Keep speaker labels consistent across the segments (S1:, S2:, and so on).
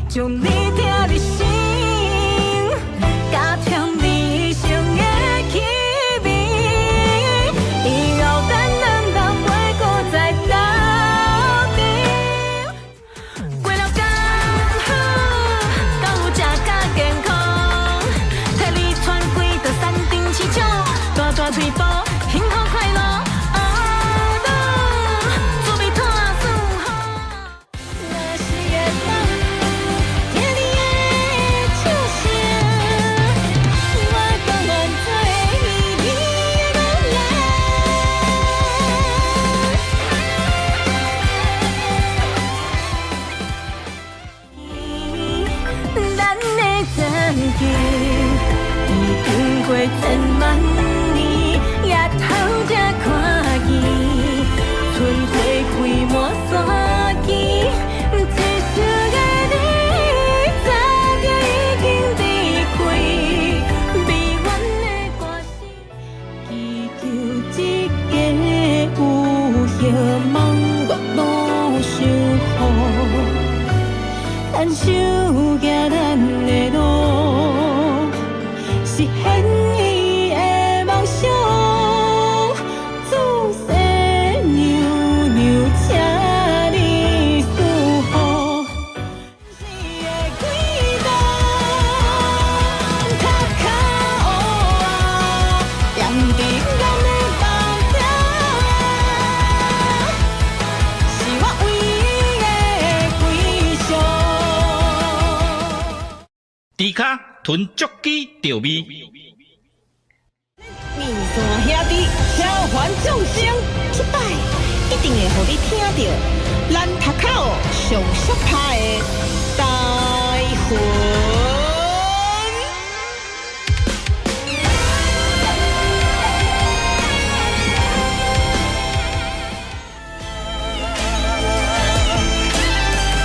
S1: 将你听入心，加添你生的气味。以后咱两人袂搁再斗阵，过了刚好，敢有食甲健康，替你穿几道山顶市场，大大腿部幸福快乐。 已经过千万年，也通这看见，春花开满山间，一生的你早就已经离开，美满的歌声，祈求一个有希望月老守护，咱手行咱的路。 实现伊的梦想，自细娘娘请你守护。你的轨道，脚脚乌啊，踮伫咱的梦中，是我唯一的归宿。
S2: 猪脚囤足鸡钓味。
S3: 面线兄弟召唤众生，这摆一定会互你听到咱头口上适拍的台魂。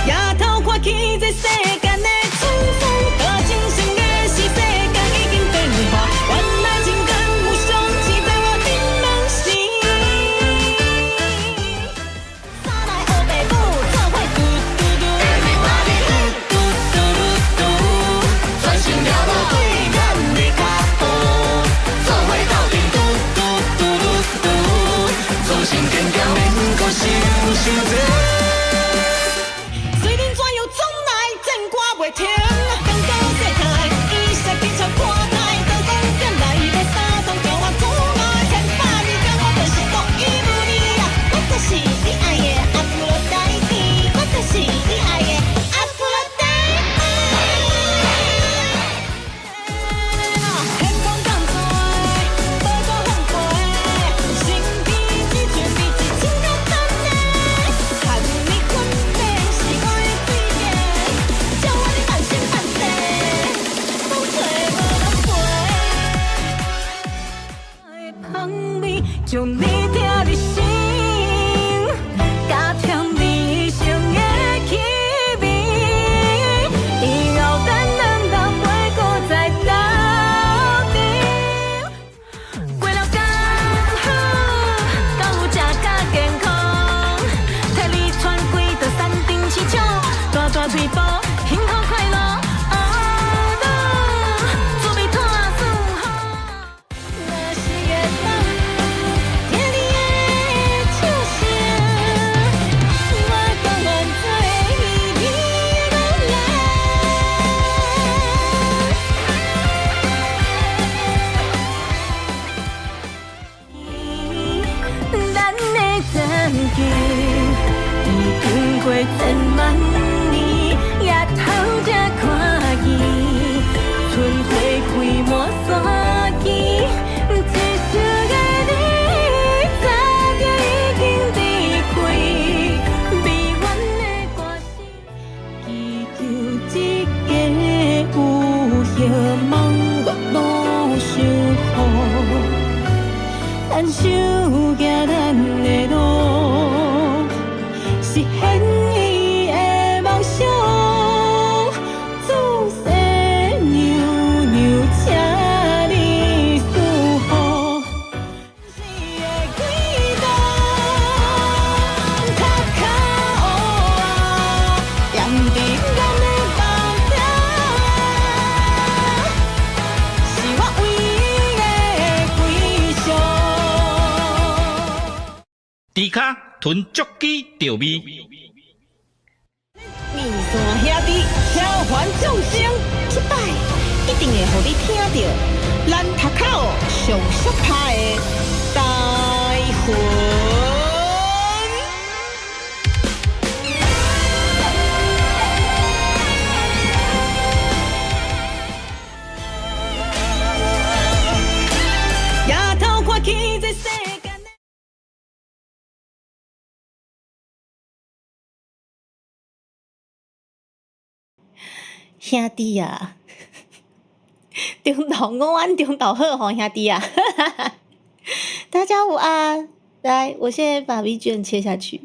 S3: 抬头看起这世间的沧桑，大精神的是世间已经变化，原来情感无双是在我的梦时。三来黑白舞，做伙嘟嘟嘟，嘟嘟嘟嘟，专心了无对咱的脚步，做伙斗阵嘟嘟嘟嘟嘟，做成坚强免搁想伤济。 袂停，刚到世态，伊说比唱看台，刀光剑来要三通叫我出马，千百年间我就是独一无二啊！我就是你爱的阿芙罗代蒂，我就是你爱的阿芙罗代蒂。天空降水，波光翻飞，心比之全比之情感淡的，看你分辨是我的嘴脸。 叫我的半生半世，风吹无人陪。香味，将你听入心，加添你生的气味。以后咱两人袂搁再斗阵，过了刚好，敢有食甲健康，替你穿几道山顶市场，大大腿部。 幸福快乐，滋味托舒服。若是月光，听你
S2: 猪脚囤足鸡调味。
S3: 面线兄弟召唤众生，这摆一定会互你听到咱头口上适拍的台魂。夜头看起这世间。兄弟啊，中岛午安，中岛好吼，兄弟啊，大家午安。来，我现在把 V 卷切下去。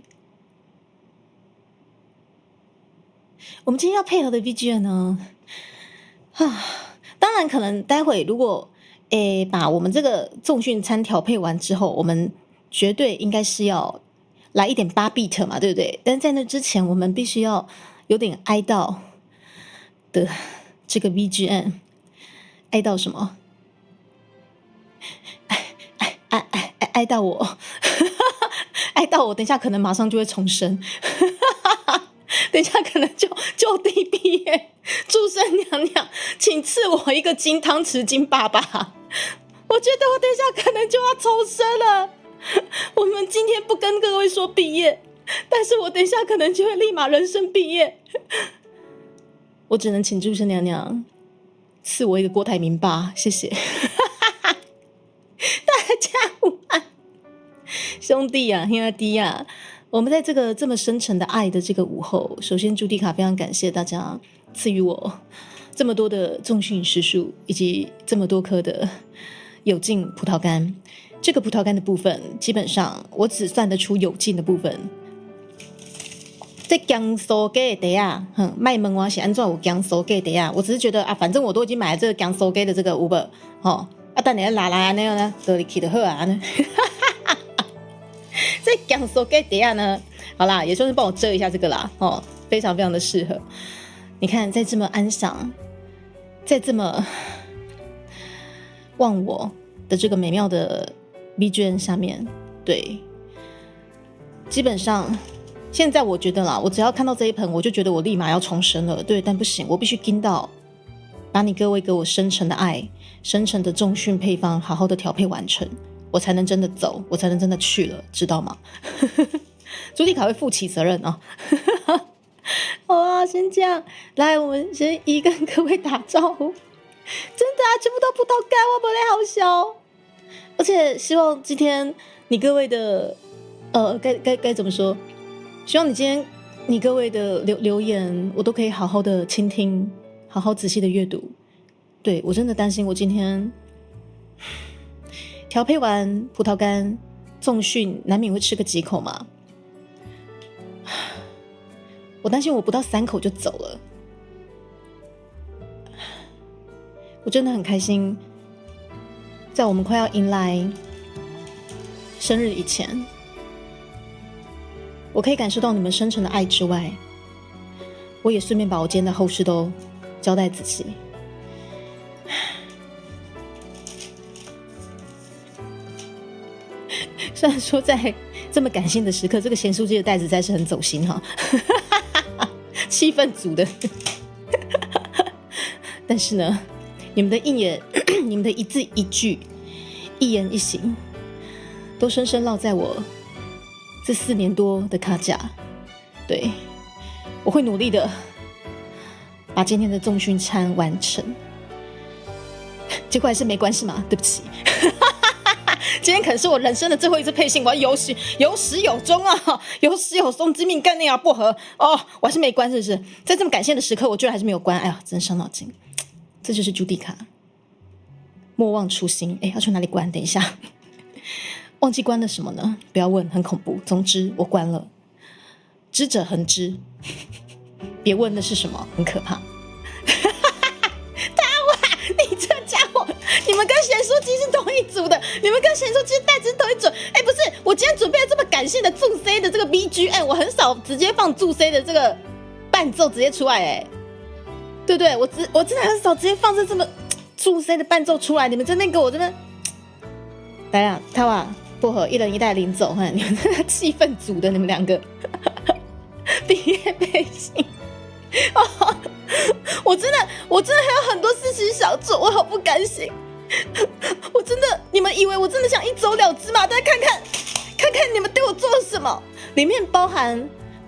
S3: 我们今天要配合的 V 卷呢，当然可能待会如果把我们这个重训餐调配完之后，我们绝对应该是要来一点8 beat 嘛，对不对？但是在那之前，我们必须要有点哀悼的这个 BGM， 哀悼什么？哀悼我，哀悼我，等一下可能马上就会重生，等一下可能就地毕业，祝生娘娘，请赐我一个金汤匙金爸爸。我觉得我等一下可能就要重生了。我们今天不跟各位说毕业，但是我等一下可能就会立马人生毕业。我只能请祝生娘娘赐我一个郭台铭吧，谢谢。大家午安，兄弟啊，兄弟啊，我们在这个这么深沉的爱的这个午后，首先朱迪卡非常感谢大家赐予我这么多的重训时数，以及这么多颗的有劲葡萄干。这个葡萄干的部分，基本上我只算得出有劲的部分。这姜酥鸡的茶啊，卖问我是安怎有姜酥鸡的茶，我只是觉得啊，反正我都已经买了这个姜酥鸡的这个Uber，等你拉来那样呢，都你去就好啊呢。这姜酥鸡的茶呢，好啦，也算是帮我遮一下这个啦，非常非常的适合。你看，在这么安详，在这么忘我的这个美妙的 BGM 下面，对，基本上。现在我觉得啦，我只要看到这一盆，我就觉得我立马要重生了。对，但不行，我必须盯到，把你各位给我深沉的爱、深沉的重训配方，好好的调配完成，我才能真的走，我才能真的去了，知道吗？朱迪卡会负起责任哦。好啊，先这样，来，我们先跟各位打招呼。真的啊，全部都葡萄干，我本来好笑。而且希望今天你各位的，该怎么说？希望你今天你各位的留言，我都可以好好的倾听，好好仔细的阅读。对，我真的担心，我今天调配完葡萄干重训，难免会吃个几口嘛。我担心我不到3口就走了。我真的很开心，在我们快要迎来生日以前。我可以感受到你们深沉的爱之外，我也顺便把我今天的后事都交代仔细。虽然说在这么感性的时刻，这个咸酥鸡的袋子实在是很走心哈，气氛组的。但是呢，你们的一言，你们的一字一句，一言一行，都深深烙在我这4年多的卡甲。对，我会努力的把今天的重训餐完成。结果还是没关系嘛，对不起。今天可能是我人生的最后一次配信，我要有始有终啊，有始有终之命，干那样不合哦，我还是没关，是不是？在这么感谢的时刻，我居然还是没有关，哎呀，真伤脑筋。这就是朱迪卡，莫忘初心。哎，要去哪里关？等一下。忘记关了什么呢？不要问，很恐怖。总之我关了，知者恒知。别问那是什么，很可怕。大哇，你这家伙，你们跟咸酥鸡是同一组的，你们跟咸酥鸡袋子是同一组。哎，不是，我今天准备了这么感性的助 C 的这个 BGM， 我很少直接放助 C 的这个伴奏直接出来，哎，对不对？我真的很少直接放这么助 C 的伴奏出来，你们这边给我这边，来啊，他啊。
S4: 薄荷一人一袋领走，你们气氛组的你们两个毕业背心。我真的还有很多事情想做，我好不甘心。我真的，你们以为我真的想一走了之吗？大家看看你们对我做了什么。里面包含，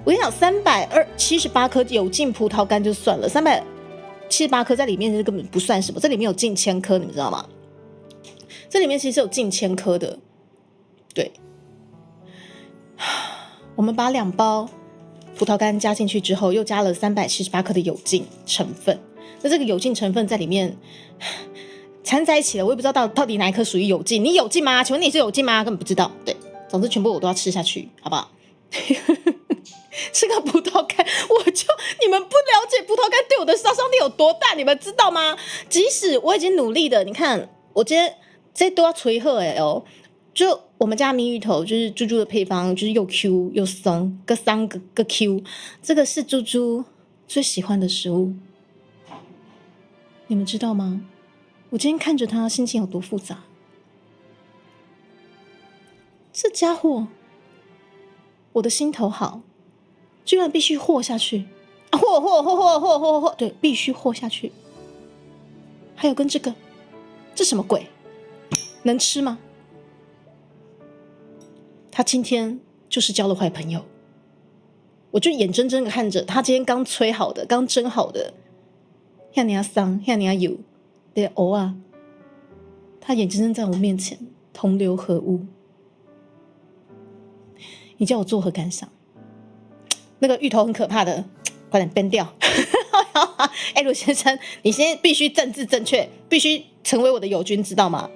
S4: 我跟你讲，378颗有浸葡萄干就算了，378颗在里面根本不算什么，这里面有近1000颗，你们知道吗？这里面其实有近1000颗的。对，我们把2包葡萄干加进去之后，又加了378克的有浸成分。那这个有浸成分在里面掺在一起了，我也不知道到底哪一颗属于有浸。你有浸吗？请问你是有浸吗？根本不知道。对，总之全部我都要吃下去，好不好？吃个葡萄干，你们不了解葡萄干对我的杀伤力有多大，你们知道吗？即使我已经努力的，你看我今天这都要捶贺哦。就我们家蜜芋头，就是猪猪的配方，就是又 Q 又松，各3个 Q， 这个是猪猪最喜欢的食物，你们知道吗？我今天看着它，心情有多复杂。这家伙，我的心头好，居然必须和下去啊！和，对，必须和下去。还有跟这什么鬼？能吃吗？他今天就是交了坏朋友，我就眼睁睁的看着他今天刚吹好的、刚蒸好的，像你要桑，像你要油的藕啊，他眼睁睁在我面前同流合污。你叫我作何感想？那个芋头很可怕的，快点编掉。陆先生，你现在必须政治正确，必须成为我的友军，知道吗？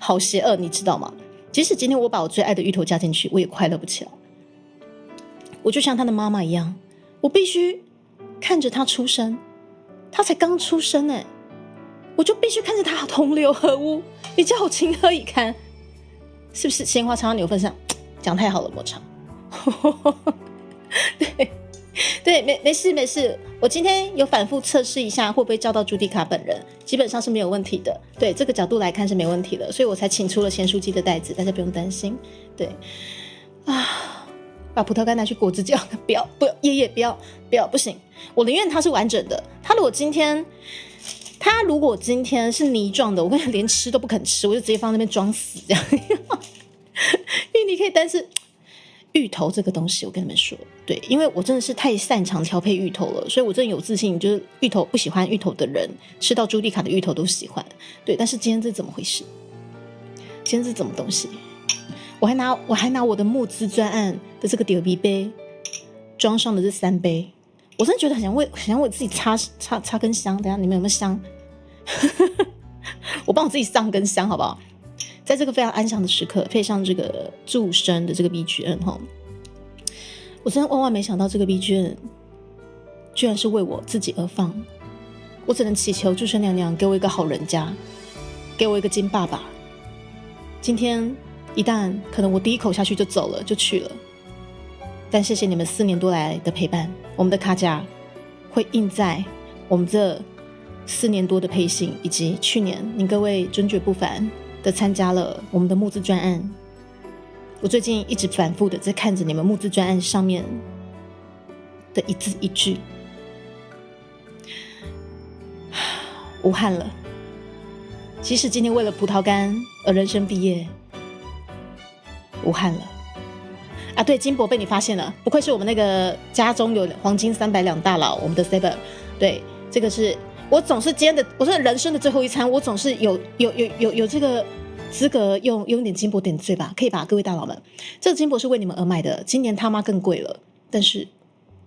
S4: 好邪恶，你知道吗？即使今天我把我最爱的芋头加进去，我也快乐不起来。我就像他的妈妈一样，我必须看着他出生，他才刚出生哎，我就必须看着他同流合污，你叫我情何以堪？是不是鲜花插到牛粪上？讲太好了，莫长。对，没事，我今天有反复测试一下会不会叫到朱迪卡本人，基本上是没有问题的。对，这个角度来看是没问题的，所以我才请出了咸酥鸡的袋子，大家不用担心。对啊，把葡萄干拿去果汁机，不要，爷不要，不行，我宁愿它是完整的。它如果今天是泥状的，我跟你连吃都不肯吃，我就直接放那边装死这样。因为你可以，但是芋头这个东西，我跟你们说，对，因为我真的是太擅长调配芋头了，所以我真的有自信，就是芋头不喜欢芋头的人，吃到朱迪卡的芋头都喜欢。对，但是今天这怎么回事？今天是什么东西？我还拿我的募资专案的这个丢币杯装上的这3杯，我真的觉得很想为自己插根香。等一下你们有没有香？我帮我自己上根香好不好？在这个非常安详的时刻，配上这个祝生的这个 BGM 哈，我真的万万没想到这个 BGM 居然是为我自己而放。我只能祈求祝生娘娘给我一个好人家，给我一个金爸爸。今天一旦可能我第一口下去就走了，就去了，但谢谢你们4年多来的陪伴，我们的卡甲会印在我们这4年多的配信，以及去年您各位尊爵不凡的参加了我们的募资专案。我最近一直反复的在看着你们募资专案上面的一字一句，无憾了。即使今天为了葡萄干而人生毕业，无憾了。啊，对，金箔被你发现了，不愧是我们那个家中有黄金300两大佬，我们的 Saber。对，这个是我总是今天的，我是人生的最后一餐，我总是有这个资格用点金箔点缀吧，可以吧，各位大佬们？这个金箔是为你们而买的，今年他妈更贵了。但是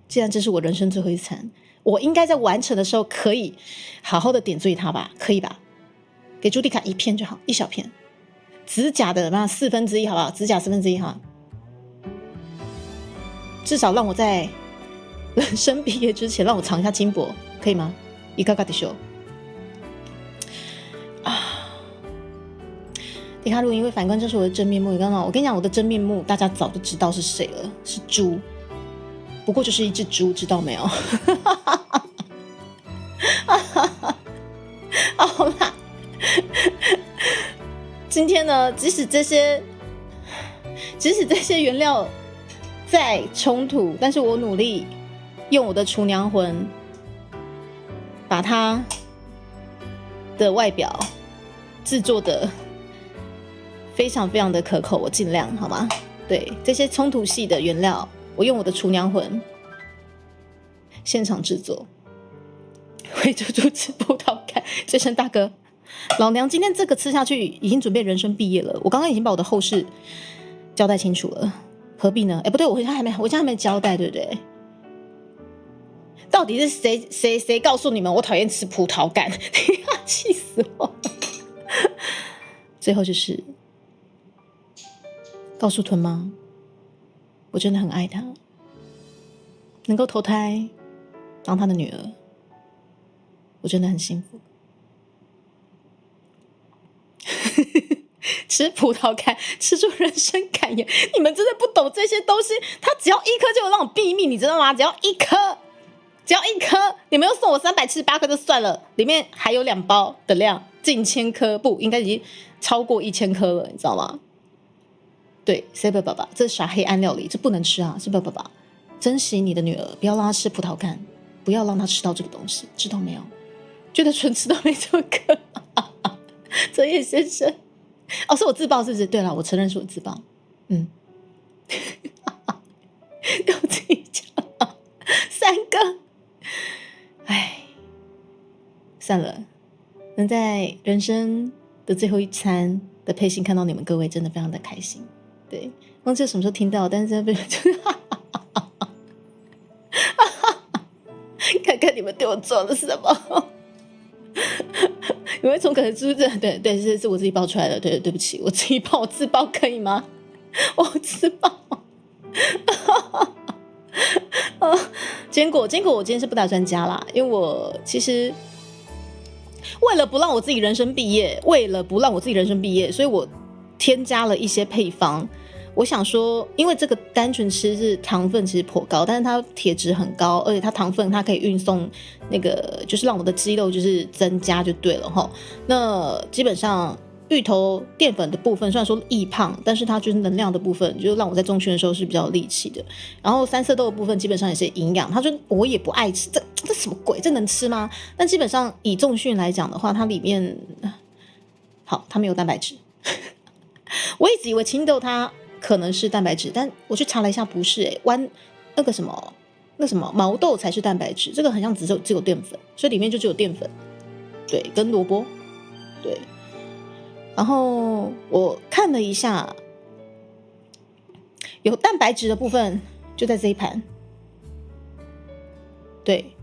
S4: 既然这是我人生最后一餐，我应该在完成的时候可以好好的点缀它吧，可以吧？给朱迪卡1片就好，1小片，指甲的1/4好不好？指甲1/4哈，至少让我在人生毕业之前让我尝一下金箔，可以吗？いかがでしょう啊！迪卡录音会反观，这是我的真面目。我跟你讲，我的真面目大家早就知道是谁了，是猪，不过就是一只猪，知道没有？好啦，今天呢，即使这些即使这些原料再冲突，但是我努力用我的厨娘魂把它的外表制作的非常非常的可口，我尽量好吗？对，这些冲突系的原料，我用我的厨娘魂现场制作。喂猪猪吃葡萄干，追生大哥，老娘今天这个吃下去，已经准备人生毕业了。我刚刚已经把我的后事交代清楚了，何必呢？哎，不对，我现在还没交代，对不对？到底是谁告诉你们我讨厌吃葡萄干？气死我！最后就是告诉豚妈，我真的很爱她，能够投胎当她的女儿，我真的很幸福。吃葡萄干，吃出人生感言，你们真的不懂这些东西。它只要一颗就有那种秘密，你知道吗？只要一颗，你们又送我378颗就算了，里面还有2包的量，近1000颗，不，应该已经超过1000颗了，你知道吗？对 ，Saber 爸爸，这是啥黑暗料理？这不能吃啊 ！Saber 爸爸，珍惜你的女儿，不要让她吃葡萄干，不要让她吃到这个东西，知道没有？觉得纯吃到没这么颗。泽野先生，哦，是我自爆是不是？对了，我承认是我自爆。我自己讲3个，哎，算了，能在人生的最后一餐的配信看到你们各位，真的非常的开心。对，忘记什么时候听到，但是在被就是看看你们对我做了什么。有一种可能是不是对，是我自己爆出来的，对不起，我自己爆，我自爆可以吗？我自爆。坚果，我今天是不打算加啦，因为我其实为了不让我自己人生毕业，所以我添加了一些配方。我想说，因为这个单纯吃是糖分其实颇高，但是它铁质很高，而且它糖分它可以运送那个，就是让我的肌肉就是增加就对了齁。那基本上芋头淀粉的部分虽然说易胖，但是它就是能量的部分，就让我在重训的时候是比较有力气的。然后三色豆的部分基本上也是营养，它就我也不爱吃，这什么鬼？这能吃吗？但基本上以重训来讲的话，它里面好，它没有蛋白质。我一直以为青豆它可能是蛋白质，但我去查了一下，不是那个什么毛豆才是蛋白质，这个很像只有淀粉，所以里面就只有淀粉，对，跟萝卜，对。然后我看了一下，有蛋白质的部分就在这一盘，对，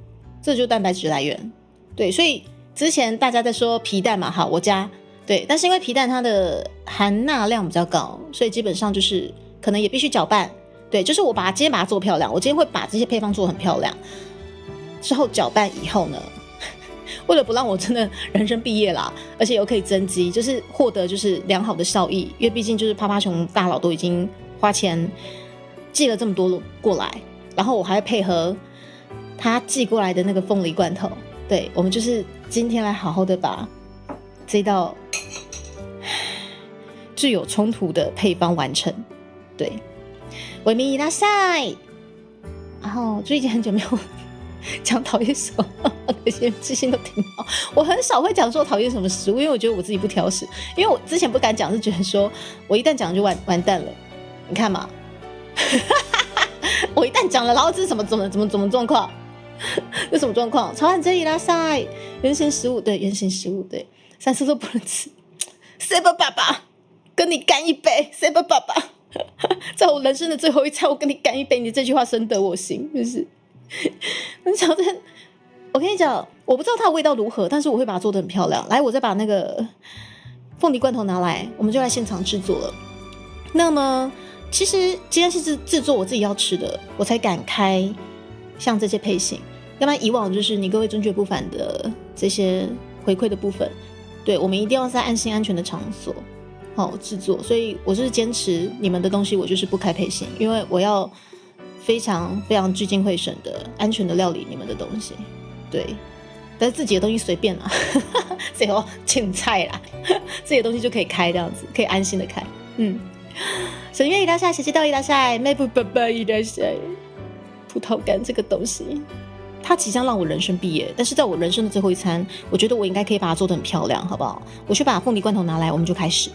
S4: 这就是蛋白质来源，对，所以之前大家在说皮蛋嘛，好，我加。对，但是因为皮蛋它的含钠量比较高，所以基本上就是可能也必须搅拌。对，就是我今天把它做漂亮，我今天会把这些配方做很漂亮。之后搅拌以后呢，为了不让我真的人生毕业啦，而且又可以增肌，就是获得就是良好的效益，因为毕竟就是趴趴熊大佬都已经花钱寄了这么多过来，然后我还会配合他寄过来的那个凤梨罐头。对，我们就是今天来好好的把这道具有冲突的配方完成。对，维米伊拉塞。然后最近很久没有讲讨厌什么，有些之前都听到。我很少会讲说讨厌什么食物，因为我觉得我自己不挑食。因为我之前不敢讲，是觉得说我一旦讲就完蛋了。你看嘛，我一旦讲了，然后这是怎么状况？这什么状况？炒饭这里拉塞，原型食物，对，原型食物，对。三色都不能吃 ，Saber 爸爸，跟你干一杯 ，Saber 爸爸，在我人生的最后一餐，我跟你干一杯，你这句话深得我心，就是。我跟你讲，我不知道它的味道如何，但是我会把它做得很漂亮。来，我再把那个凤梨罐头拿来，我们就来现场制作了。那么，其实今天是制作我自己要吃的，我才敢开像这些配型，要不然以往就是你各位尊爵不凡的这些回馈的部分。对，我们一定要在安心安全的场所制作，所以我就是坚持你们的东西我就是不开配型，因为我要非常非常聚精会神的安全的料理你们的东西。对，但是自己的东西随便啦，最后青菜啦，这些东西就可以开，这样子可以安心的开。沈月いらっしゃい，谁知道いらっしゃい，妹夫爸爸いらっしゃい。葡萄干这个东西，它即将让我人生毕业，但是在我人生的最后一餐，我觉得我应该可以把它做得很漂亮，好不好？我去把凤梨罐头拿来，我们就开始。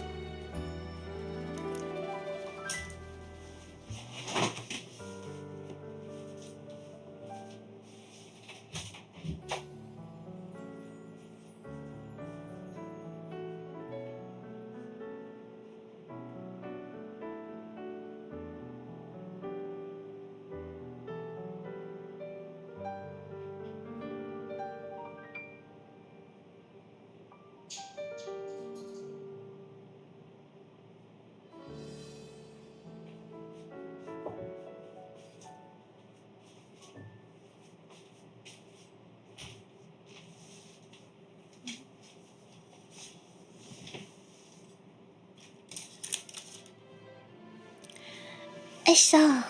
S4: 哎呀，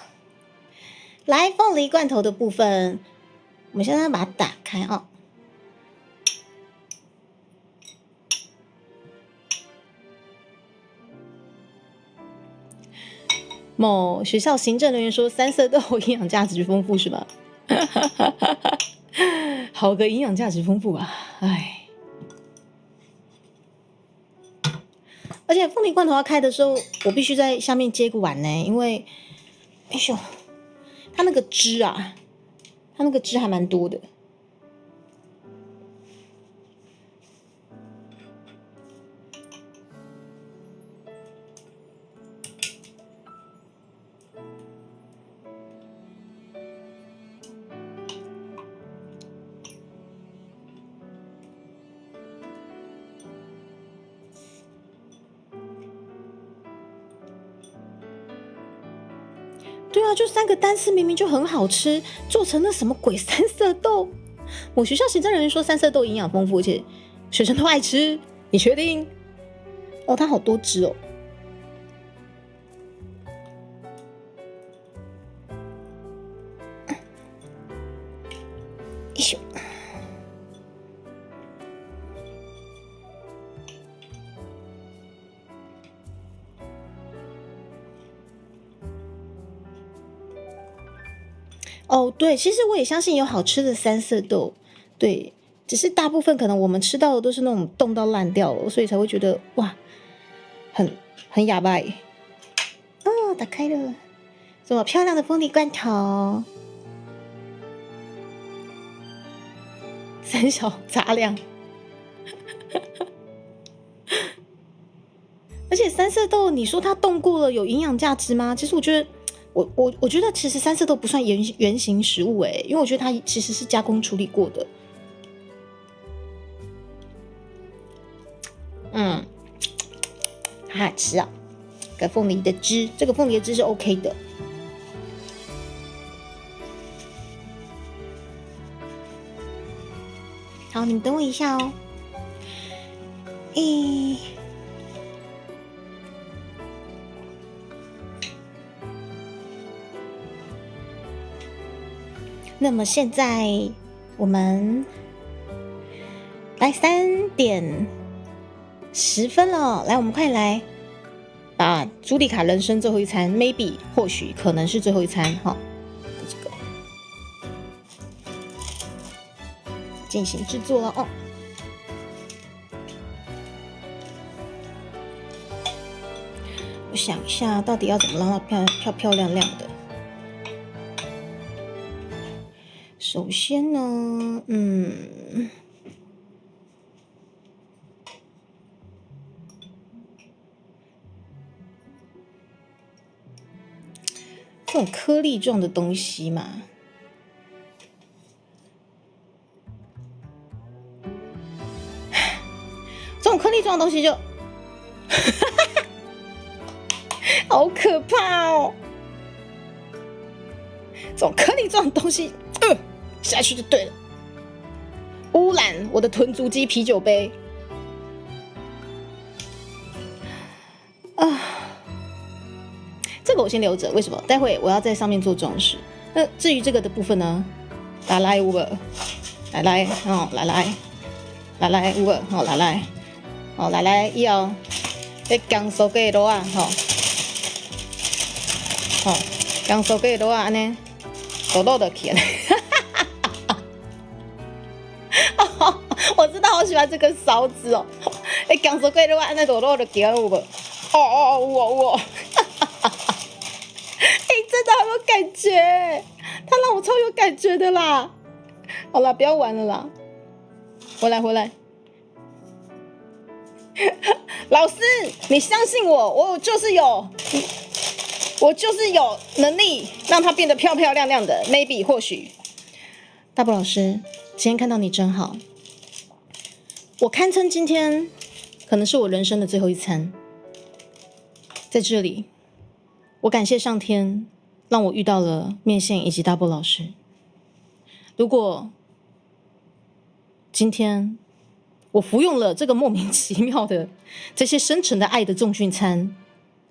S4: 来凤梨罐头的部分，我们现在把它打开啊、某学校行政人员说，三色豆营养价值丰富是吧？好个营养价值丰富啊！哎，而且凤梨罐头要开的时候，我必须在下面接个碗呢，因为，哎呦，它那个汁啊，它那个汁还蛮多的。对啊，就三个单词明明就很好吃，做成那什么鬼三色豆？我学校行政人员说三色豆营养丰富，而且学生都爱吃，你确定？哦，它好多汁哦。一咻。哦，对，其实我也相信有好吃的三色豆，对，只是大部分可能我们吃到的都是那种冻到烂掉了，所以才会觉得哇，很哑巴。哦，打开了，这么漂亮的凤梨罐头，三小杂粮，而且三色豆，你说它冻过了有营养价值吗？其实我觉得。我觉得其实三色豆不算原型食物诶，因为我觉得它其实是加工处理过的。好好吃啊！个凤梨的汁，这个凤梨的汁是 OK 的。好，你们等我一下哦。那么现在我们来3点10分了，来，我们快来把朱莉卡人生最后一餐 ，maybe 或许可能是最后一餐哈，这个进行制作了哦。我想一下，到底要怎么让它漂亮亮的。首先呢，这种颗粒状的东西嘛，这种颗粒状的东西就，好可怕哦！这种颗粒状的东西，下去就对了，污染我的豚足鸡啤酒杯啊！这个我先留着，为什么？待会我要在上面做装饰。那至于这个的部分呢？来 Uber， 来哦，来 Uber， 哦，来以后，要刚收给多啊，吼，哦，刚手给多啊，安尼，抖抖的起来。我真的好喜欢这个勺子哦！哎，刚手给多啊，安尼抖抖的起来有无？我。真的好有感觉，他让我超有感觉的啦。好啦，不要玩了啦，回来。老师，你相信我，我就是有能力让它变得漂漂亮亮的。maybe 或许，大波老师，今天看到你真好。我堪称今天可能是我人生的最后一餐，在这里，我感谢上天让我遇到了面线以及大波老师。如果今天我服用了这个莫名其妙的这些深沉的爱的重训餐，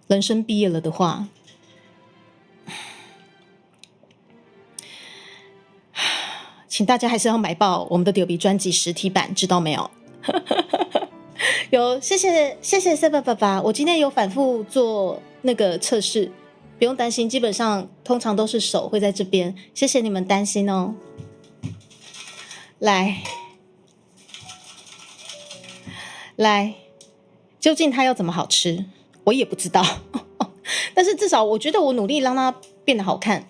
S4: 人生毕业了的话，请大家还是要买爆我们的丢比专辑实体版，知道没有？有，谢谢 Seven 爸爸，我今天有反复做那个测试，不用担心，基本上通常都是手会在这边，谢谢你们担心哦。来，究竟它要怎么好吃，我也不知道，但是至少我觉得我努力让它变得好看。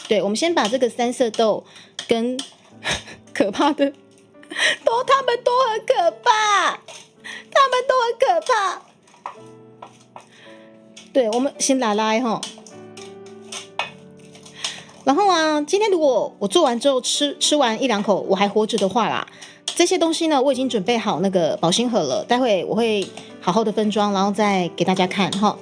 S4: 对，我们先把这个三色豆跟可怕的他们都很可怕。对，我们先拉齁。然后啊，今天如果我做完之后吃完1-2口我还活着的话啦，这些东西呢我已经准备好那个保鲜盒了，待会我会好好的分装，然后再给大家看齁。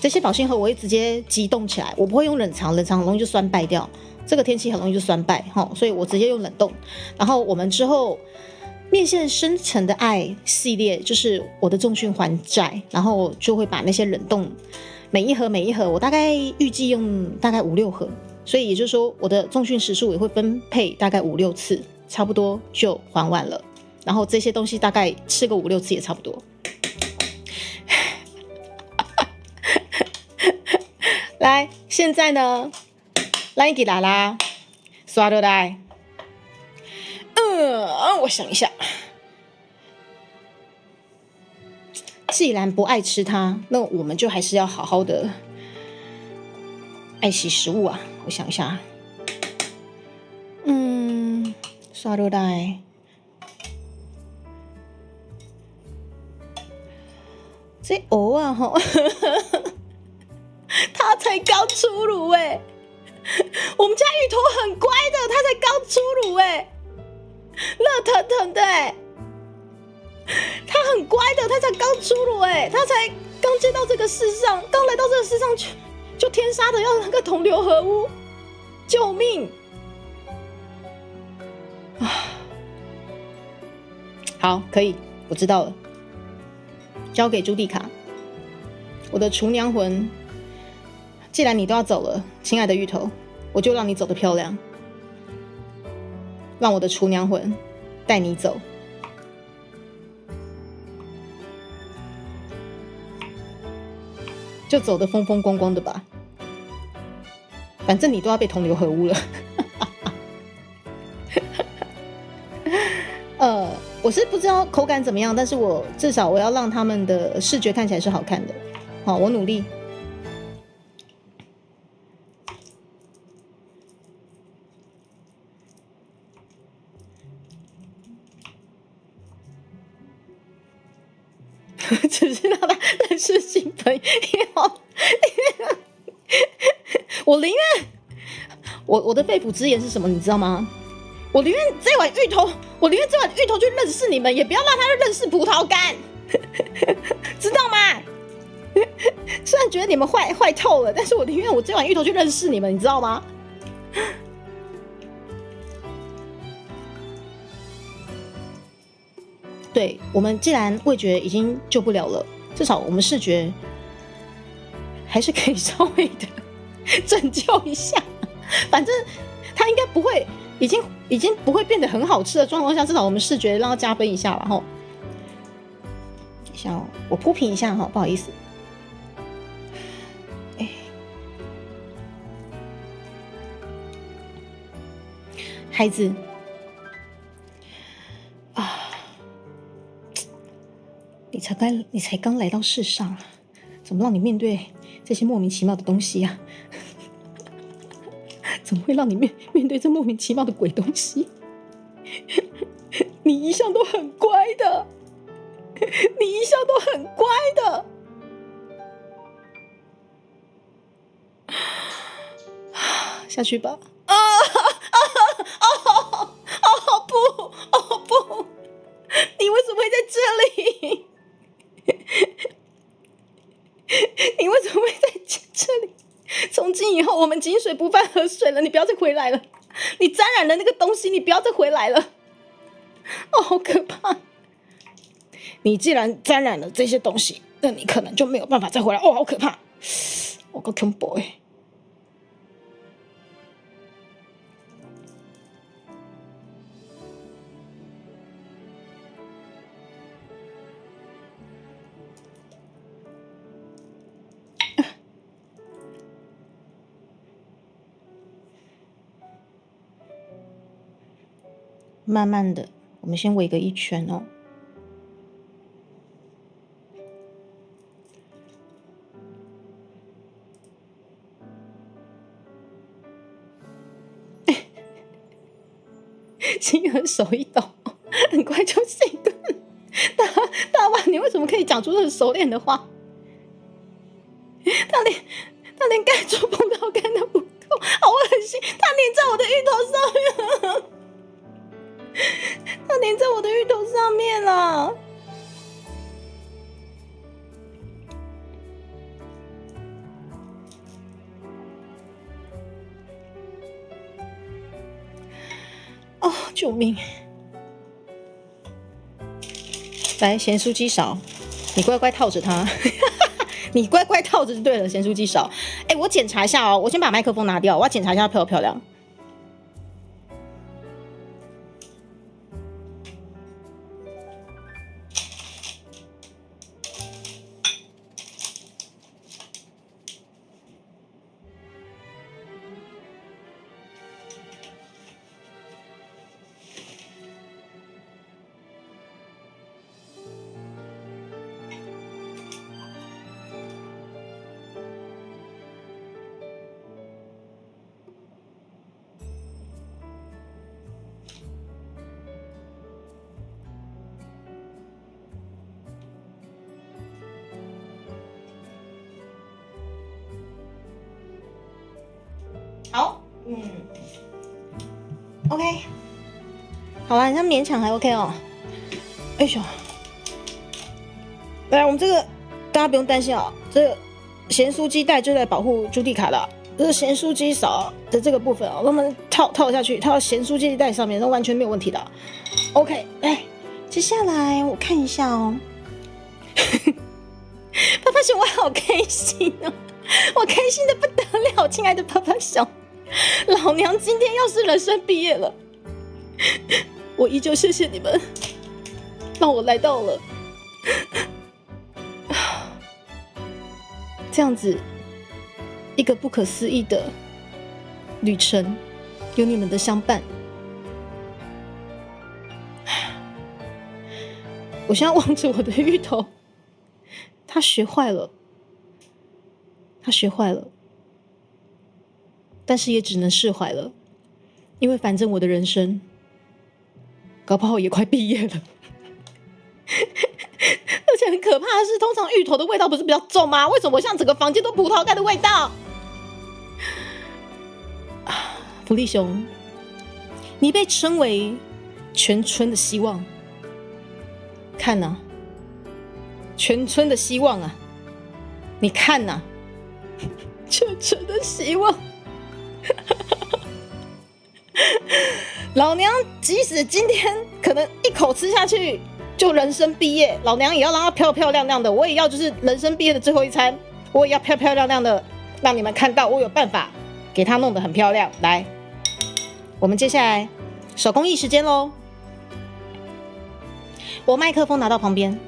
S4: 这些保鲜盒我会直接急冻起来，我不会用冷藏，冷藏很容易就酸败掉，这个天气很容易就酸败齁，所以我直接用冷冻。然后我们之后面线深层的爱系列就是我的重训还债，然后就会把那些冷冻每一盒我大概预计用大概5-6盒，所以也就是说我的重训时数也会分配大概5-6次，差不多就还完了。然后这些东西大概吃个5-6次也差不多。来，现在呢，来给拉拉刷落来。我想一下，既然不爱吃它，那我们就还是要好好的爱惜食物啊。我想一下，刷落来，这藕啊吼，它才刚出炉哎，我们家芋头很乖的，它才刚出炉哎。热腾腾的哎，他很乖的，他才刚出炉哎，他才刚见到这个世上，刚来到这个世上就天杀的要那个同流合污，救命！好，可以，我知道了，交给朱蒂卡，我的厨娘魂。既然你都要走了，亲爱的芋头，我就让你走得漂亮。让我的厨娘魂带你走，就走得风风光光的吧。反正你都要被同流合污了。我是不知道口感怎么样，但是我至少我要让他们的视觉看起来是好看的。好，我努力。只是让他认识新朋友。我宁愿我的肺腑之言是什么？你知道吗？我宁愿这碗芋头去认识你们，也不要让他认识葡萄干，知道吗？虽然觉得你们坏透了，但是我宁愿我这碗芋头去认识你们，你知道吗？对，我们既然味觉已经救不了了，至少我们视觉还是可以稍微的拯救一下。反正它应该不会，已经不会变得很好吃的状况下，至少我们视觉让它加分一下吧。吼，等一下哦，我铺平一下哈，不好意思。孩子啊，你才刚来到世上啊，怎么让你面对这些莫名其妙的东西啊？怎么会让你面对这莫名其妙的鬼东西？你一向都很乖的，你一向都很乖的。下去吧。不，你为什么会在这里？你为什么会在这里？从今以后，我们井水不犯河水了，你不要再回来了。你沾染了那个东西，你不要再回来了。哦，好可怕！你既然沾染了这些东西，那你可能就没有办法再回来。哦，好可怕！我个恐怖哎！慢慢的，我们先围个一圈哦。心狠手一抖，很快就醒了。大娃，你为什么可以讲出很熟练的话？他连盖住葡萄干都不够，好恶心！他粘在我的芋头上面了，他粘在我的芋头上面了。哦，救命！来，咸酥鸡勺，你乖乖套着它，你乖乖套着就对了。咸酥鸡勺，哎，我检查一下哦，我先把麦克风拿掉，我要检查一下漂不漂亮。好，OK， 好了，你看勉强还 OK 哦。哎呦，来，我们这个大家不用担心啊，这个咸酥鸡带就在保护朱蒂卡的，这是咸酥鸡勺的这个部分啊，我们套下去，套到咸酥鸡带上面，那完全没有问题的。OK， 来，接下来我看一下哦。爸爸熊，我好开心哦，我开心的不得了，亲爱的爸爸熊。老娘今天要是人生毕业了，我依旧谢谢你们，让我来到了这样子一个不可思议的旅程，有你们的相伴。我现在望着我的芋头，他学坏了，但是也只能释怀了，因为反正我的人生搞不好也快毕业了。而且很可怕的是，通常芋头的味道不是比较重吗？为什么我像整个房间都葡萄干的味道？福利熊，你被称为全村的希望，看啊，全村的希望啊，你看啊，全村的希望。老娘即使今天可能一口吃下去就人生毕业，老娘也要让它漂漂亮亮的，我也要就是人生毕业的最后一餐，我也要漂漂亮亮的让你们看到我有办法给它弄得很漂亮。来，我们接下来手工艺时间咯，我麦克风拿到旁边，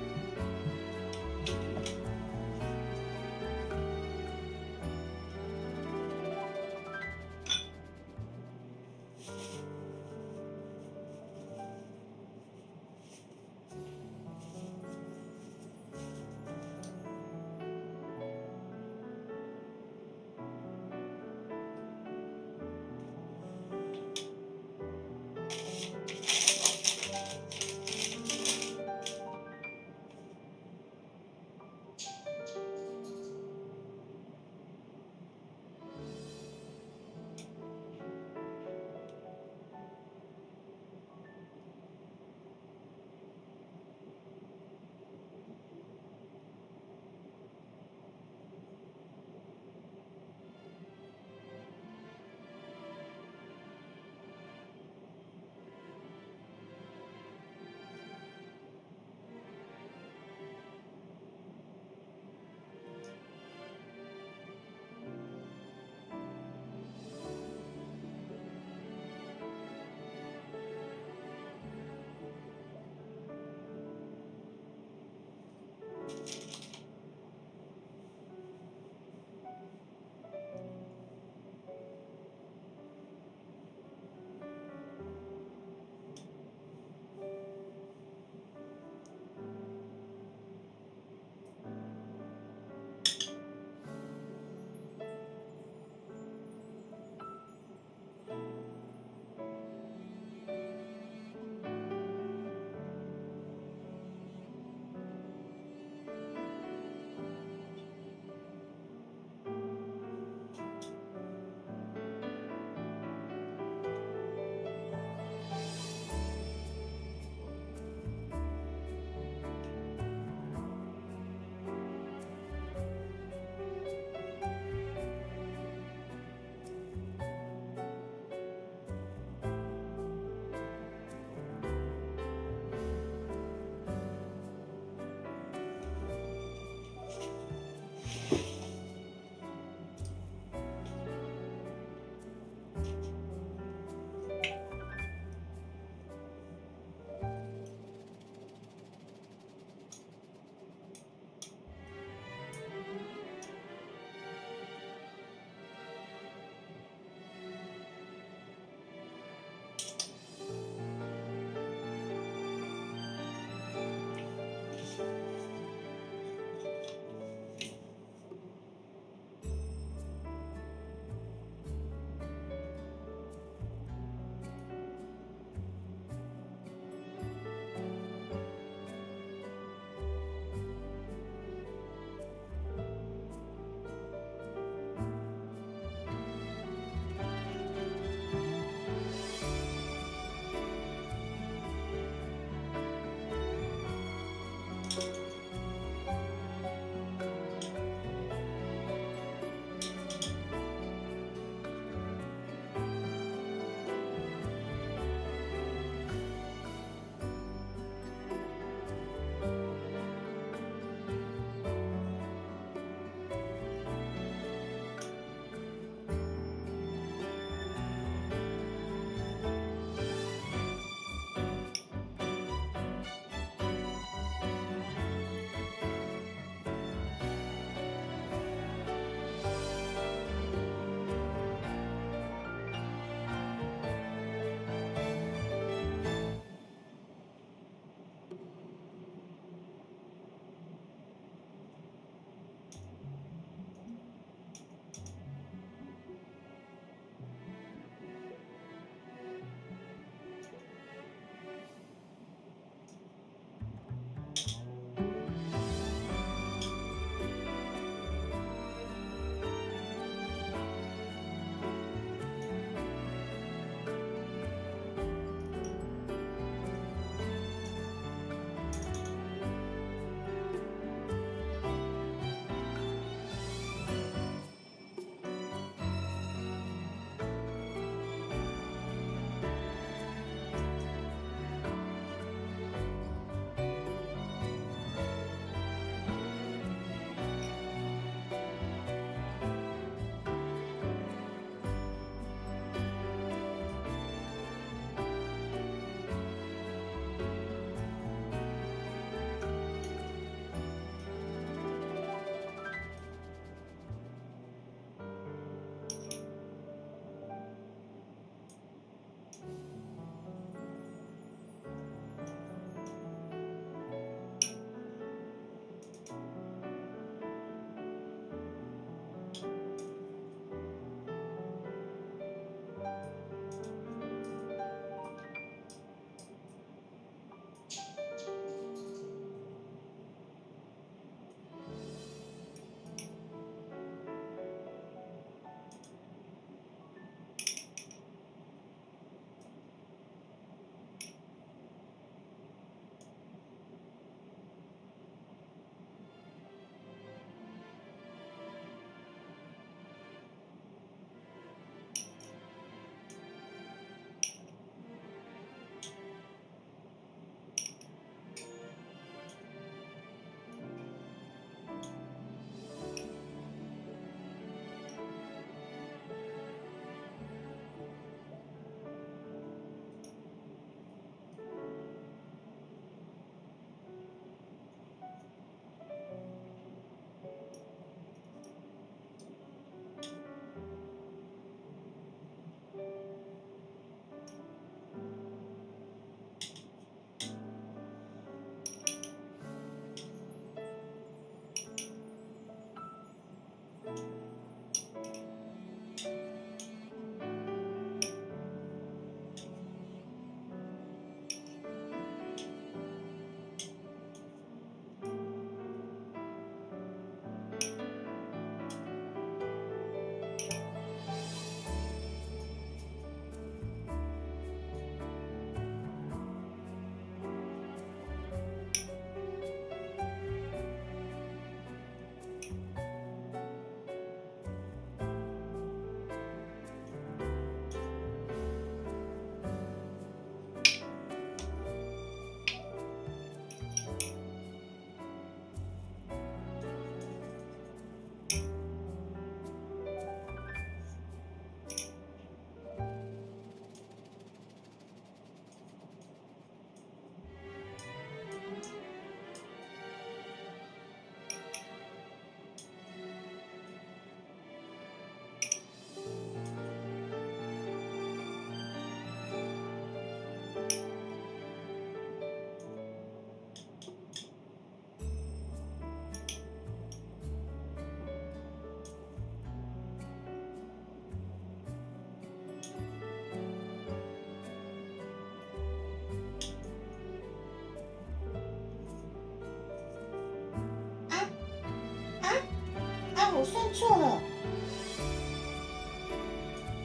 S4: 算错了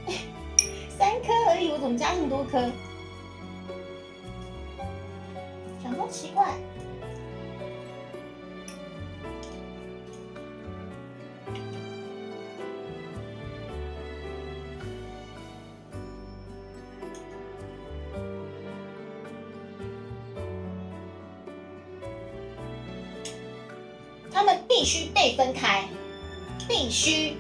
S4: ，3颗而已，我怎么加那么多颗？想说奇怪。他们必须被分开，必须。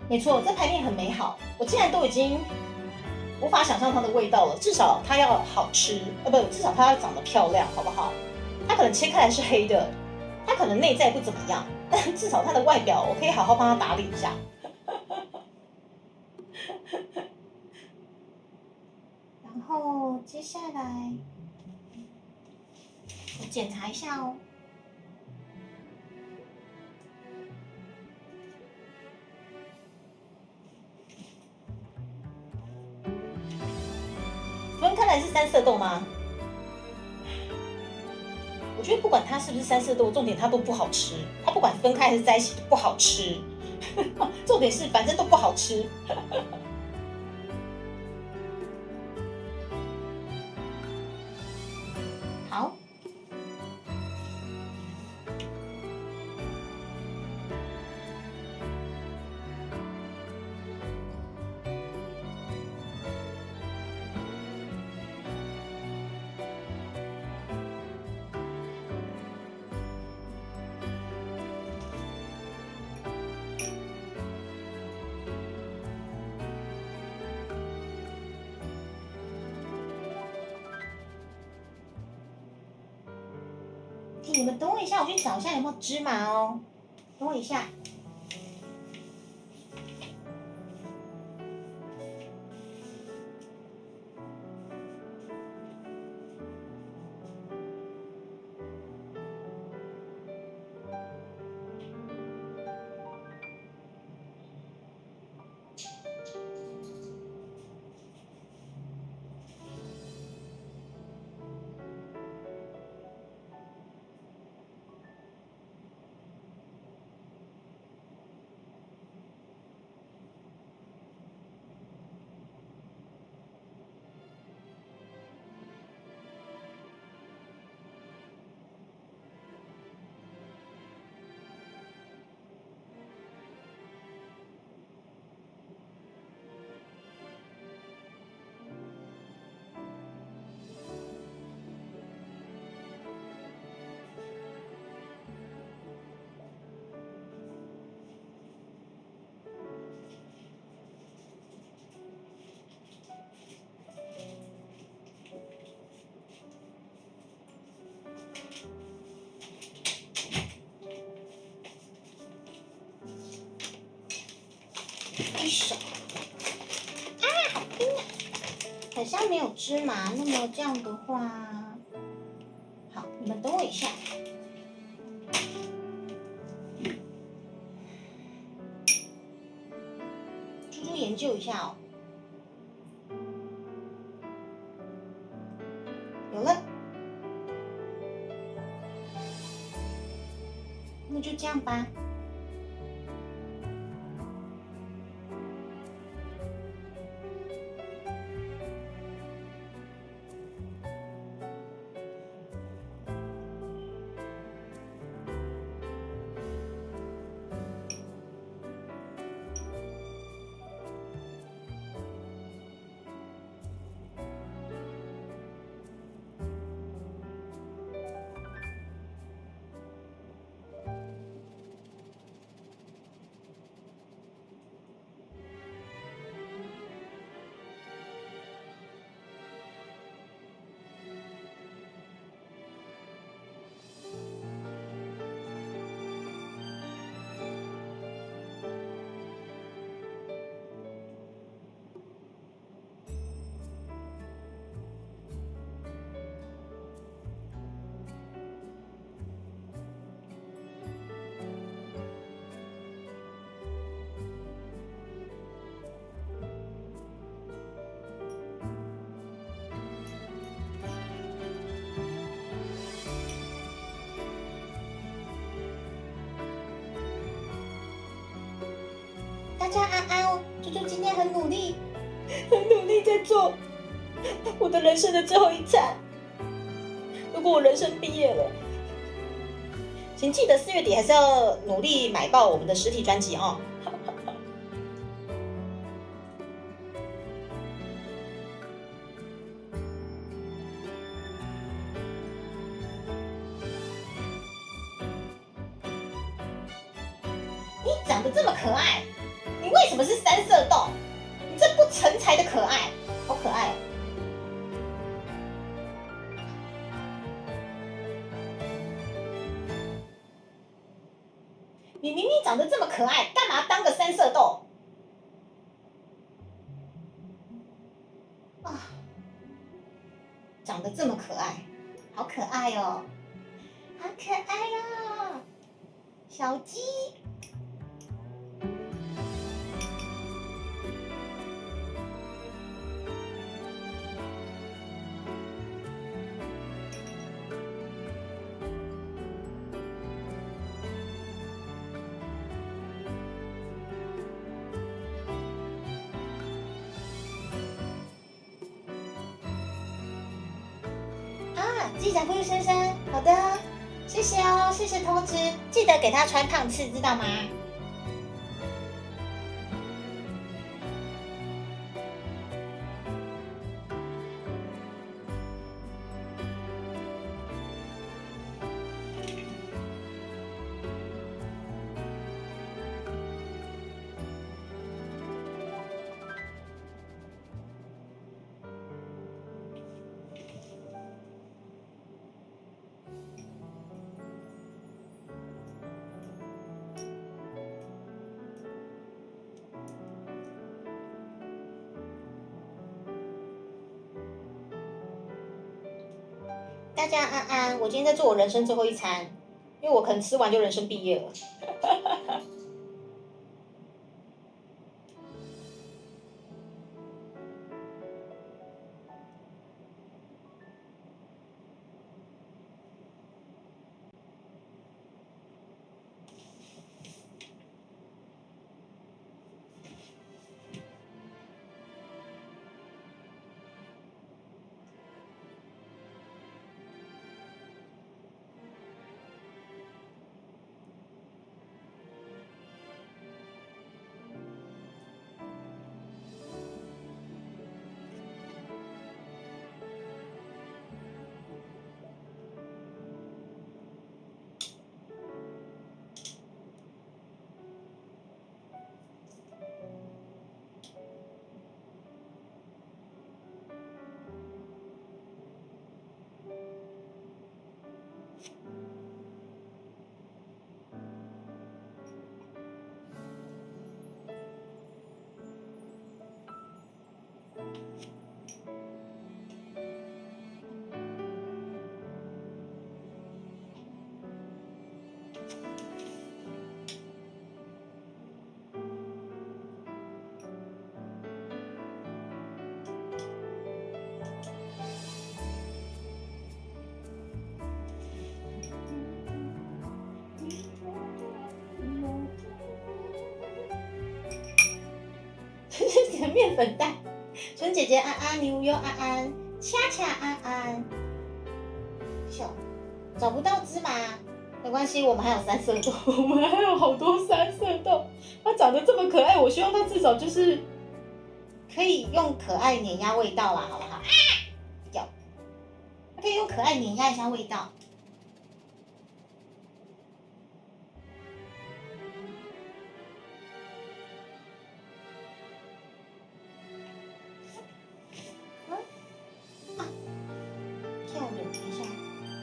S4: 没错，这排面很美好。我竟然都已经无法想象它的味道了。至少它要好吃，不，至少它要长得漂亮，好不好？它可能切开来是黑的，它可能内在不怎么样，但至少它的外表我可以好好帮它打理一下。然后接下来。我检查一下哦。分开来是三色豆吗？我觉得不管它是不是三色豆，重点它都不好吃。它不管分开还是在一起都不好吃。重点是反正都不好吃。好。你们等我一下，我去找一下有没有芝麻哦。等我一下。一手啊，好冰啊！好像没有芝麻，那么这样的话，好，你们等我一下。猪猪研究一下哦。有了，那就这样吧。家安安哦，猪猪今天很努力，很努力在做我的人生的最后一餐。如果我人生毕业了，请记得4月底还是要努力买爆我们的实体专辑哦。你长得这么可爱，你为什么是三色豆？你这不成才的可爱，好可爱哦！你明明长得这么可爱，干嘛当个三色豆？啊，长得这么可爱，好可爱哦，好可爱哦，小鸡。记者呼吁先生，好的，谢谢哦，谢谢通知，记得给他穿胖次，知道吗？大家安安，我今天在做我人生最后一餐，因为我可能吃完就人生毕业了。面粉蛋，纯姐姐安安，牛油安安，恰恰安安，秀，找不到芝麻，没关系，我们还有三色豆，我们还有好多三色豆。它长得这么可爱，我希望它至少就是可以用可爱碾压味道啦，好不好？啊，有，它可以用可爱碾压一下味道。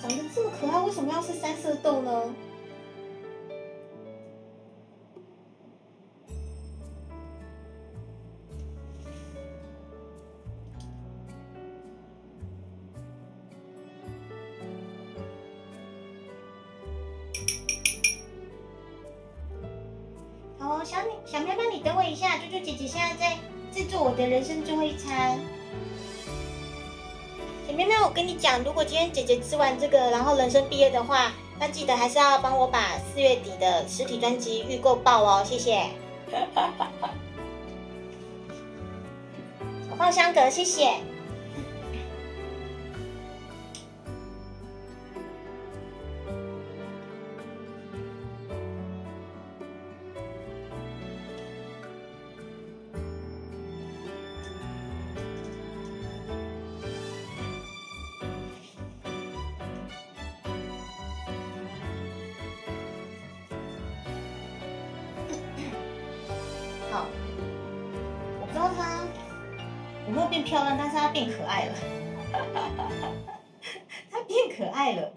S4: 长得这么可爱，为什么要是三色豆呢？好哦，小喵喵，你等我一下，啾啾姐姐现在在制作我的人生最后一餐。小喵喵，我跟你讲，如果今天姐姐吃完这个，然后人生毕业的话，那记得还是要帮我把4月底的实体专辑预购爆哦，谢谢。我放香格，谢谢。好，我不知道它有没有变漂亮，但是它变可爱了，它变可爱了。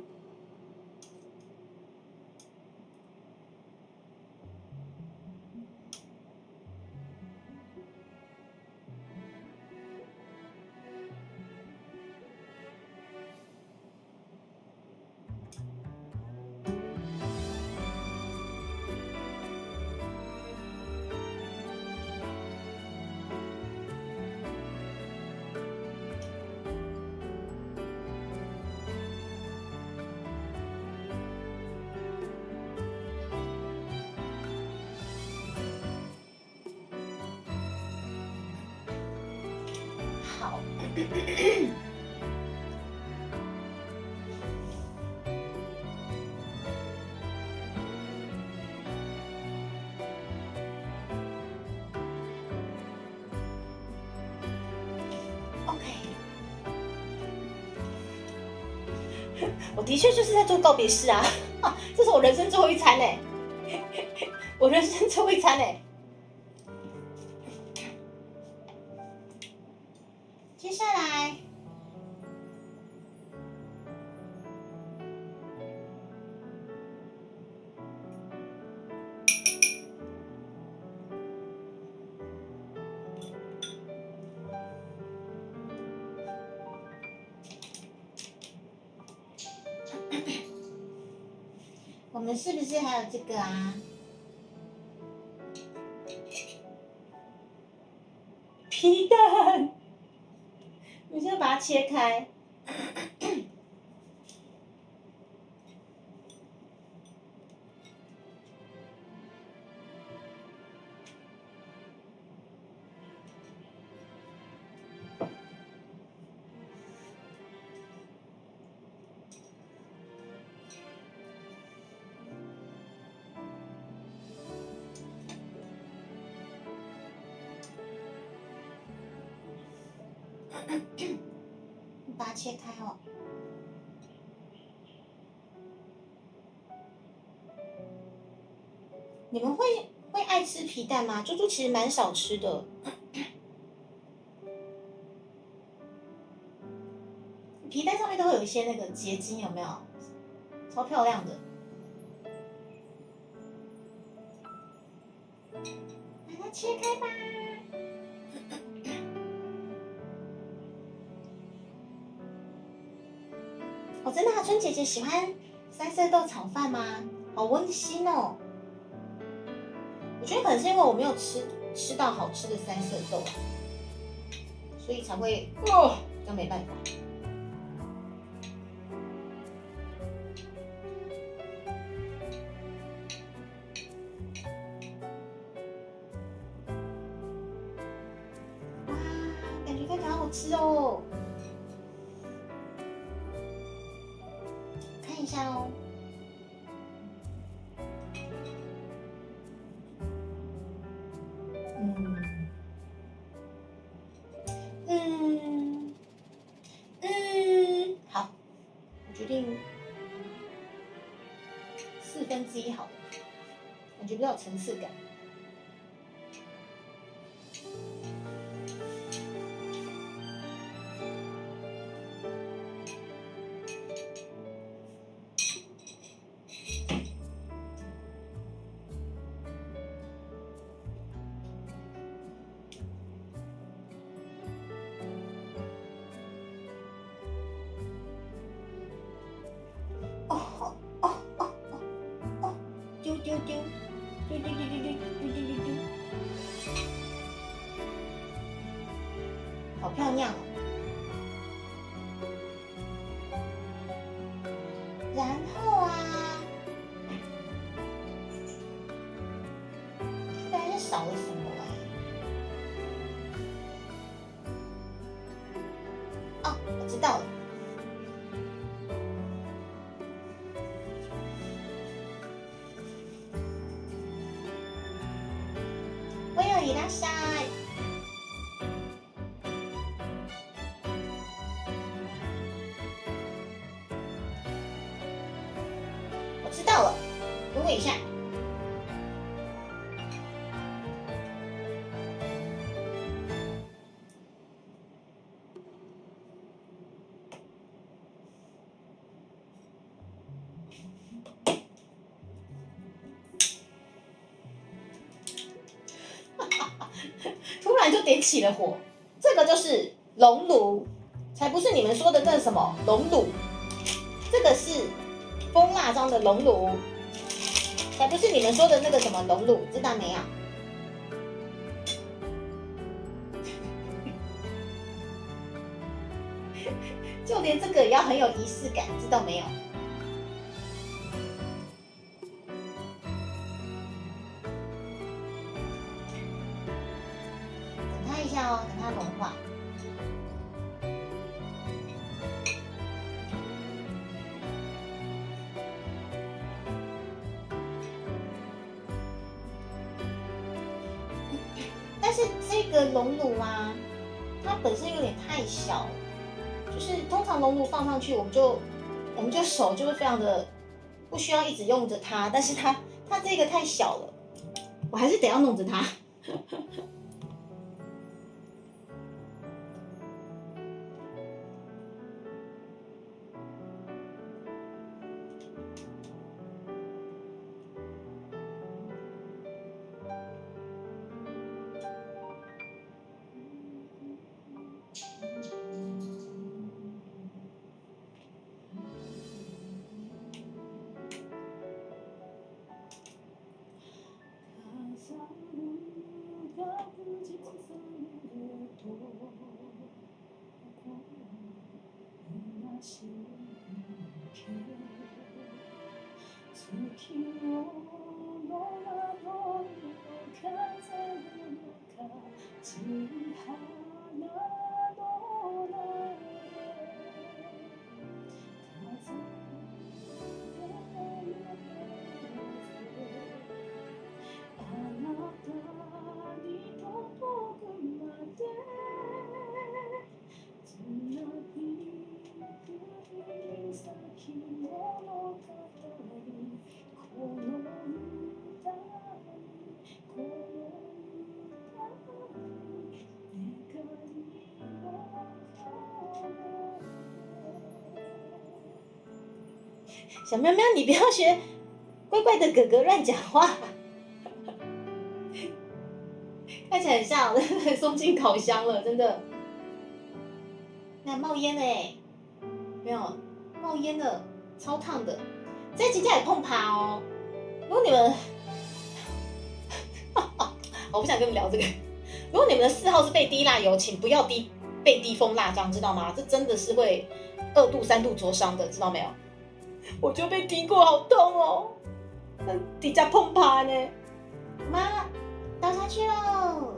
S4: 好，OK，我的确就是在做告别式啊，这是我人生最后一餐哎，我人生最后一餐哎。接下来，我们是不是还有这个啊？皮蛋。我现在把它切开，把它切开哦。你们会爱吃皮蛋吗？猪猪其实蛮少吃的。皮蛋上面都会有一些那个结晶，有没有？超漂亮的。把它切开吧。哦，真的啊，春姐姐喜欢三色豆炒饭吗？好温馨哦。我觉得可能是因为我没有吃到好吃的三色豆啊，所以才会就没办法。哇，感觉看起来好好吃哦。看一下哦。好，我决定1/4好了，感觉比较有层次感。好漂亮哦！然后啊，原来是少了什么哦，我知道了。我有いらっしゃい。我知道了，等我一下。突然就点起了火，这个就是熔炉，才不是你们说的那什么熔炉，这个是蜂蜡妆的熔炉，才不是你们说的那个什么熔炉，知道没有？就连这个也要很有仪式感，知道没有？等它一下哦，等它融化。但是这个熔炉啊，它本身有点太小，就是通常熔炉放上去，我们就手就会非常的不需要一直用着它，但是它这个太小了，我还是得要弄着它。小喵喵，你不要学怪怪的哥哥乱讲话，看起来很像送进烤箱了，真的。那冒烟了哎，没有冒烟了，超烫的。这一集家也碰趴哦。如果你们，我不想跟你们聊这个。如果你们的嗜好是被滴蜡油，请不要被滴蜂蜡妆，知道吗？这真的是会2度3度灼伤的，知道没有？我就被滴过，好痛哦！底下碰趴呢，妈，倒下去喽！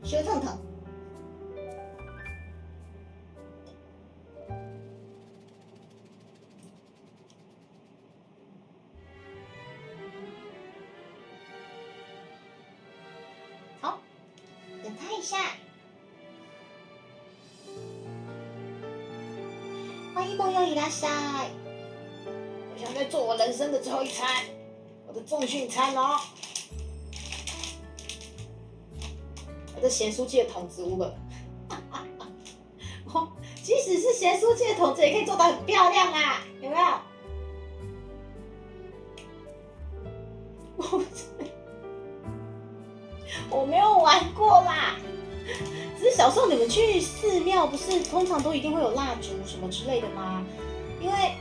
S4: 小烫烫。好，等它一下。欢迎朋友いらっしゃい。我想在做我人生的最后一餐，我的重训餐哦。我的咸酥鸡的筒子了。哦，即使是咸酥鸡的筒子，也可以做得很漂亮啦，有没有？我没有玩过啦，只是小时候你们去寺庙，不是通常都一定会有蜡烛什么之类的吗？因为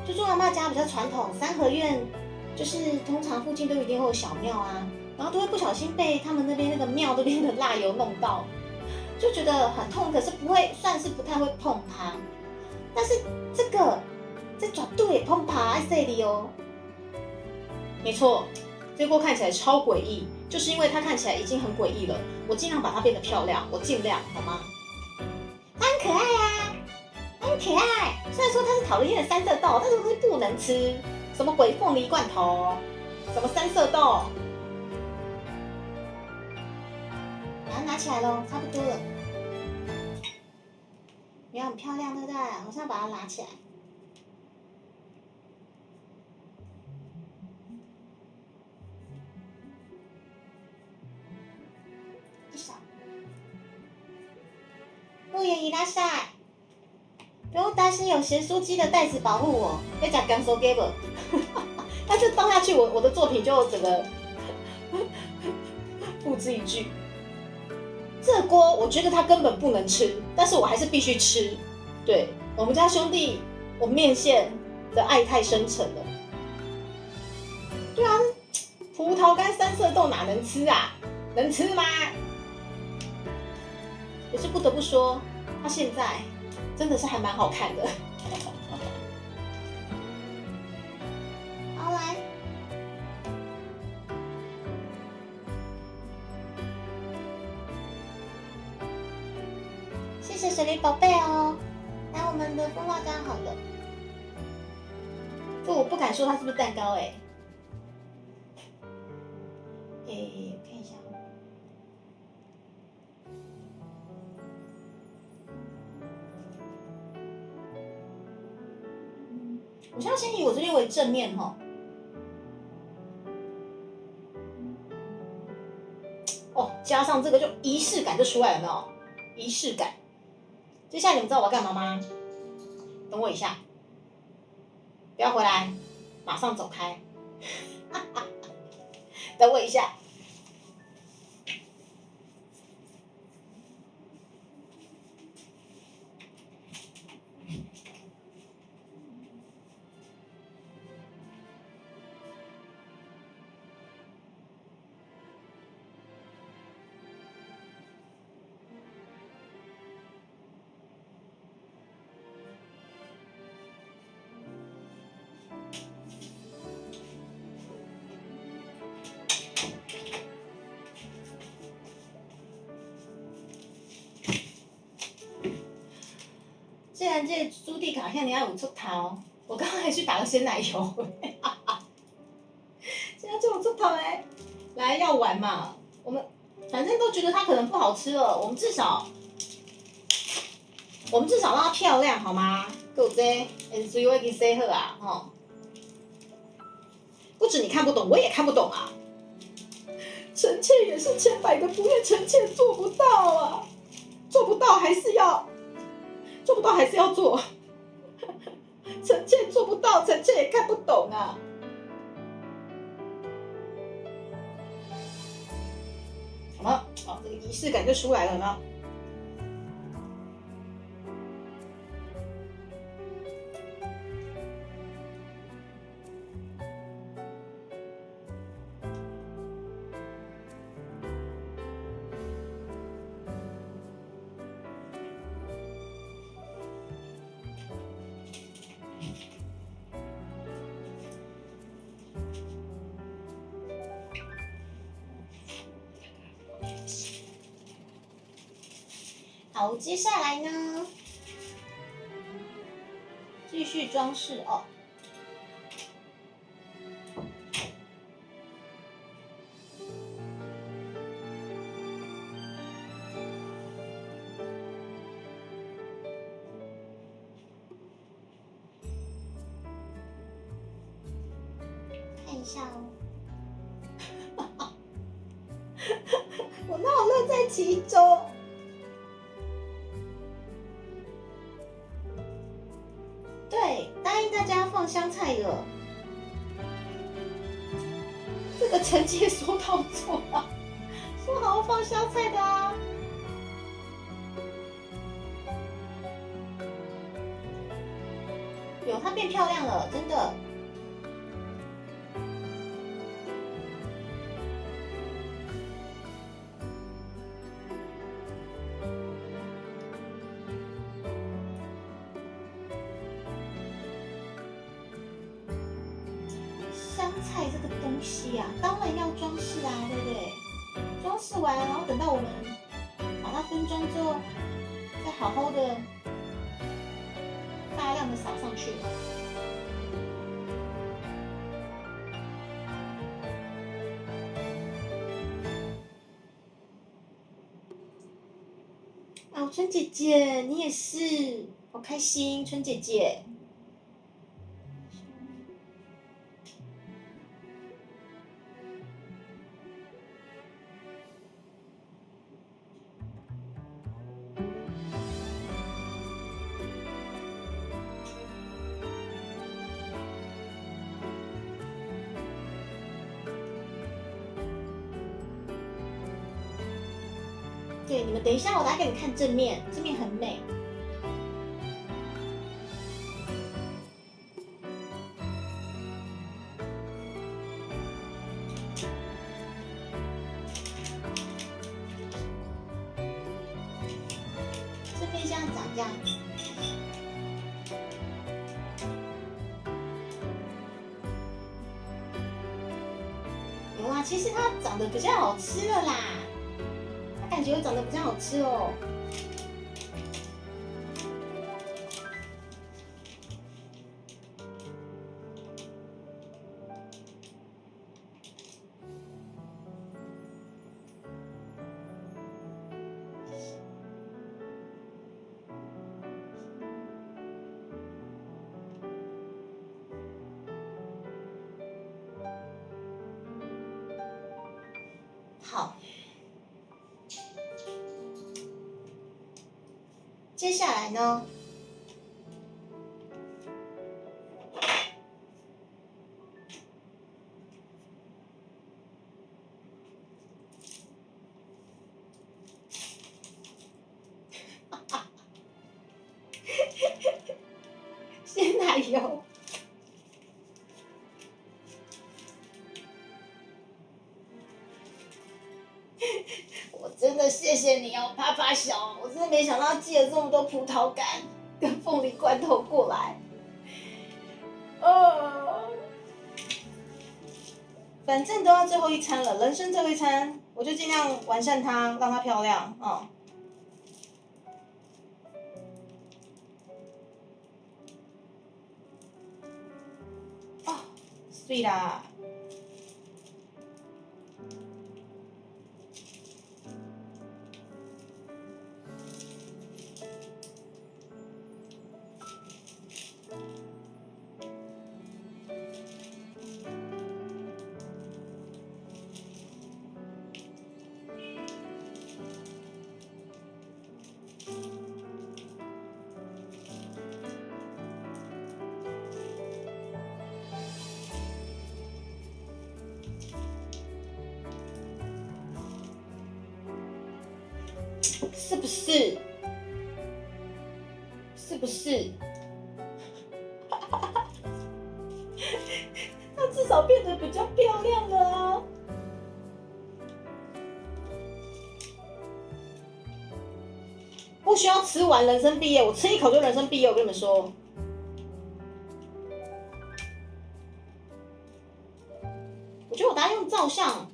S4: 就住阿嬷家比较传统，三合院就是通常附近都一定会有小庙啊，然后都会不小心被他们那边那个庙那边的蜡油弄到，就觉得很痛，可是不会算是不太会碰它。但是这绝对会碰它，爱说你哦。没错，这锅看起来超诡异，就是因为它看起来已经很诡异了，我尽量把它变得漂亮，我尽量好吗？它很可爱啊，它很可爱。虽然说它是讨人厌的三色豆，但是我是不能吃。什么鬼凤梨罐头，什么三色豆，把它拿起来咯，差不多了。也很漂亮，对不对？我现在把它拿起来。不言伊拉晒，不用担心有咸酥鸡的袋子保护我。要讲干手给不？但是倒下去我的作品就整个付之一炬。这锅我觉得它根本不能吃，但是我还是必须吃。对，我们家兄弟，我面线的爱太深沉了。对啊，葡萄干三色豆哪能吃啊？能吃吗？可是不得不说，它现在真的是还蛮好看的。好，来，谢谢水灵宝贝哦。来，我们的蜂蜡干好了。这我不敢说它是不是蛋糕哎。我看一下。我现在先以我这边为正面哈。哦，加上这个就仪式感就出来了，有没有？仪式感。接下来你们知道我要干嘛吗？等我一下，不要回来，马上走开。等我一下。既然这朱棣卡片你要有出头，我刚刚还去打了鲜奶油，现在就有出头哎！来要玩嘛，我们反正都觉得它可能不好吃了，我们至少让它漂亮好吗？够这，所以我已经说好啊，吼！不止你看不懂，我也看不懂啊。臣妾也是千百个不愿，臣妾做不到啊，做不到还是要做。臣妾做不到，臣妾也看不懂啊。好了，哦，这个仪式感就出来了，有没有？好，接下来呢，继续装饰哦。看一下哦，我哪有乐在其中？对，答应大家放香菜了。这个臣妾说到做到，说好放香菜的啊。有，它变漂亮了，真的。菜这个东西啊，当然要装饰啊，对不对？装饰完，然后等到我们把它分装之后，再好好的大量的撒上去。哦，春姐姐，你也是，好开心，春姐姐。对，你们等一下，我来给你看正面，正面很美。正面像长这样子。有啦，其实它长得比较好吃了啦。感觉长得比较好吃哦。好。接下来呢，鲜奶油。我真的谢谢你哦，趴趴熊，我真的没想到寄了这么多葡萄干跟凤梨罐头过来。反正都要最后一餐了，人生最后一餐，我就尽量完善它，让它漂亮啊。哦，碎啦。是不是？是不是？它至少变得比较漂亮了啊！不需要吃完人生毕业，我吃一口就人生毕业。我跟你们说，我觉得我等下用照相，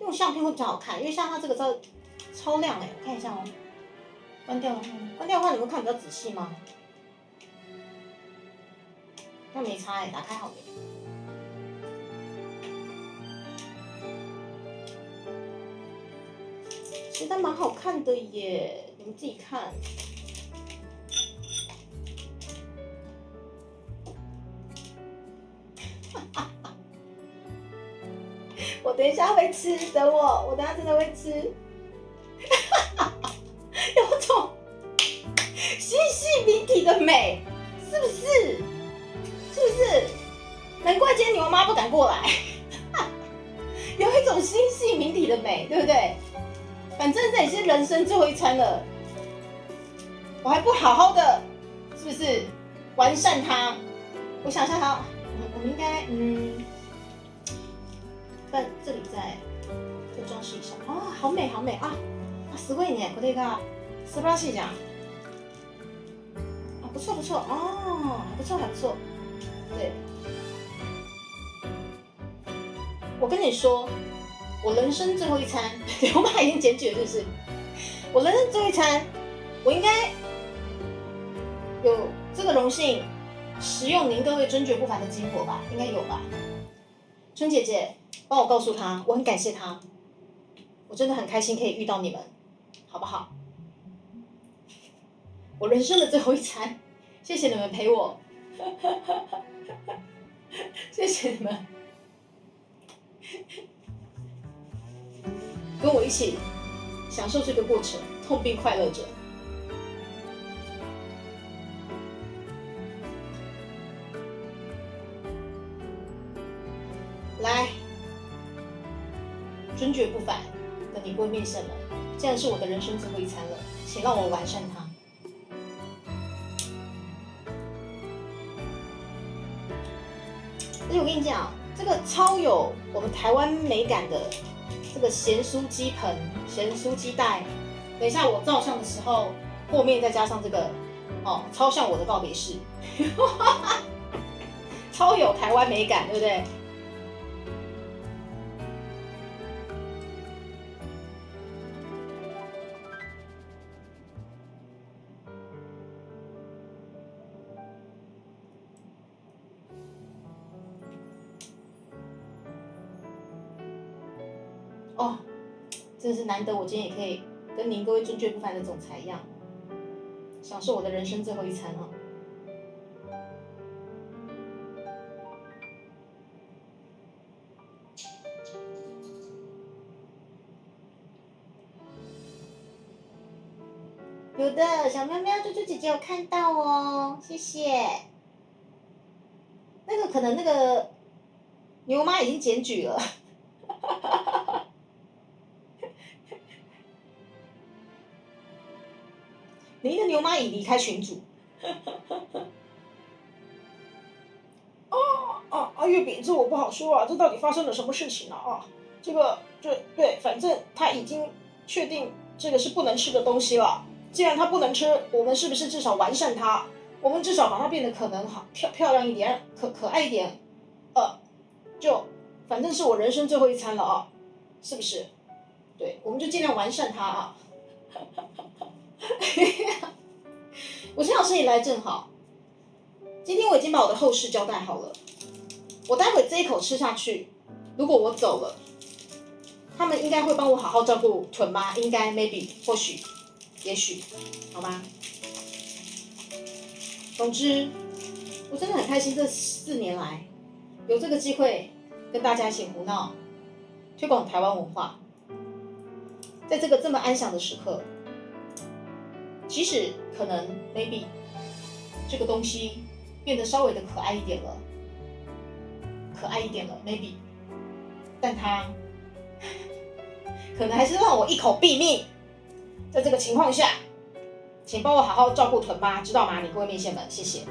S4: 用相片会比较好看，因为像它这个超亮哎，我看一下哦。关掉了，关掉的话你们看比较仔细吗？那没差哎，打开好了。其实它蛮好看的耶，你们自己看。我等一下会吃，等我等一下真的会吃。有种星系名体的美，是不是？是不是？难怪今天牛妈不敢过来，有一种星系名体的美，对不对？反正这也是人生最后一餐了，我还不好好的，是不是完善它？我想想它，我们应该在这里再装饰一下。哦，好美，好美啊！すごいね、これが素晴らしいじゃん。啊，不错不错哦，还不错还不错。对，我跟你说，我人生最后一餐，我妈已经检举了，就是我人生最后一餐，我应该有这个荣幸食用您各位尊爵不凡的金箔吧，应该有吧？春姐姐，帮我告诉她，我很感谢她，我真的很开心可以遇到你们，好不好？我人生的最后一餐，谢谢你们陪我，谢谢你们，跟我一起享受这个过程，痛并快乐着。来，尊爵不凡的你各位面圣们，既然是我的人生最后一餐了，请让我完善它。而且我跟你讲，这个超有我们台湾美感的这个咸酥鸡盆、咸酥鸡袋，等一下我照相的时候，后面再加上这个超像我的告别式，超有台湾美感，对不对？哦，真的是难得，我今天也可以跟您各位尊爵不凡的总裁一样，享受我的人生最后一餐啊！有的小喵喵，猪猪姐姐有看到哦，谢谢。那个可能那个牛妈已经检举了。您的牛妈已离开群组。月饼，这我不好说啊，这到底发生了什么事情啊？对，反正他已经确定这个是不能吃的东西了。既然它不能吃，我们是不是至少完善它？我们至少把它变得可能好漂亮一点，可爱一点。反正是我人生最后一餐了啊，是不是？对，我们就尽量完善它啊。我陈老师也来正好，今天我已经把我的后事交代好了。我待会这一口吃下去，如果我走了，他们应该会帮我好好照顾豚妈，应该 maybe 或许也许，好吗？总之，我真的很开心，这4年来有这个机会跟大家一起胡闹，推广台湾文化，在这个这么安详的时刻。即使可能 maybe 这个东西变得稍微的可爱一点了 maybe， 但它可能还是让我一口毙命。在这个情况下，请帮我好好照顾豚妈，知道吗？你各位面线们，谢谢。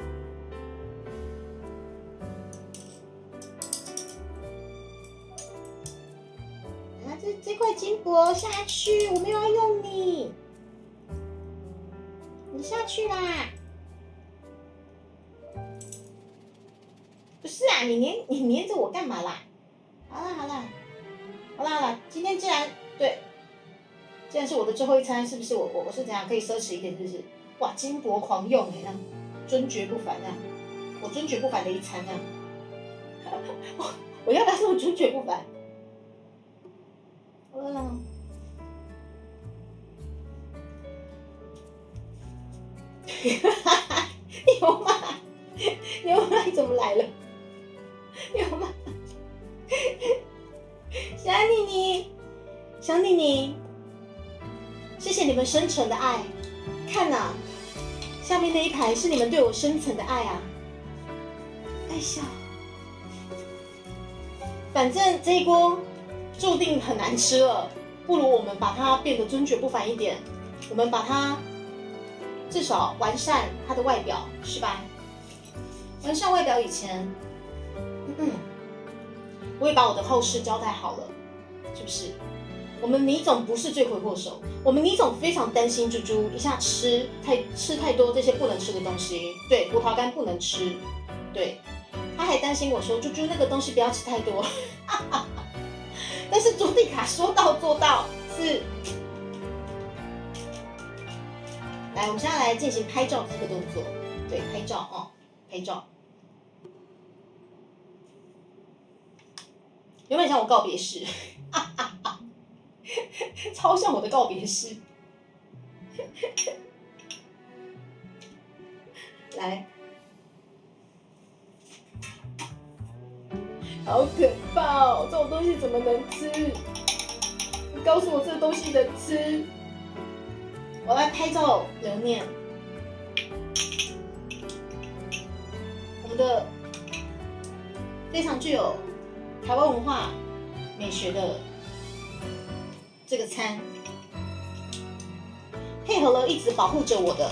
S4: 这块金箔下去，我没有要用你。你下去啦！不是啊，你黏着我干嘛啦？好啦，今天既然是我的最后一餐，是不是我是怎样可以奢侈一点？是不是？哇，金箔狂用这样尊爵不凡这样，我尊爵不凡的一餐这样。我要不要这么尊爵不凡？牛妈你怎么来了？牛妈，想你，谢谢你们深沉的爱。看呐，下面那一排是你们对我深层的爱啊。哎呀，反正这一锅注定很难吃了，不如我们把它变得尊爵不凡一点，我们把它至少完善它的外表，是吧？完善外表以前，我也把我的后事交代好了，是不是？我们倪总不是罪魁祸首，我们倪总非常担心猪猪一下吃太多这些不能吃的东西，对，葡萄干不能吃，对，他还担心我说猪猪那个东西不要吃太多，但是朱蒂卡说到做到，是。来，我们现在来进行拍照这个动作。对，拍照哦，拍照。有没有像我告别式？超像我的告别式。来，好可怕哦！这种东西怎么能吃？你告诉我这个东西能吃？我来拍照留念。我们的非常具有台湾文化美学的这个餐，配合了一直保护着我的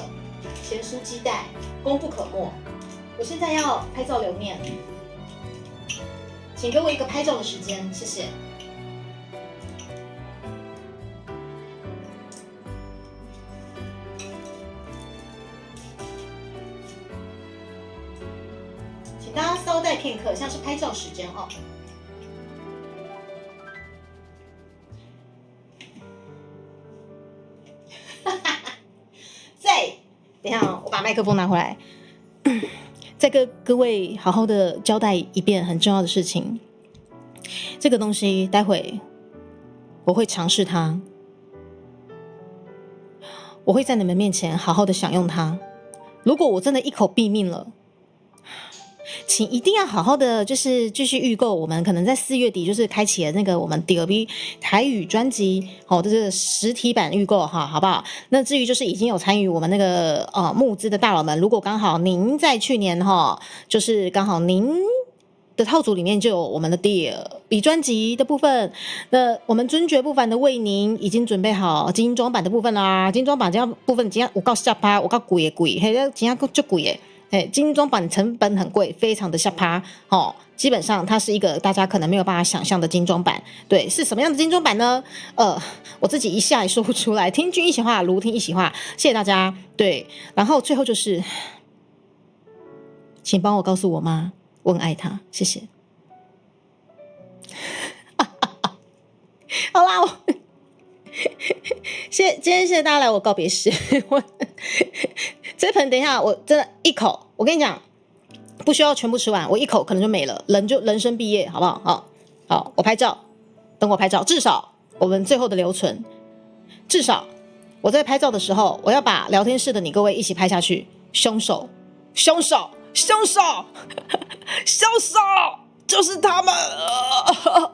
S4: 咸酥鸡蛋，功不可没。我现在要拍照留念，请给我一个拍照的时间，谢谢。请大家稍待片刻，像是拍照时间哦。等一下，我把麦克风拿回来，再跟各位好好的交代一遍很重要的事情。这个东西待会我会尝试它，我会在你们面前好好的享用它。如果我真的一口毙命了，请一定要好好的，就是继续预购。我们可能在4月底就是开启了那个我们第2批台语专辑，这是实体版预购哈，好不好？那至于就是已经有参与我们那个募资的大佬们，如果刚好您在去年就是刚好您的套组里面就有我们的第2笔专辑的部分，那我们尊爵不凡的为您已经准备好精装版的部分啦。精装版这样部分今天我告下趴，我告贵也贵，嘿，今天就贵耶。精装版成本很贵，非常的下趴基本上它是一个大家可能没有办法想象的精装版。对，是什么样的精装版呢？我自己一下也说不出来。听君一席话，如听一席话。谢谢大家。对，然后最后就是，请帮我告诉我妈，我很爱她，谢谢。好啦，今天谢谢大家来我告别式。这盆等一下，我真的一口，我跟你讲，不需要全部吃完，我一口可能就没了，人生毕业，好不好？好，我拍照，等我拍照，至少我们最后的留存，至少我在拍照的时候，我要把聊天室的你各位一起拍下去，凶手就是他们，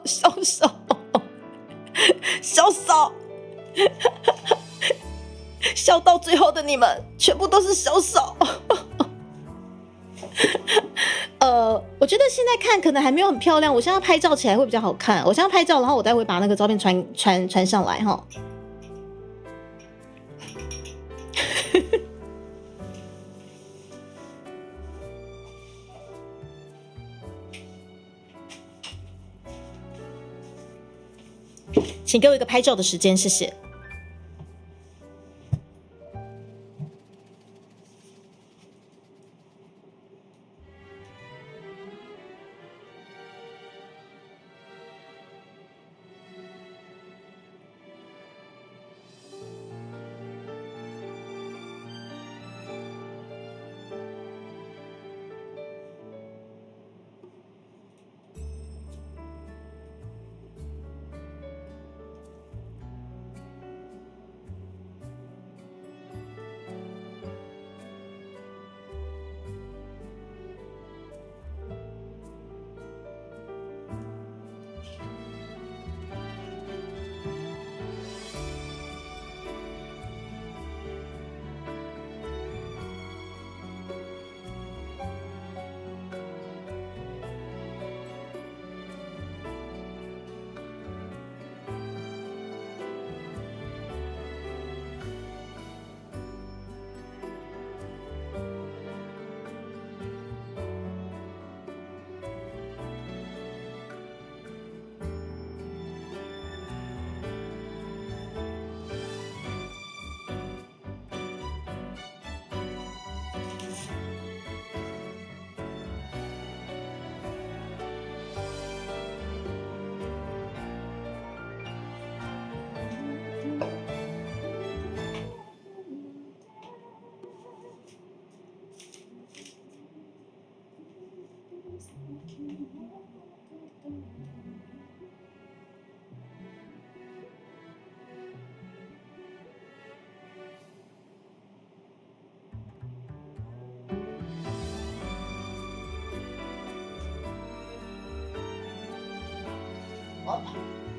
S4: 凶手。笑到最后的你们全部都是小手。我觉得现在看可能还没有很漂亮，我现在拍照起来会比较好看。我现在拍照，然后我待会把那个照片传上来哈。请给我一个拍照的时间，谢谢。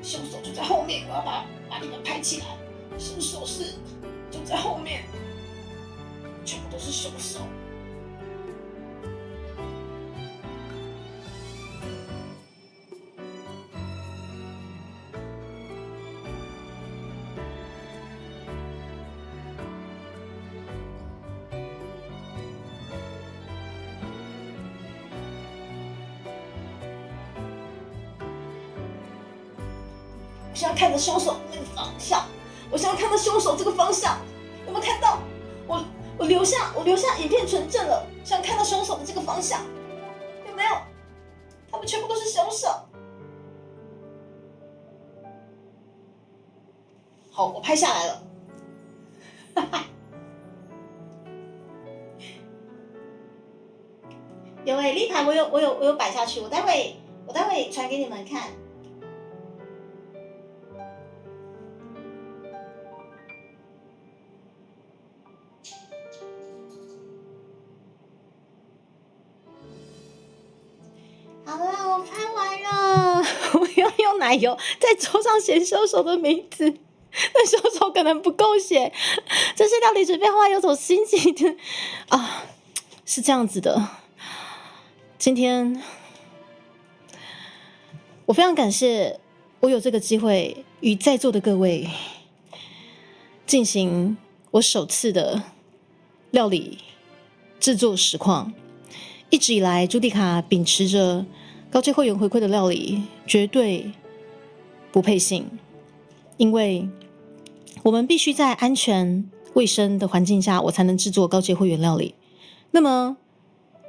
S4: 凶手就在后面，我要把你们拍起来。凶手就在后面，全部都是凶手。我现在看着凶手那个方向，我现在看到凶手这个方向，有没有看到？我留下影片存证了，现在看到凶手的这个方向，有没有？他们全部都是凶手。好，我拍下来了。有立牌我有摆下去，我待会传给你们看。好了，我拍完了，我要用奶油在桌上写凶手的名字，那凶手可能不够写。这些料理准备后有种心情的啊，是这样子的。今天我非常感谢我有这个机会与在座的各位进行我首次的料理制作实况。一直以来，朱迪卡秉持着高阶会员回馈的料理绝对不配信，因为我们必须在安全卫生的环境下，我才能制作高阶会员料理。那么，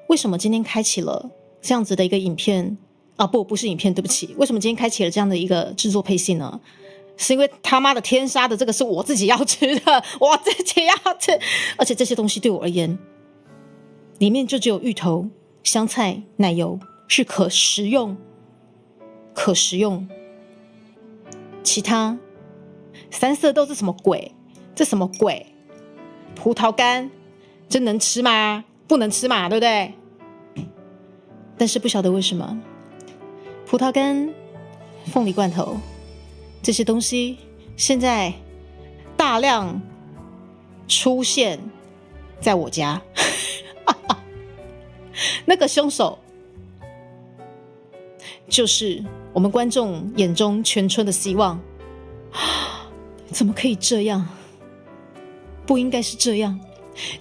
S4: 为什么今天开启了这样子的一个影片啊？不是影片，对不起。为什么今天开启了这样的一个制作配信呢？是因为他妈的天杀的这个是我自己要吃的，我自己要吃，而且这些东西对我而言，里面就只有芋头、香菜、奶油是可食用，其他三色豆是什么鬼？这什么鬼？葡萄干这能吃吗？不能吃嘛，对不对？但是不晓得为什么，葡萄干、凤梨罐头这些东西现在大量出现在我家。那个凶手就是我们观众眼中全村的希望。怎么可以这样？不应该是这样。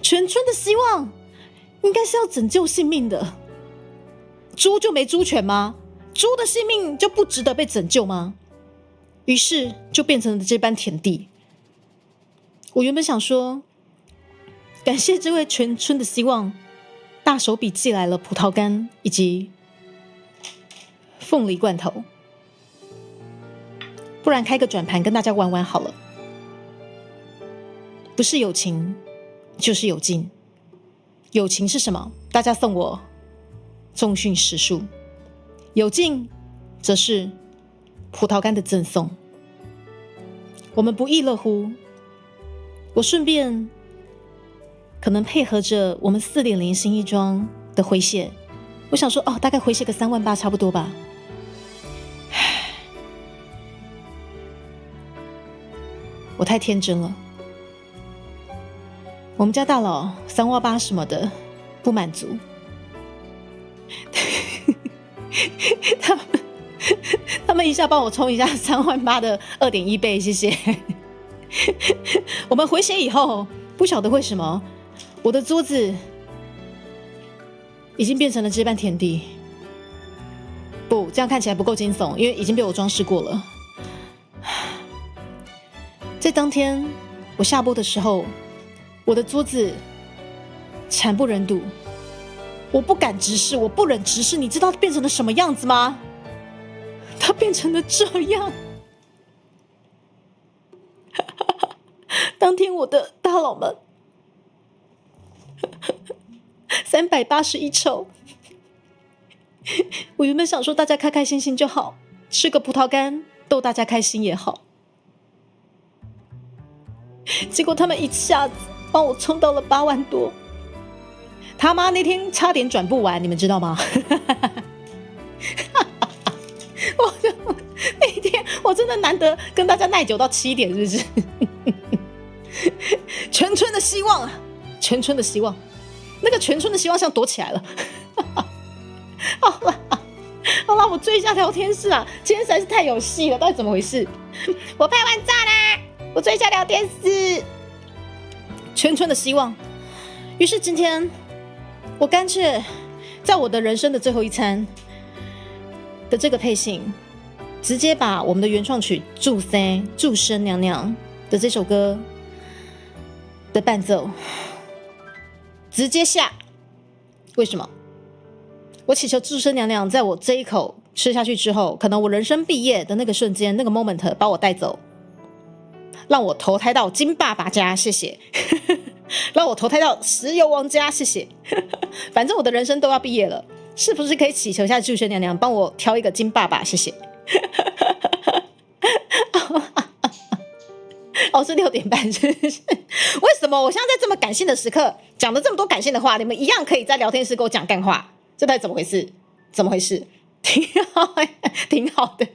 S4: 全村的希望应该是要拯救性命的。猪就没猪权吗？猪的性命就不值得被拯救吗？于是就变成了这般田地。我原本想说，感谢这位全村的希望大手笔寄来了葡萄干以及凤梨罐头，不然开个转盘跟大家玩玩好了。不是友情就是有劲。友情是什么？大家送我重训时数。有劲则是葡萄干的赠送。我们不亦乐乎。我顺便可能配合着我们4.0新一装的回血，我想说大概回血个3万8差不多吧。我太天真了。我们家大佬3万8什么的不满足，他们一下帮我冲一下3万8的2.1倍，谢谢。我们回血以后，不晓得为什么我的桌子已经变成了这般田地。不，这样看起来不够惊悚，因为已经被我装饰过了。在当天我下播的时候，我的桌子惨不忍睹，我不敢直视，我不忍直视。你知道变成了什么样子吗？它变成了这样。当天我的大佬们381筹，我原本想说大家开开心心就好，吃个葡萄干逗大家开心也好，结果他们一下子帮我冲到了8万多。他妈那天差点转不完，你们知道吗？我就那天真的难得跟大家耐久到7点，是不是？全村的希望啊，全村的希望，那个全村的希望像躲起来了。好了，好了，我追一下聊天室啊，今天实在是太有戏了，到底怎么回事？我拍完照啦，我追一下聊天室，全村的希望。于是今天，我干脆在我的人生的最后一餐的这个配信，直接把我们的原创曲《祝生娘娘》的这首歌的伴奏直接下。为什么？我祈求祝生娘娘在我这一口吃下去之后，可能我人生毕业的那个瞬间，那个 moment 把我带走，让我投胎到金爸爸家，谢谢。让我投胎到石油王家，谢谢。反正我的人生都要毕业了，是不是可以祈求一下祝生娘娘帮我挑一个金爸爸，谢谢。哦，是6点半，是不是？为什么我现在在这么感性的时刻讲了这么多感性的话，你们一样可以在聊天室给我讲干话？这到底怎么回事？怎么回事？挺好，挺好的，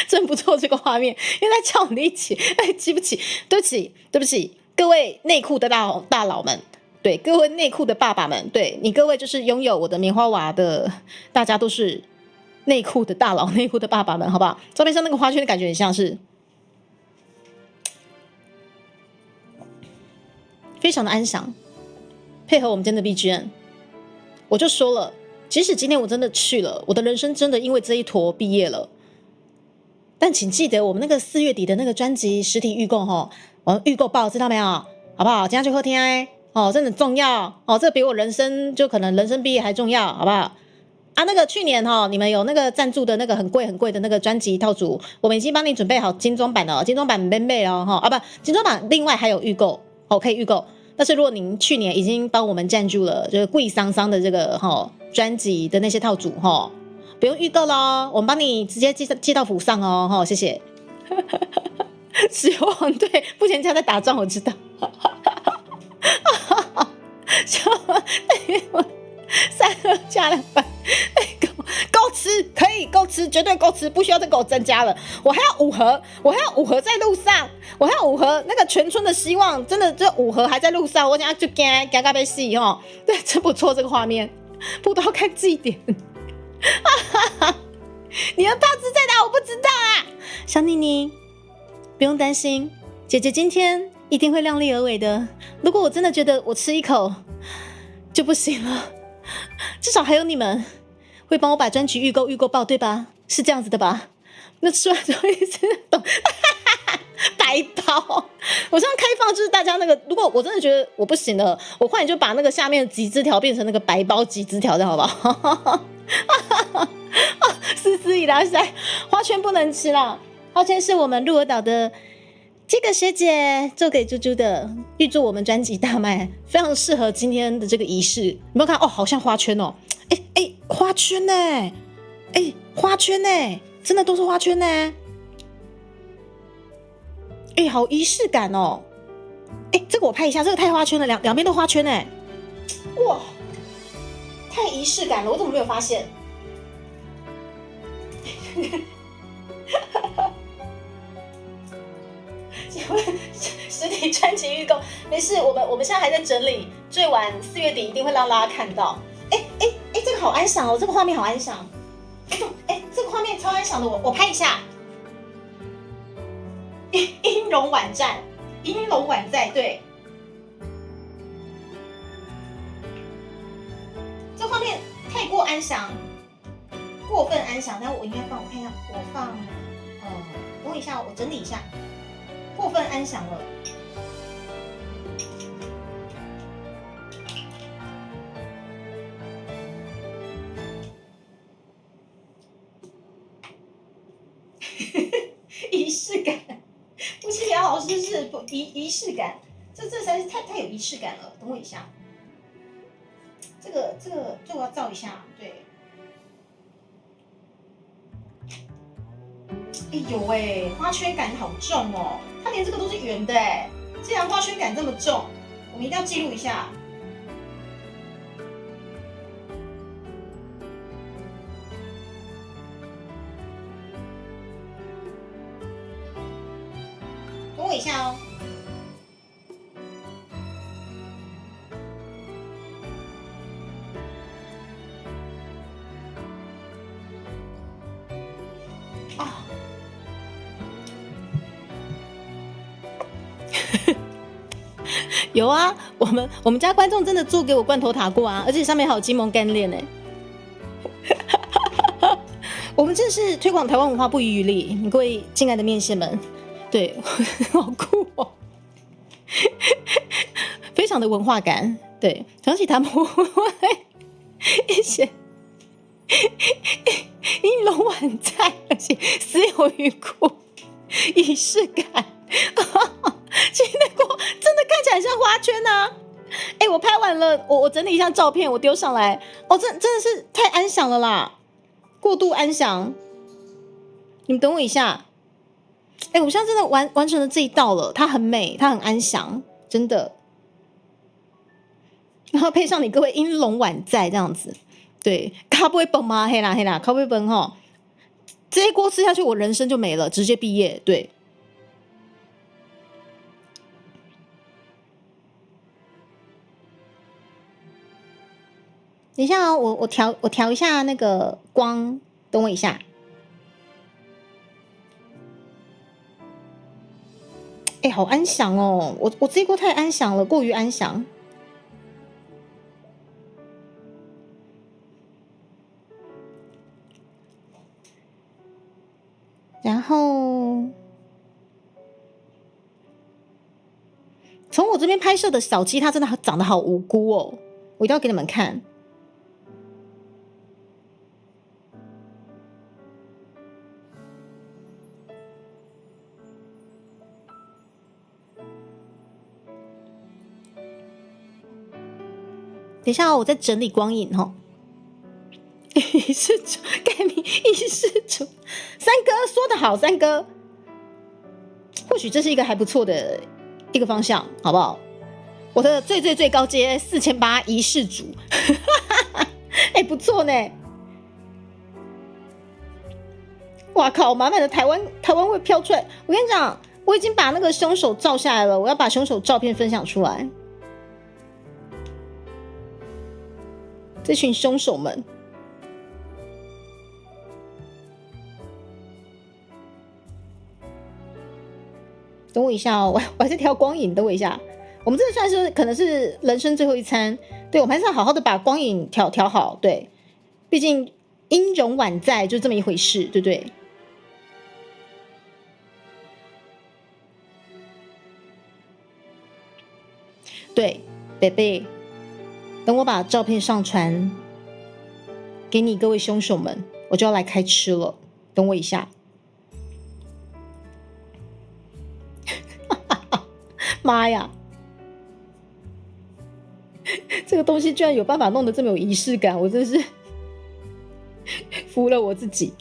S4: 真不错这个画面，因为在叫你一起，记不起，对不起，对不起，各位内裤的大佬们，对，各位内裤的爸爸们，对你各位就是拥有我的棉花娃的，大家都是内裤的大佬、内裤的爸爸们，好不好？照片上那个花圈的感觉很像是。非常的安详，配合我们今天的 BGM， 我就说了，即使今天我真的去了，我的人生真的因为这一坨毕业了，但请记得我们那个4月底的那个专辑实体预购我们预购报知道没有？好不好？今天去喝听真的重要这比我人生就可能人生毕业还重要，好不好？啊，那个去年你们有那个赞助的那个很贵的那个专辑套组，我们已经帮你准备好精装版了，精装版没卖了不，精装版另外还有预购。可以预购，但是如果您去年已经帮我们赞助了，就是贵桑桑的这个专辑的那些套组不用预购咯，我们帮你直接寄到府上哦谢谢。石油王对，目前家在打仗，我知道。3盒加200，够吃，可以够吃，绝对够吃，不需要再给我增加了。我还要5盒，我还要5盒在路上，我还要5盒。那个全村的希望，真的这5盒还在路上，我想要就惊到被死对，真不错这个画面，葡萄看祭典。你的炮支在哪？我不知道啊，小妮妮，不用担心，姐姐今天一定会量力而为的。如果我真的觉得我吃一口就不行了，至少还有你们会帮我把专辑预购报，对吧？是这样子的吧？那吃完之后一直懂，白包。我这样开放就是大家那个，如果我真的觉得我不行了，我快点就把那个下面的集资条变成那个白包集资条，这样好不好？思以拉塞，花圈不能吃啦。花圈是我们鹿儿岛的这个学姐做给猪猪的，预祝我们专辑大卖，非常适合今天的这个仪式。有没有看好像花圈花圈呢？花圈呢？真的都是花圈呢？好仪式感哦！这个我拍一下，这个太花圈了，两边都花圈呢。哇，太仪式感了，我怎么没有发现？实体专辑预购没事，我们现在还在整理，最晚4月底一定会让大家看到。这个好安详哦，这个画面好安详。这个画面超安详的，我拍一下。音容宛在，对。这画面太过安详，过分安详。但我应该我看一下，我放，等我一下，我整理一下。过分安详了。仪式感，不是姚老师是仪式感，这实在是太有仪式感了。等我一下，这个我要照一下，对。花圈感好重哦，它连这个都是圆的既然花圈感这么重，我们一定要记录一下。一下哦。啊，有啊，我们家观众真的做给我罐头塔过啊，而且上面还有金蒙干练呢。我们真是推广台湾文化不遗余力，各位敬爱的面线们，对，好酷哦，非常的文化感。对，想起他们一些音容宛在，而且死有余辜，仪式感。其实那锅真的看起来像花圈啊！哎，我拍完了，我整理一下照片，我丢上来。哦，真的是太安详了啦，过度安详。你们等我一下。哎，我现在真的完成了这一道了，它很美，它很安详，真的。然后配上你各位音容宛在这样子，对，咖不会崩吗？黑啦，咖不会崩哈。这些锅吃下去，我人生就没了，直接毕业。对。等一下哦，我调一下那个光，等我一下。哎，好安详哦！我这一锅太安详了，过于安详。然后从我这边拍摄的小鸡，它真的长得好无辜哦，我一定要给你们看。等一下哦，我在整理光影哦。仪式主改名仪式主，三哥说得好，三哥，或许这是一个还不错的一个方向，好不好？我的最高阶4800仪式主，哎，不错呢。哇靠，满满的台湾味飘出来。我跟你讲，我已经把那个凶手照下来了，我要把凶手照片分享出来。这群凶手们，等我一下哦，我还是调光影，等我一下。我们这个算是可能是人生最后一餐，对，我们还是要好好的把光影调好，对，毕竟音容宛在就这么一回事，对不对？对，贝贝。等我把照片上传给你各位凶手们，我就要来开吃了。等我一下。妈呀！这个东西居然有办法弄得这么有仪式感，我真是服了我自己。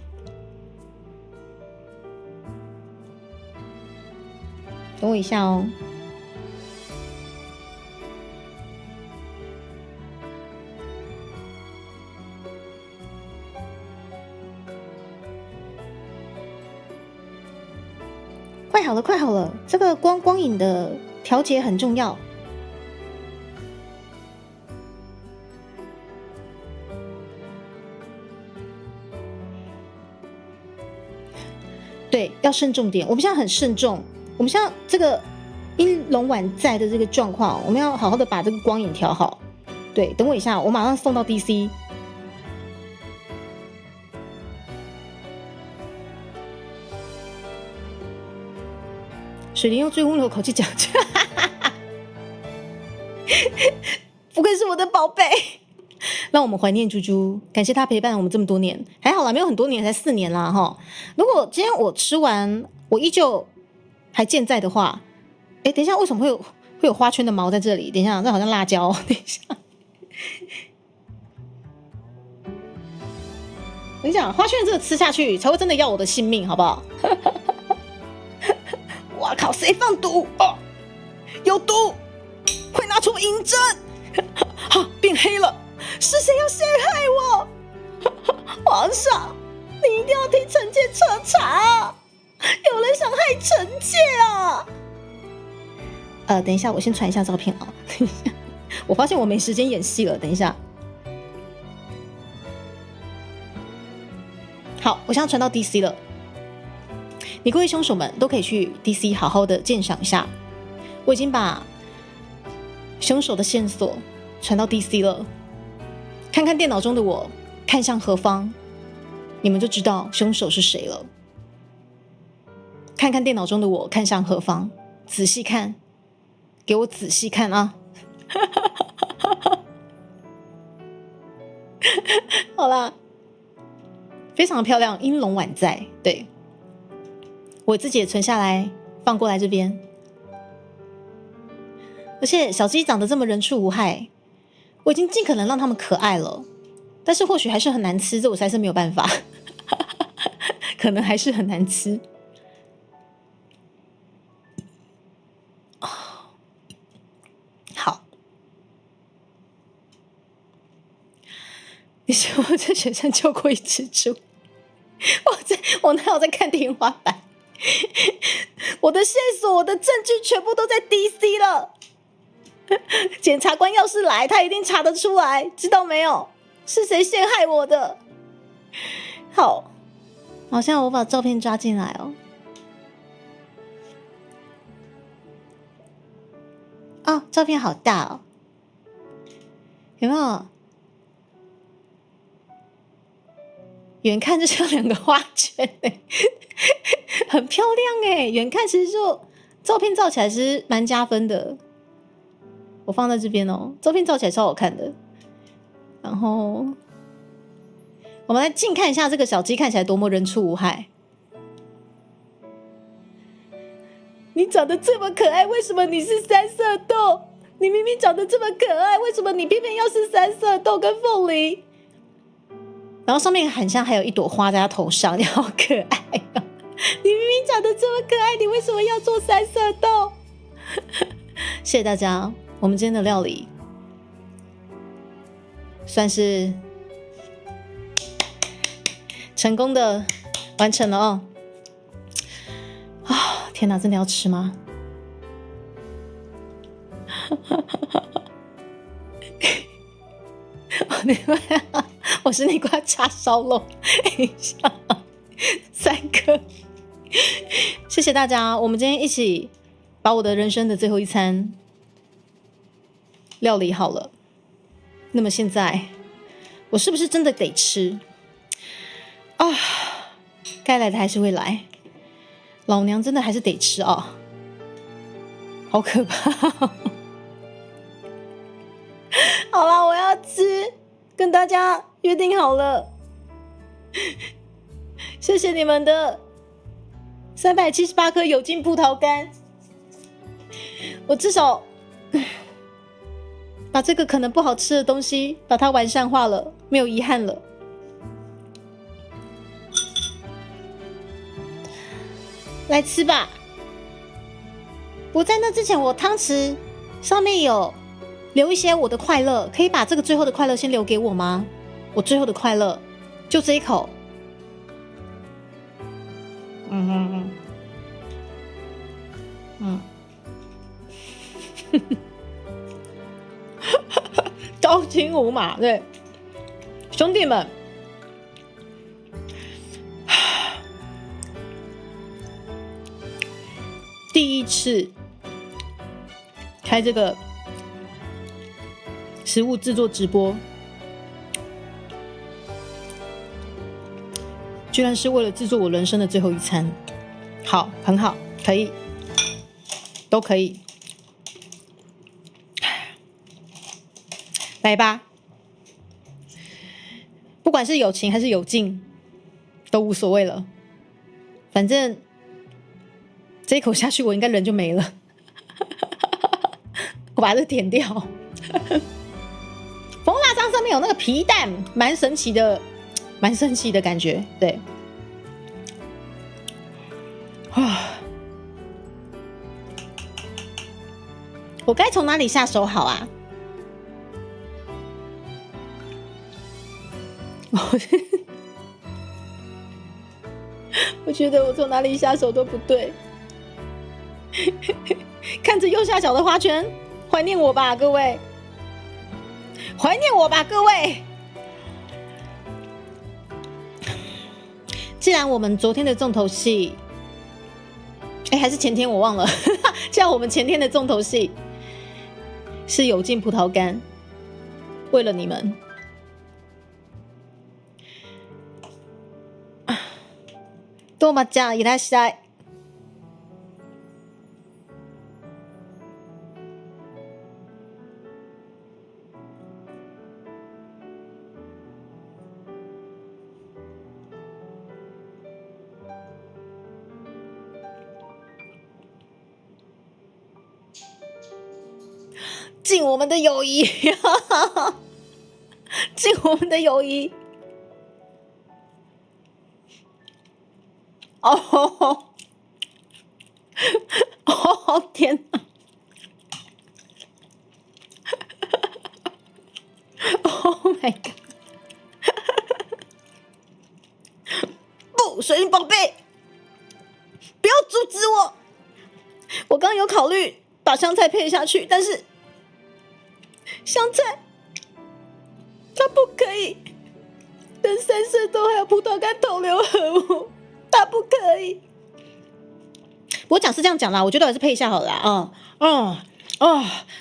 S4: 等我一下哦。快好了！这个光影的调节很重要。对，要慎重点。我们现在很慎重，我们现在这个音容宛在的这个状况，我们要好好的把这个光影调好。对，等我一下，我马上送到 DC。水莲用最温柔的口气讲，不愧是我的宝贝，让我们怀念猪猪，感谢他陪伴我们这么多年，还好啦，没有很多年，才4年啦哈。如果今天我吃完，我依旧还健在的话，哎，等一下，为什么会有花圈的毛在这里？等一下，这好像辣椒，等一下。我跟你讲，花圈这个吃下去才会真的要我的性命，好不好？哇靠！谁放毒？哦，有毒！快拿出银针！啊，变黑了！是谁要陷害我？皇上，你一定要替臣妾彻查！有人想害臣妾啊！等一下，我先传一下照片啊。等一下，我发现我没时间演戏了。等一下，好，我现在传到 DC 了。你各位凶手们都可以去 DC 好好的鉴赏一下。我已经把凶手的线索传到 DC 了，看看电脑中的我看向何方，你们就知道凶手是谁了。看看电脑中的我看向何方，仔细看，给我仔细看啊！好啦，非常漂亮，音龙宛在。对，我自己也存下来，放过来这边。而且小鸡长得这么人畜无害，我已经尽可能让他们可爱了，但是或许还是很难吃，这我实在是没有办法，可能还是很难吃。好，你说我在雪山救过一只猪，我哪有在看天花板？我的线索、我的证据全部都在 DC 了。检察官要是来，他一定查得出来，知道没有？是谁陷害我的？好，好像我把照片抓进来哦。哦，照片好大哦，有没有？远看就像两个花圈欸，很漂亮欸。远看其实就照片照起来是蛮加分的。我放在这边哦，照片照起来超好看的。然后我们来近看一下这个小鸡看起来多么人畜无害。你长得这么可爱，为什么你是三色豆？你明明长得这么可爱，为什么你偏偏要是三色豆跟凤梨？然后上面很像还有一朵花在他头上，你好可爱哦！你明明长得这么可爱，你为什么要做三色豆？谢谢大家，我们今天的料理算是成功的完成了哦。啊，天哪，真的要吃吗？我是那块叉烧肉，等一下3颗。谢谢大家，我们今天一起把我的人生的最后一餐料理好了。那么现在我是不是真的得吃啊？该来的还是会来，老娘真的还是得吃啊！好可怕！好啦，我要吃，跟大家约定好了。谢谢你们的378颗有劲葡萄干，我至少把这个可能不好吃的东西把它完善化了，没有遗憾了。来吃吧。不在那之前，我汤匙上面有留一些我的快乐，可以把这个最后的快乐先留给我吗？我最后的快乐就这一口。朝秦无马，对，兄弟们，第一次开这个食物制作直播，居然是为了制作我人生的最后一餐。好，很好，可以，都可以。来吧，不管是有情还是有劲，都无所谓了。反正这一口下去，我应该人就没了。我把这舔掉。蜂蜡章上面有那个皮蛋，蛮神奇的，蛮神奇的感觉。对，我该从哪里下手好啊？我觉得我从哪里下手都不对。看着右下角的花圈，怀念我吧，各位，怀念我吧，各位。既然我们昨天的重头戏，还是前天我忘了。既然我们前天的重头戏是有劲葡萄干，为了你们，どうもちゃんいらっしゃい。敬我们的友谊，敬我们的友谊。哦，哦，天哪！Oh my god！ 不，水灵宝贝，不要阻止我！我刚有考虑把香菜配下去，但是香菜它不可以跟三色豆还有葡萄干同流合污，它不可以。我讲是这样讲啦，我觉得还是配一下好了啦。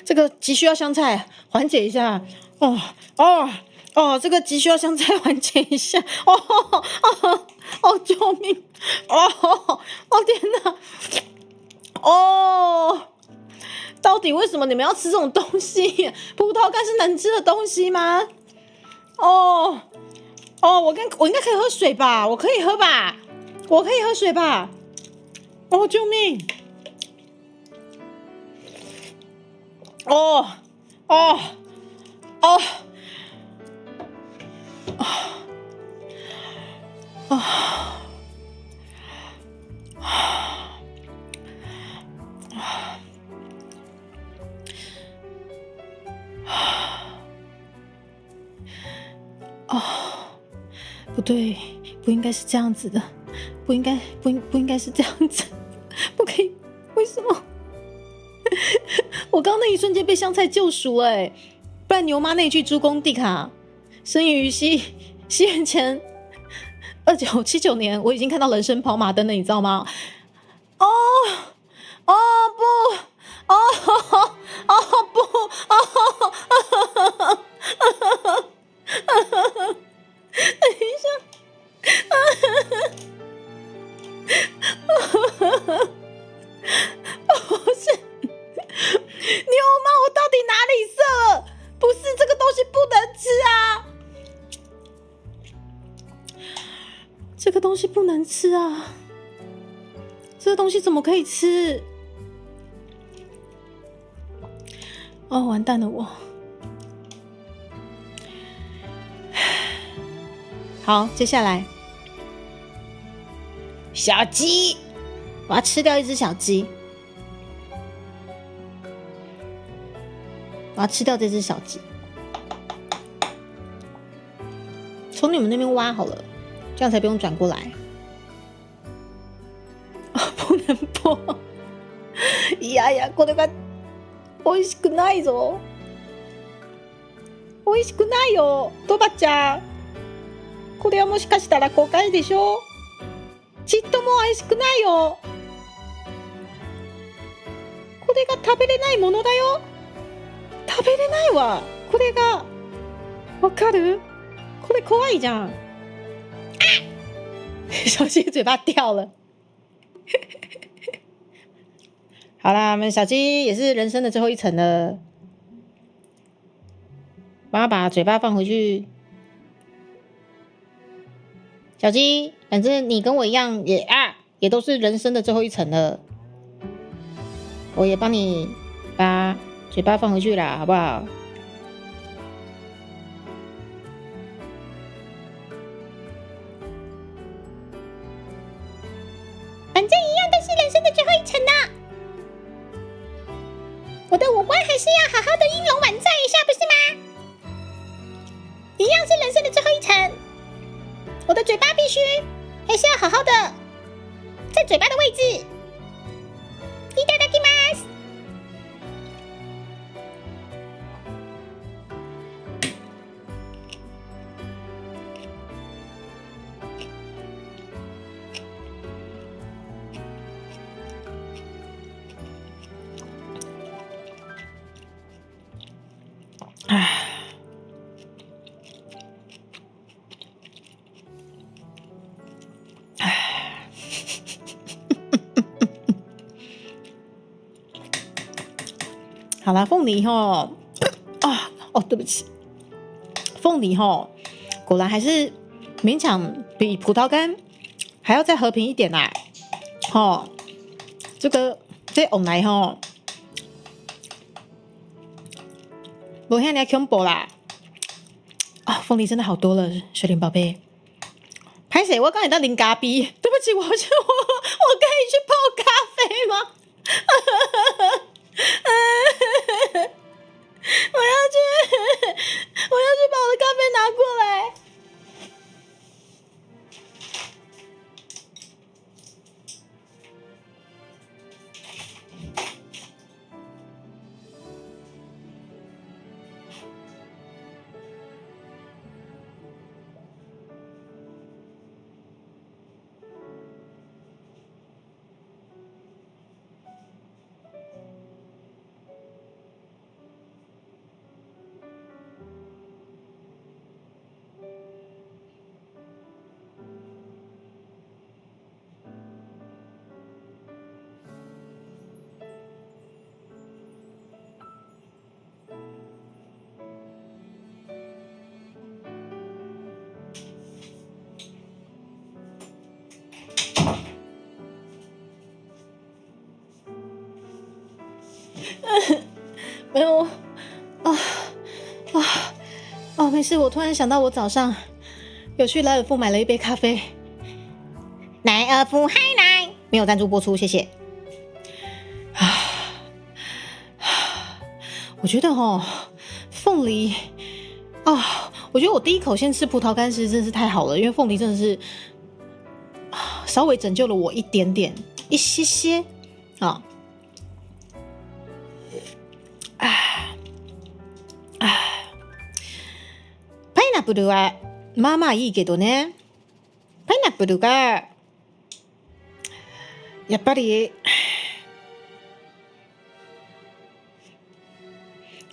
S4: 这个急需要香菜缓解一下。这个急需要香菜缓解一下。救命！天哪！到底为什么你们要吃这种东西？葡萄干是能吃的东西吗？我应该可以喝水吧？我可以喝吧？我可以喝水吧？救命！不对，不应该是这样子的，不应该是这样子，不可以，为什么？我刚那一瞬间被香菜救赎不然牛妈那句猪公地卡，生于西元前2979年，我已经看到人生跑马灯了，你知道吗？等一下，不是牛妈，我到底哪里色了？不是这个东西不能吃啊！这个东西不能吃啊！这个东西怎么可以吃？完蛋了我！好，接下来小鸡，我要吃掉一只小鸡，我要吃掉这只小鸡。从你们那边挖好了，这样才不用转过来。不能破！いやいや、これが美味しくないぞ。美味しくないよ、トバちゃん。これはもしかしたら誤解でしょ。ちっとも美味しくないよ。これが食べれないものだよ。食べれないわ。これがわかる？これ怖いじゃん。小鸡嘴巴掉了。好啦，我们小鸡也是人生的最后一层了。帮他把嘴巴放回去。小鸡，反正你跟我一样也都是人生的最后一层了。我也帮你把嘴巴放回去啦，好不好？反正一样都是人生的最后一层啦。我的五官还是要好好的音容宛在一下，不是吗？一样是人生的最后一层。我的嘴巴必须还是要好好的在嘴巴的位置。いただきます。好啦，凤梨哦，对不起，凤梨果然还是勉强比葡萄干还要再和平一点啦。这往来不像你恐怖啦。凤梨真的好多了，雪莲宝贝。拍谁？我刚才在淋咖啡，对不起，我可以去泡咖啡吗？我要去把我的咖啡拿过来。没有没事。我突然想到，我早上有去莱尔富买了一杯咖啡。莱尔富嗨奶没有赞助播出，谢谢。我觉得凤梨我觉得我第一口先吃葡萄干，其实真的是太好了，因为凤梨真的是稍微拯救了我一点点，一些些パイナップルはまあまあいいけどね。パイナップルがやっぱり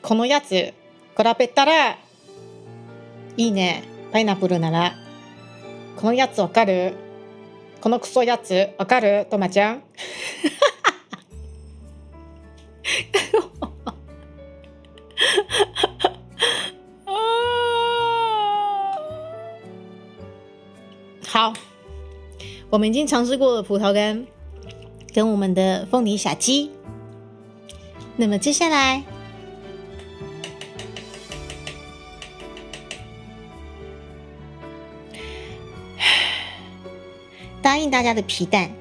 S4: このやつ比べたらいいね。パイナップルならこのやつわかる？このクソやつわかる？トマちゃん好，我们已经尝试过了葡萄干跟我们的凤梨小鸡，那么接下来答应大家的皮蛋，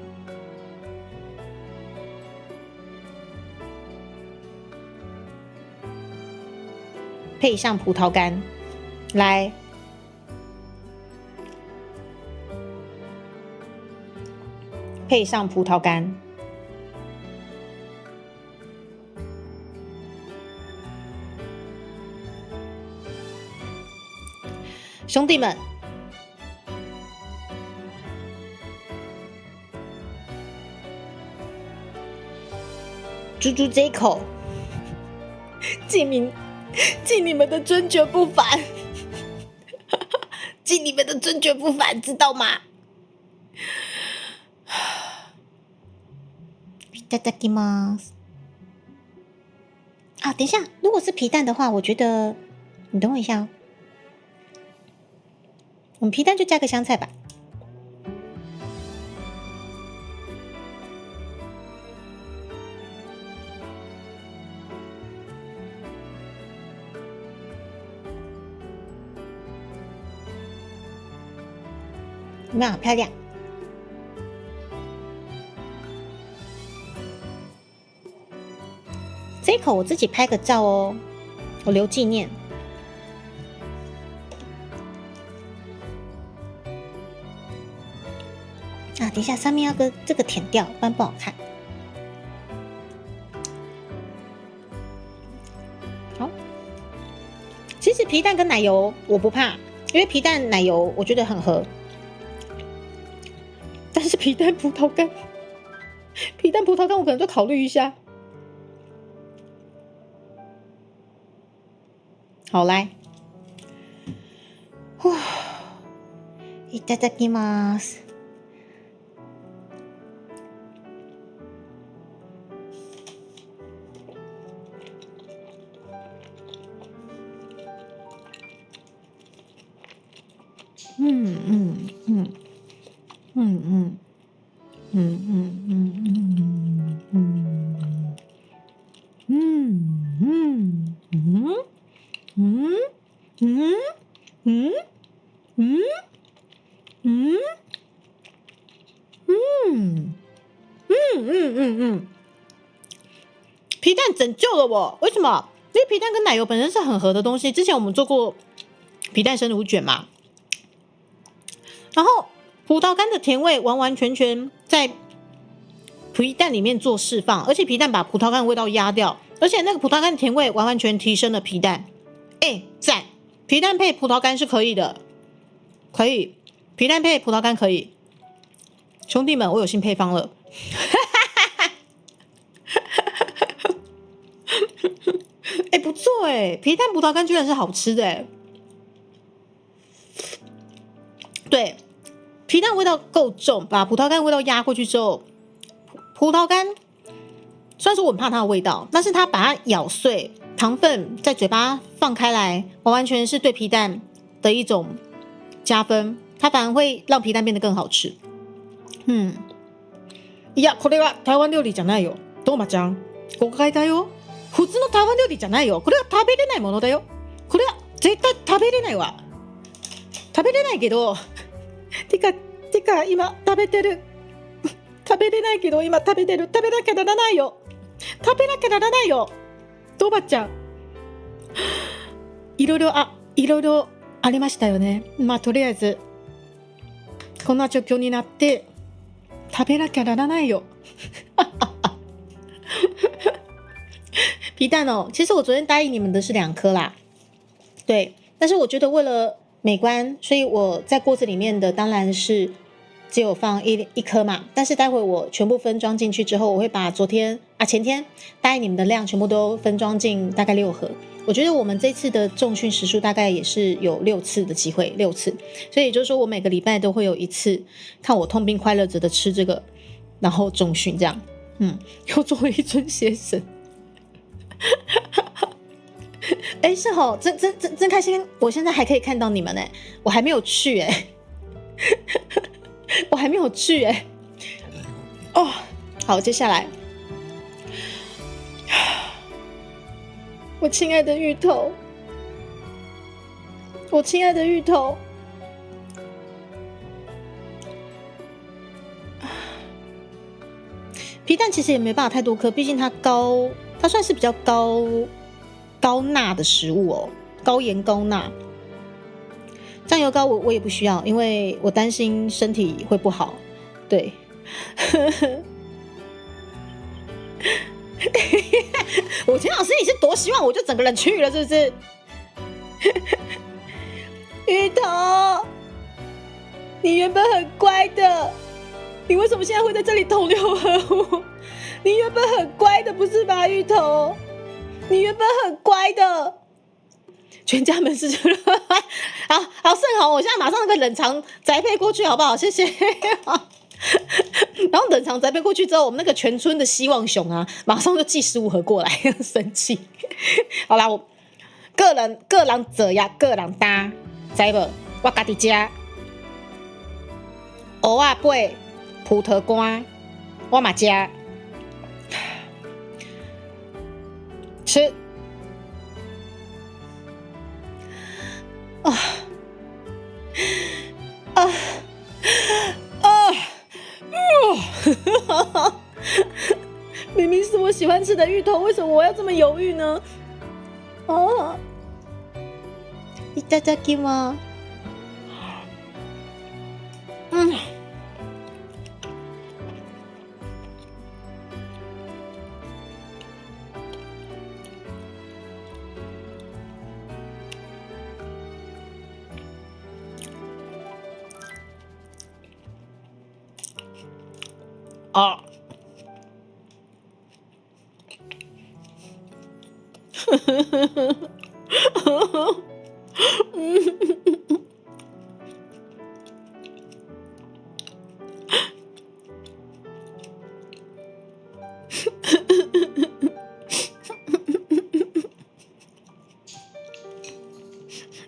S4: 配上葡萄干，来。配上葡萄干，兄弟们，猪猪这一口，敬你们的尊爵不凡，敬你们的尊爵不凡，知道吗？いただきます。等一下，如果是皮蛋的话，我觉得你等我一下哦。我们皮蛋就加个香菜吧。有没有好漂亮？这一口我自己拍个照哦，我留纪念。等一下，上面要跟这个舔掉，不然不好看。好，其实皮蛋跟奶油我不怕，因为皮蛋奶油我觉得很合。但是皮蛋葡萄干我可能就考虑一下。好，来，いただきます。嗯嗯嗯嗯嗯嗯嗯嗯嗯嗯嗯嗯嗯嗯嗯，皮蛋拯救了我，为什么？因为皮蛋跟奶油本身是很合的东西。之前我们做过皮蛋生乳卷嘛，然后葡萄干的甜味完完全全在皮蛋里面做释放，而且皮蛋把葡萄干的味道压掉，而且那个葡萄干的甜味完完全提升了皮蛋。赞！皮蛋配葡萄干是可以的，可以，皮蛋配葡萄干可以。兄弟们，我有新配方了。不错皮蛋葡萄干居然是好吃的对，皮蛋味道够重，把葡萄干味道压过去之后，葡萄干虽然说我很怕它的味道，但是它把它咬碎，糖分在嘴巴放开来，完完全是对皮蛋的一种加分，它反而会让皮蛋变得更好吃。いや、これは台湾料理じゃないよ。トーマちゃん、誤解だよ。普通の台湾料理じゃないよ。これは食べれないものだよ。これは絶対食べれないわ。食べれないけど、てか今食べてる。食べれないけど今食べてる。食べなきゃならないよ。食べなきゃならないよ。トーマちゃん、いろいろありましたよね。まあとりあえずこんな状況になって食べなきゃならないよ。皮蛋哦，其实我昨天答应你们的是2颗啦，对，但是我觉得为了美观，所以我在锅子里面的当然是只有放一颗嘛，但是待会我全部分装进去之后，我会把前天答应你们的量全部都分装进大概6盒。我觉得我们这次的重训时数大概也是有6次的机会，6次，所以也就是说我每个礼拜都会有1次看我痛并快乐着的吃这个，然后重训这样，又做了一尊邪神。是吼，真开心！我现在还可以看到你们我还没有去我还没有去哦，好，接下来，我亲爱的芋头，皮蛋其实也没办法太多颗，毕竟它算是比较高钠的食物哦，高盐高钠。酱油膏我也不需要，因为我担心身体会不好。对，我田老师，你是多希望我就整个人去了，是不是？芋头，你原本很乖的，你为什么现在会在这里同流合污？你原本很乖的，不是吧，芋头？你原本很乖的，全家门市去了。好，盛豪，我现在马上那个冷藏宅配过去，好不好？谢谢。然后冷藏宅配过去之后，我们那个全村的希望熊啊，马上就寄15盒过来，生气。好啦，我个人做呀，个人担，知无？我家己吃，蚵仔贝、葡萄干，我嘛吃。吃明明是我喜欢吃的芋头，为什么我要这么犹豫呢？いただきます。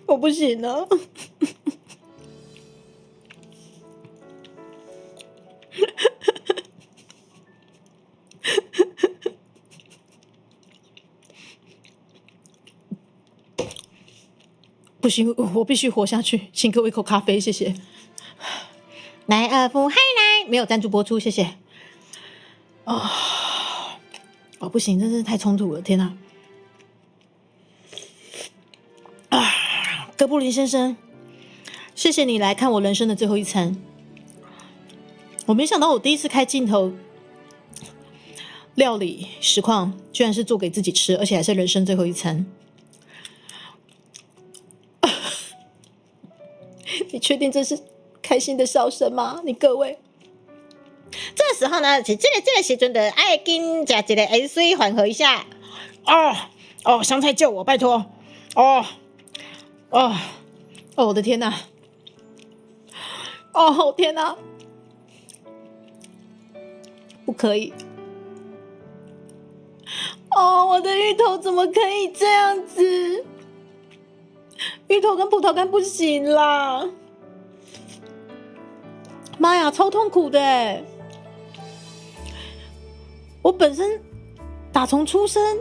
S4: 我不行了。不行，我必须活下去，请给我一口咖啡，谢谢。莱尔富海奶没有赞助播出，谢谢。不行，真是太冲突了，天哪！哥布林先生，谢谢你来看我人生的最后一餐。我没想到我第一次开镜头料理实况，居然是做给自己吃，而且还是人生最后一餐。你确定这是开心的笑声吗？你各位，这时候呢，这个时阵的爱跟加一个盐水缓和一下。香菜救我，拜托！我的天哪！天哪！不可以！我的芋头怎么可以这样子？芋头跟葡萄干不行啦！妈呀，超痛苦的耶！我本身打从出生，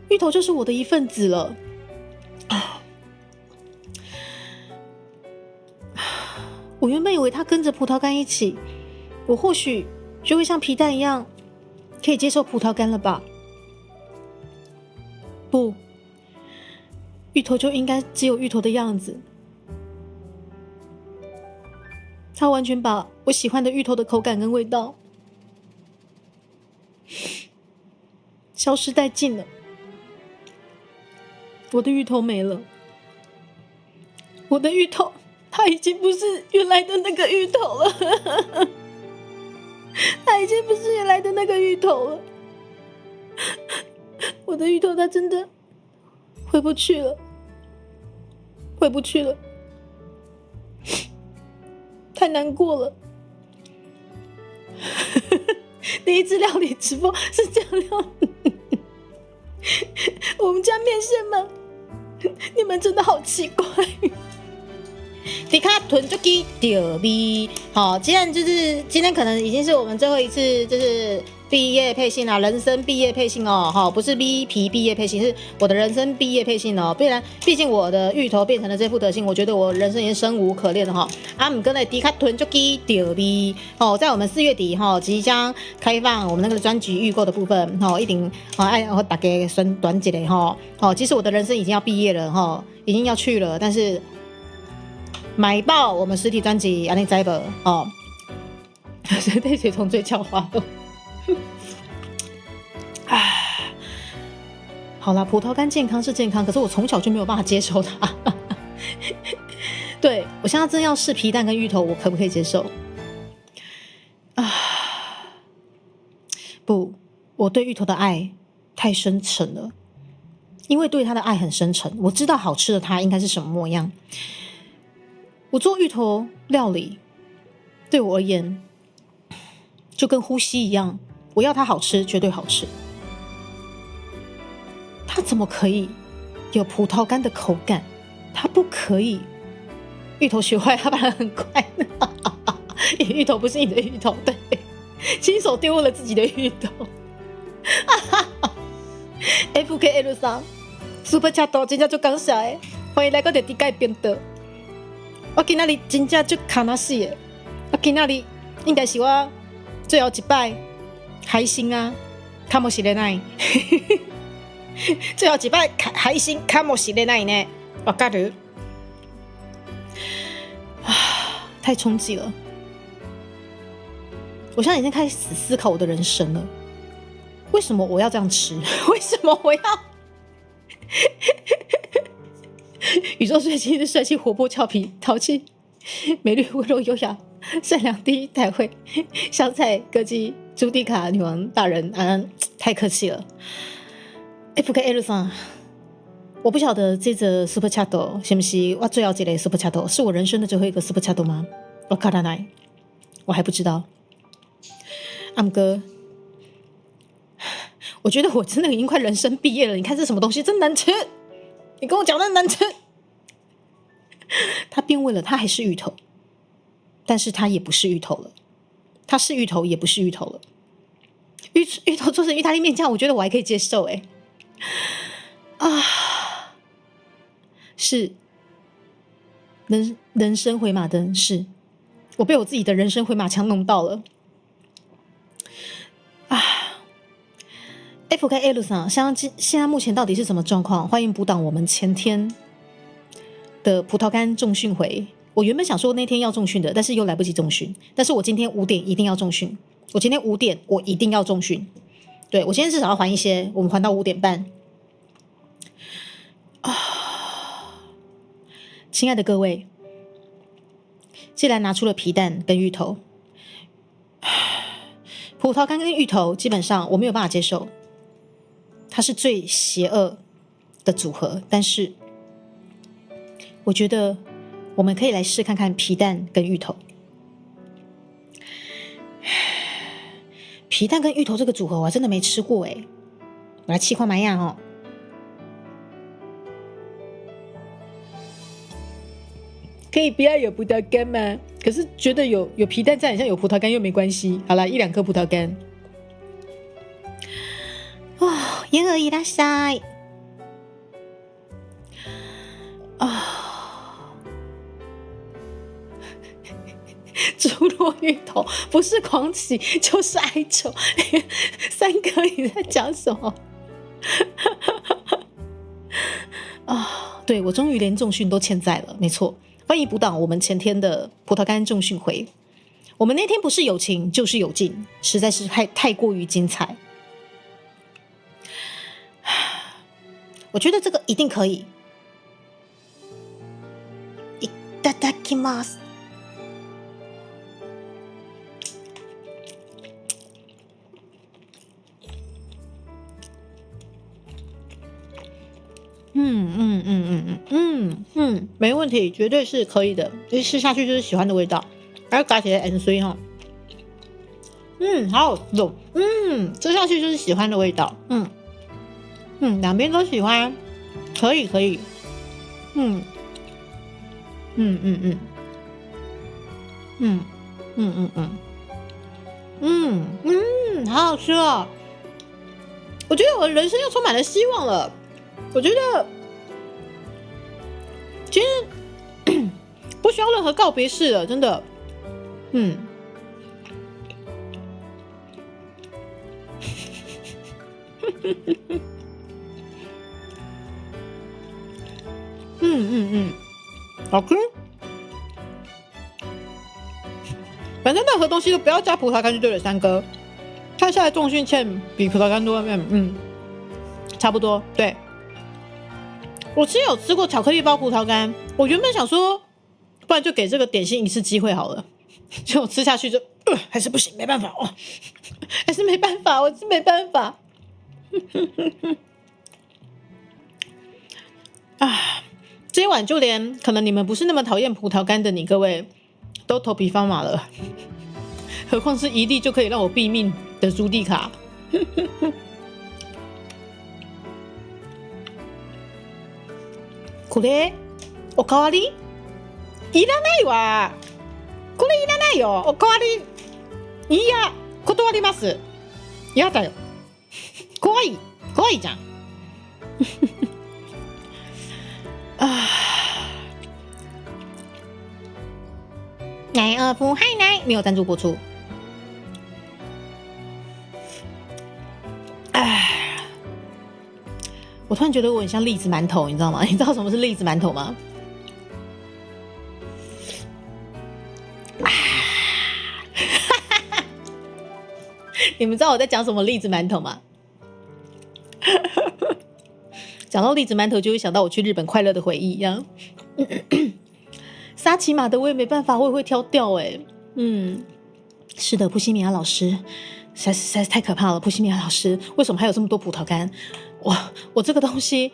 S4: 芋头就是我的一份子了。我原本以为它跟着葡萄干一起，我或许就会像皮蛋一样，可以接受葡萄干了吧？不，芋头就应该只有芋头的样子。它完全把我喜欢的芋头的口感跟味道消失殆尽了。我的芋头没了，我的芋头它已经不是原来的那个芋头了，它已经不是原来的那个芋头了。我的芋头它真的回不去了，回不去了，太难过了。第一次料理直播是这样料理，我们家面线们，你们真的好奇怪。迪卡囤就给丢逼，好，既然就是今天可能已经是我们最后一次就是毕业配信啦，人生毕业配信哦，好，不是 V 皮毕业配信，是我的人生毕业配信哦。不然，毕竟我的芋头变成了这副德行，我觉得我人生已经生无可恋了哈。唔跟那迪卡囤就给丢逼哦，在我们4月底哈即将开放我们那个专辑预购的部分哈，一定爱我大家宣短一下哈。哦，其实我的人生已经要毕业了哈，已经要去了，但是买爆我们实体专辑，安尼知不？哦，对，谁从嘴角滑落？好啦，葡萄干健康是健康，可是我从小就没有办法接受它。对，我现在真要试皮蛋跟芋头，我可不可以接受？不，我对芋头的爱太深沉了，因为对它的爱很深沉，我知道好吃的它应该是什么模样。我做芋头料理，对我而言就跟呼吸一样，我要它好吃，绝对好吃。它怎么可以有葡萄干的口感？它不可以。芋头学坏，它反而很快。芋头不是你的芋头，对，亲手丢了自己的芋头。FKL 3 Super Chat 真正就感谢的，欢迎来到第2届频道。我今仔日真正就卡那死的，我今仔日应该是我最后一摆海星啊，卡莫西的奈，最后一摆海星卡莫西的奈呢，我觉得太冲击了。我现在已经开始思考我的人生了，为什么我要这样吃？为什么我要？宇宙最近是帅气、活泼、俏皮、淘气、美丽、温柔、优雅、善良、第一台会、香菜、歌姬、朱迪卡女王大人安安，太客气了。FKL 3，我不晓得这则 Super Chat 是不是我最后一个 Super Chat， 是我人生的最后一个 Super Chat 吗？我看来我还不知道。安哥，我觉得我真的已经快人生毕业了。你看这什么东西，真难吃！你跟我讲那难吃。它变味了，它还是芋头，但是它也不是芋头了。它是芋头，也不是芋头了。芋头做成意大利面酱，我觉得我还可以接受。是人生回马灯，是我被我自己的人生回马枪弄到了FKL さん，现在目前到底是什么状况？欢迎补档我们前天的葡萄干重训回。我原本想说那天要重训的，但是又来不及重训。但是我今天5点一定要重训，我今天5点我一定要重训。对，我今天至少要还一些，我们还到5点半。亲爱的各位，既然拿出了皮蛋跟芋头，葡萄干跟芋头基本上我没有办法接受，它是最邪恶的组合，但是我觉得我们可以来试看看皮蛋跟芋头。皮蛋跟芋头这个组合我还真的没吃过诶，我来气块买样哦。可以不要有葡萄干吗？可是觉得有皮蛋在，很像有葡萄干又没关系。好啦，1-2颗葡萄干。言而已らっしゃい。猪肉芋头不是狂喜就是哀愁。3哥你在讲什么？对，我终于连重训都欠债了，没错。欢迎补档我们前天的葡萄干重训回。我们那天不是有情就是有劲，实在是太过于精彩。我觉得这个一定可以。いただきます。没问题，绝对是可以的。一吃下去就是喜欢的味道，还要加起来 NC 哈。好好吃哦。吃下去就是喜欢的味道。两边都喜欢，可以。好好吃哦。我觉得我的人生又充满了希望了。我觉得其实不需要任何告别式了，真的。好吃。反正任何东西都不要加葡萄干就对了，3哥。看下来重训欠比葡萄干多，差不多。对，我其实有吃过巧克力包葡萄干，我原本想说，不然就给这个点心一次机会好了。结果吃下去就，还是不行，没办法哦，还是没办法，我是没办法。这一碗就连可能你们不是那么讨厌葡萄干的你各位，都头皮发麻了，何况是一粒就可以让我毙命的朱蒂卡。これおかわりいらないわ。これいらないよ。おかわりいや断ります。やだよ。怖いじゃん。奶儿不害奶，没有赞助播出。我突然觉得我很像栗子馒头，你知道吗？你知道什么是栗子馒头吗？你们知道我在讲什么栗子馒头吗？讲到栗子馒头，就会想到我去日本快乐的回忆一样。沙琪玛的我也没办法，我也会挑掉哎。是的，布西米亚老师实在是太可怕了。布西米亚老师，为什么还有这么多葡萄干？我这个东西，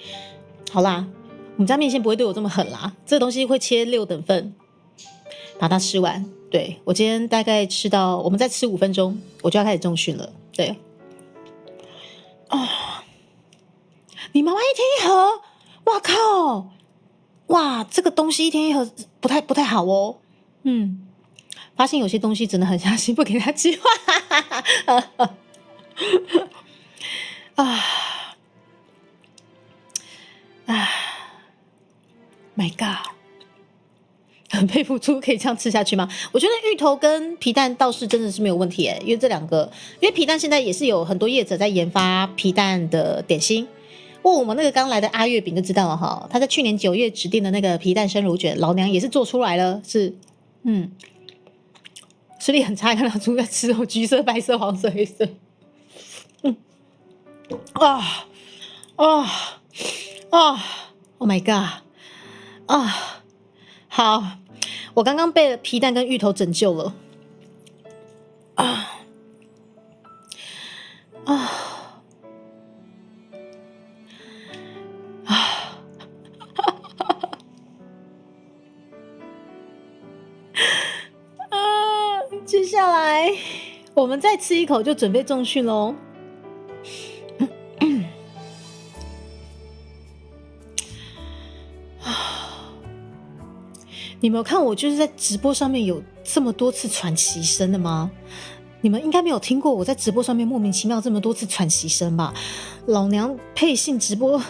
S4: 好啦，我们家面线不会对我这么狠啦。这个东西会切6等份，把它吃完。对，我今天大概吃到，我们再吃5分钟，我就要开始重训了。对，你妈妈1天1盒，哇靠！哇，这个东西1天1盒不太好哦。发现有些东西真的很相信，不给他计划。，My God， 很佩服猪可以这样吃下去吗？我觉得芋头跟皮蛋倒是真的是没有问题因为这两个，因为皮蛋现在也是有很多业者在研发皮蛋的点心。我们那个刚来的阿月饼就知道了哈，他在去年9月指定的那个皮蛋生乳卷，老娘也是做出来了，是实力很差，看到猪在吃哦，橘色、白色、黄色、黑色，Oh my god， 好，我刚刚被皮蛋跟芋头拯救了，接下来我们再吃一口就准备重训咯。你没有看我就是在直播上面有这么多次喘息声的吗？你们应该没有听过我在直播上面莫名其妙这么多次喘息声吧？老娘配信直播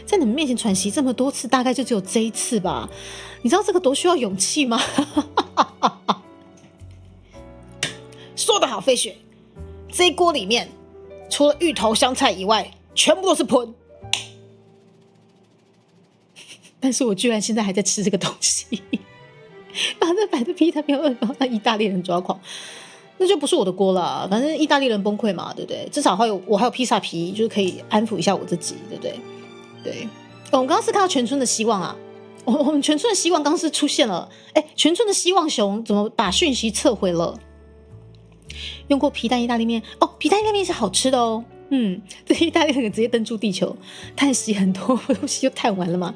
S4: 在你们面前喘息这么多次，大概就只有这一次吧？你知道这个多需要勇气吗？说得好，飞雪，这一锅里面除了芋头、香菜以外，全部都是喷。但是我居然现在还在吃这个东西，把这摆的皮蛋没有把那意大利人抓狂，那就不是我的锅了。反正意大利人崩溃嘛，对不对？至少我还有披萨皮，就是可以安抚一下我自己，对不对？对，我们刚刚是看到全村的希望啊，我们全村的希望刚是出现了，全村的希望熊怎么把讯息撤回了？用过皮蛋意大利面哦，皮蛋意大利面是好吃的哦。这意大利人直接登出地球，叹息很多东西就叹完了吗？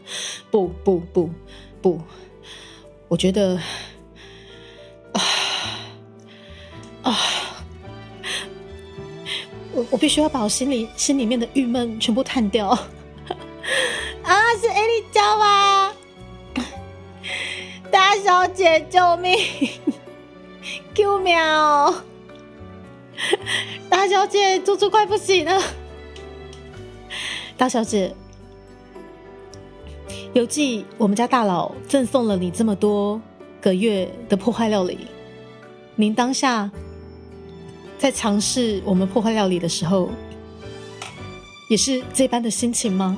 S4: 不，我觉得我必须要把我心里面的郁闷全部叹掉。是艾莉椒吗？大小姐救命！救命哦！大小姐，猪猪快不行了。大小姐，邮寄我们家大佬赠送了你这么多个月的破坏料理，您当下在尝试我们破坏料理的时候，也是这般的心情吗？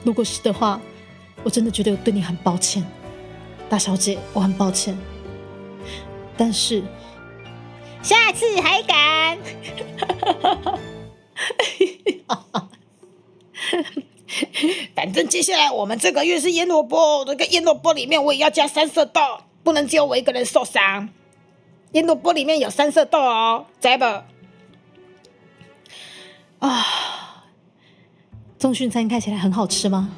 S4: 如果是的话，我真的觉得对你很抱歉，大小姐，我很抱歉。但是下次还敢？反正接下来我们这个月是腌萝卜，这个腌萝卜里面我也要加3色豆，不能只有我一个人受伤。腌萝卜里面有3色豆哦，知不？重训餐看起来很好吃吗？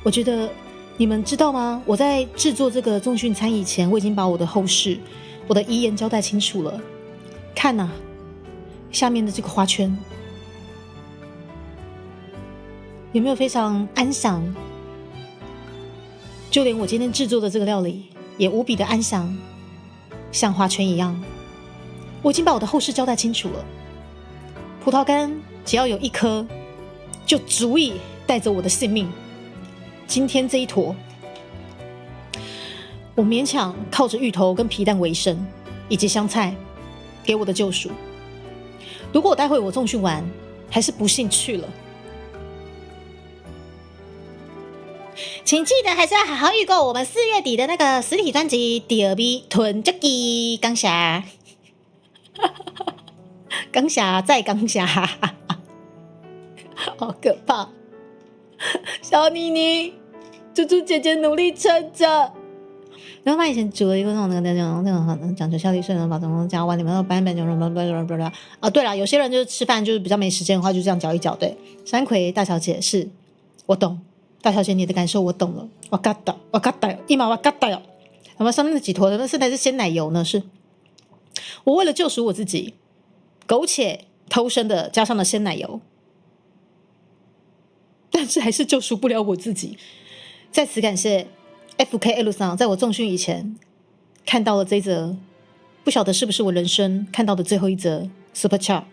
S4: 我觉得你们知道吗？我在制作这个重训餐以前，我已经把我的后事、我的遗言交代清楚了。看呐，下面的这个花圈，有没有非常安详？就连我今天制作的这个料理，也无比的安详，像花圈一样。我已经把我的后事交代清楚了。葡萄干只要有1颗，就足以带走我的性命。今天这一坨，我勉强靠着芋头跟皮蛋为生，以及香菜给我的救赎。如果我待会我重训完还是不幸去了，请记得还是要好好预购我们4月底的那个实体专辑《第2批囤积机》，刚下刚下再刚下，好可怕！小妮妮，猪猪姐姐努力撑着。然后他以前煮了一个那种讲究效率，所以能把总共加完，你们都掰对了，有些人就是吃饭就是比较没时间的话，就这样搅一搅。对，山葵大小姐是，我懂，大小姐你的感受我懂了，我嘎达，一毛我嘎达哟。那么上面的几坨的是乃是鲜奶油呢？是我为了救赎我自己，苟且偷生的加上了鲜奶油。但是还是救赎不了我自己。在此感谢 FKL 桑，在我重训以前看到了这一则，不晓得是不是我人生看到的最后一则 Super Chat。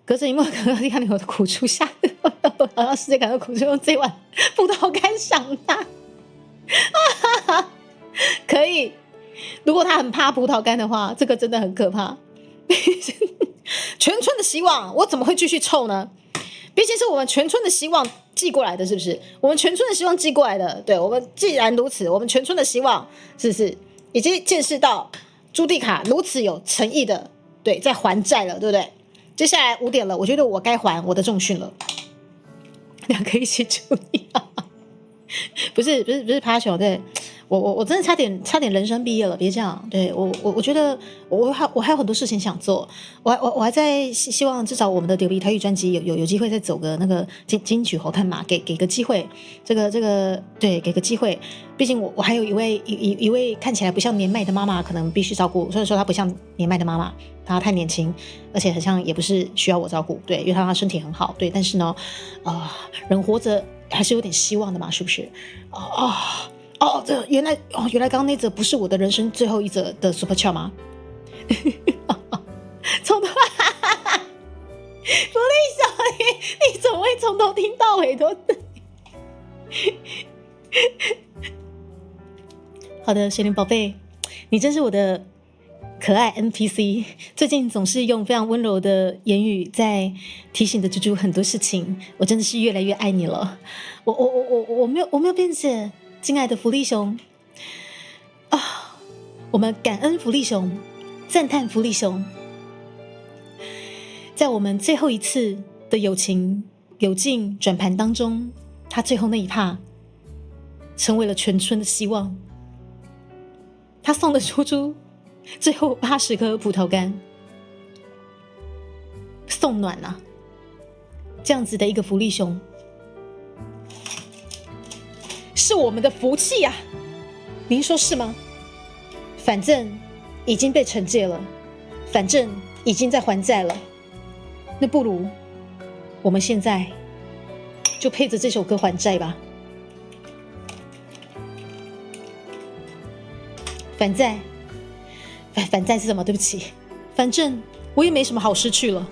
S4: 隔着荧幕看你我的苦处下，好像世界感到苦处用这碗葡萄干赏他。可以，如果他很怕葡萄干的话，这个真的很可怕。全村的希望，我怎么会继续臭呢？毕竟是我们全村的希望寄过来的，是不是？我们全村的希望寄过来的，对，我们既然如此，我们全村的希望是不是已经见识到朱蒂卡如此有诚意的，对，在还债了，对不对？接下来5点了，我觉得我该还我的重训了。2个一起注意啊！不是爬球，对。我真的差点人生毕业了，别这样。对我觉得我还有很多事情想做，我还在希望至少我们的丢比台语专辑有机会再走个那个金曲后探嘛，给个机会，这个对，给个机会。毕竟我还有一位看起来不像年迈的妈妈，可能必须照顾。所以说她不像年迈的妈妈，她太年轻，而且很像也不是需要我照顾，对，因为她身体很好，对。但是呢，人活着还是有点希望的嘛，是不是？原来刚刚那则不是我的人生最后一则的 Super Chat 吗？从头，福利小你怎么会从头听到尾都？好的，雪玲宝贝，你真是我的可爱 NPC， 最近总是用非常温柔的言语在提醒着猪猪很多事情，我真的是越来越爱你了。我没有辩解。亲爱的福利熊啊，我们感恩福利熊，赞叹福利熊，在我们最后一次的友情有进转盘当中，他最后那一趴成为了全村的希望。他送的猪猪最后80颗葡萄干，送暖啊！这样子的一个福利熊。是我们的福气呀，您说是吗？反正已经被惩戒了，反正已经在还债了，那不如我们现在就配着这首歌还债吧。反债是什么？对不起，反正我也没什么好失去了，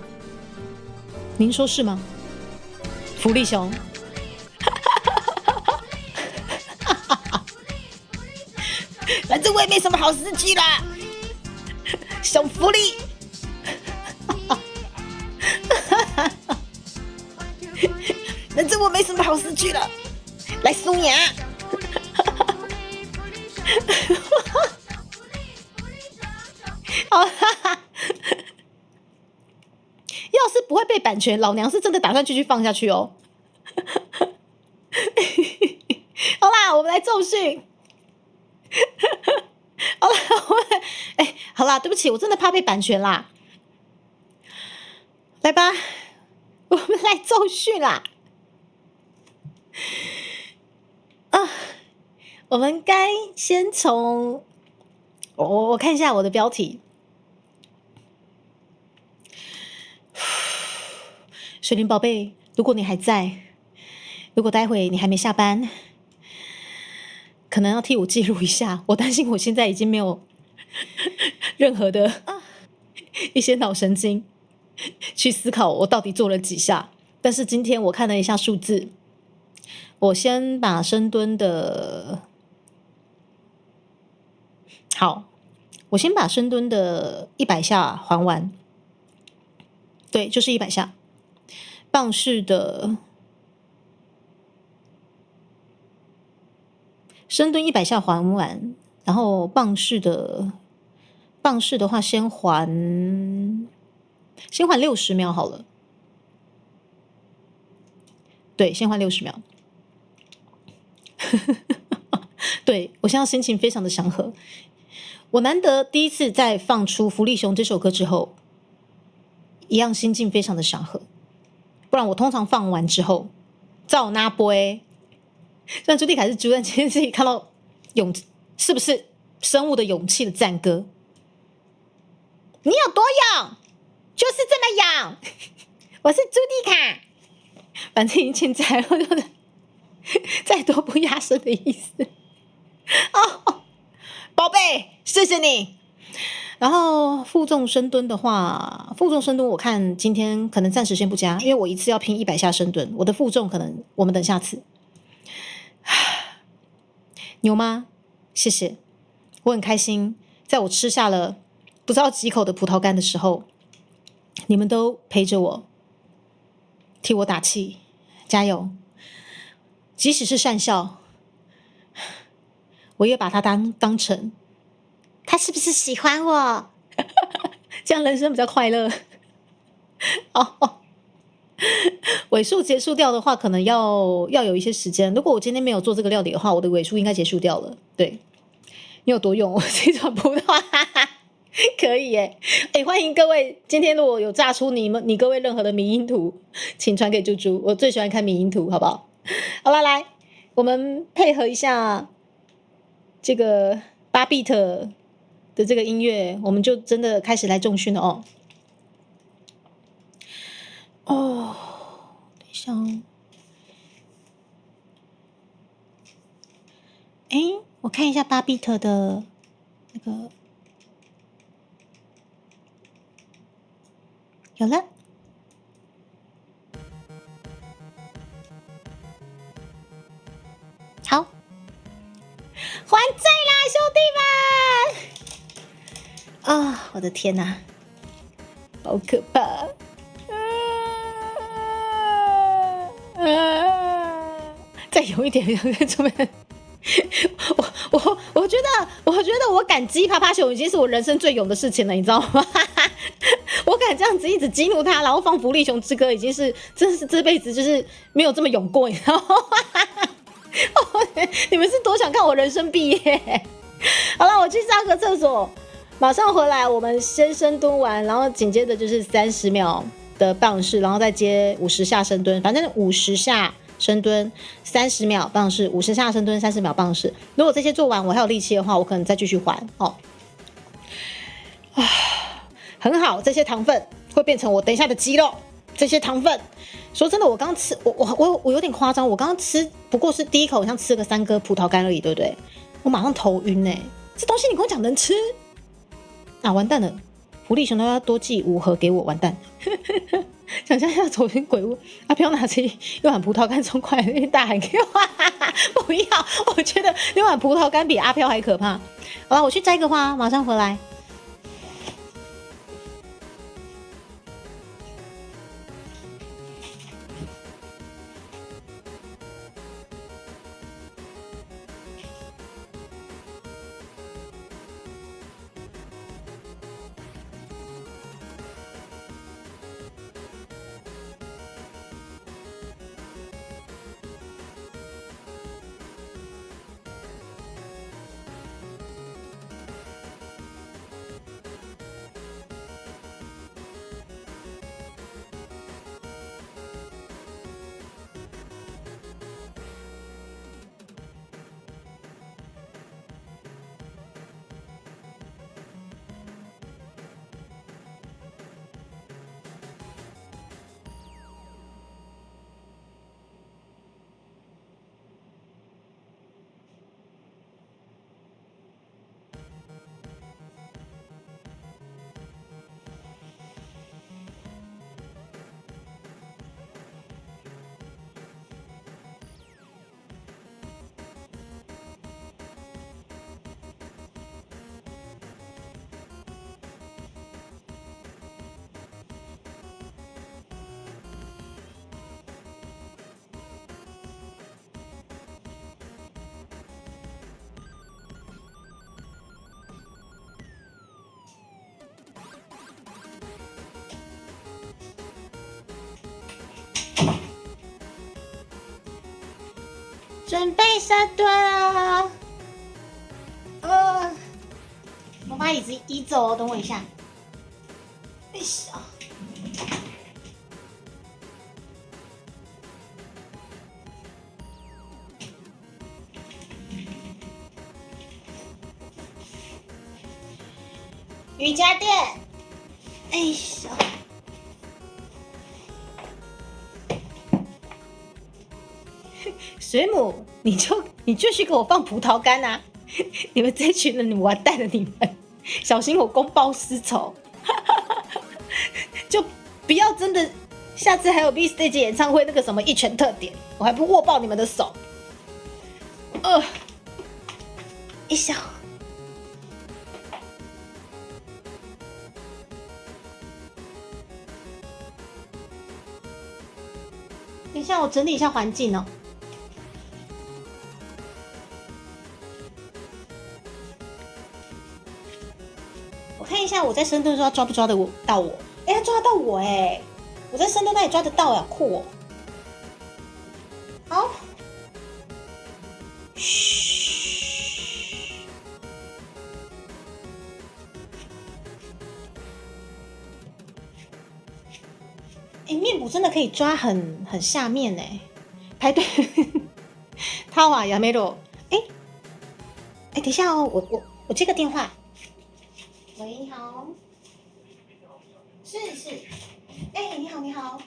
S4: 您说是吗？福利熊。反正我也没什么好失去啦，熊福利。反正我没什么好失去了，来松牙。好啦，要是不会被版权，老娘是真的打算继续放下去哦。好啦，我们来奏训。好啦，好啦，对不起，我真的怕被版权啦。来吧，我们来奏训啦。我们该先从我看一下我的标题。水灵宝贝，如果你还在，如果待会你还没下班，可能要替我记录一下，我担心我现在已经没有任何的一些脑神经去思考我到底做了几下。但是今天我看了一下数字，我先把深蹲的，好，我先把深蹲的100下还完，对，就是100下。棒式的深蹲100下还完，然后棒式的话先还60秒好了。对，先还60秒。对，我现在心情非常的祥和。我难得第一次在放出《福利熊》这首歌之后，一样心境非常的祥和。不然我通常放完之后，照那杯。虽然朱棣凯是猪，但今天自己看到是不是生物的勇气的赞歌？你有多勇，就是这么勇。我是朱棣凯，反正已经欠债了，就是再多不压身的意思。哦，宝贝，谢谢你。然后负重深蹲的话，负重深蹲我看今天可能暂时先不加，因为我一次要拼100下深蹲，我的负重可能我们等下次。牛吗？谢谢，我很开心，在我吃下了不知道几口的葡萄干的时候，你们都陪着我，替我打气，加油！即使是善笑，我也把它当成他是不是喜欢我？这样人生比较快乐。哦，尾数结束掉的话，可能要有一些时间。如果我今天没有做这个料理的话，我的尾数应该结束掉了。对，你有多用？我这一串葡萄，可以耶！欢迎各位，今天如果有炸出你各位任何的迷因图，请传给猪猪，我最喜欢看迷因图，好不好？好啦，来，我们配合一下这个8 beat 的这个音乐，我们就真的开始来重训了哦。哦，等一下哦。我看一下8 beat 的那个，有了。好，还债啦，兄弟们！啊，我的天哪，好可怕！再有一点，这边，我觉得我敢激趴趴熊已经是我人生最勇的事情了，你知道吗？我敢这样子一直激怒他，然后放福利熊之歌，已经是真的是这辈子就是没有这么勇过，你知道吗？你们是多想看我人生毕业？好了，我去上个厕所，马上回来。我们先深蹲完，然后紧接着就是30秒的棒式，然后再接50下深蹲，反正50下深蹲30秒棒式，50下深蹲30秒棒式。如果这些做完我还有力气的话，我可能再继续还哦。很好，这些糖分会变成我等一下的肌肉。这些糖分，说真的，我刚吃，我有点夸张，我刚刚吃不过是第一口，好像吃个3颗葡萄干而已，对不对？我马上头晕欸，这东西你跟我讲能吃啊？完蛋了，福利熊都要多寄5盒给我，完蛋！想象一下走进鬼屋，阿飘拿起一碗葡萄干冲过来，大喊给我，不要！我觉得那碗葡萄干比阿飘还可怕。好了，我去摘个花，马上回来。准备深蹲啊！我把椅子移走哦，等我一下。哎呀！瑜伽垫。哎呀！水母，你继续给我放葡萄干啊！你们这群人，你完蛋了！你们小心我公报私仇，就不要真的下次还有 B Stage 演唱会那个什么一拳特点，我还不握爆你们的手。一笑。等一下，我整理一下环境哦。我看一下我在深蹲的时候抓不抓得到我？哎，他抓得到我哎！我在深蹲那里抓得到呀，酷哦！好，嘘。哎，面部真的可以抓很下面哎，排队。他哇亚梅罗，哎，等一下哦，我接个电话。喂，你好。是，哎，你好。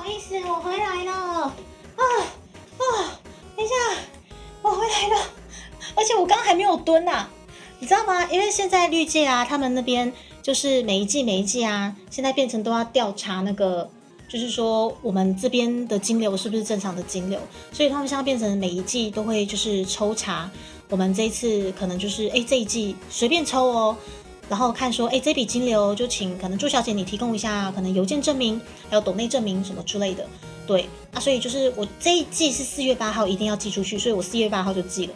S4: 意思，我回来了等一下，我回来了，而且我刚刚还没有蹲啊，你知道吗？因为现在绿界啊，他们那边就是每一季啊，现在变成都要调查那个，就是说我们这边的金流是不是正常的金流，所以他们现在变成每一季都会就是抽查，我们这一次可能就是这一季随便抽哦。然后看说，哎，这笔金流就请可能朱小姐你提供一下，可能邮件证明，还有抖内证明什么之类的。对，所以就是我这一季是4月8号一定要寄出去，所以我4月8号就寄了。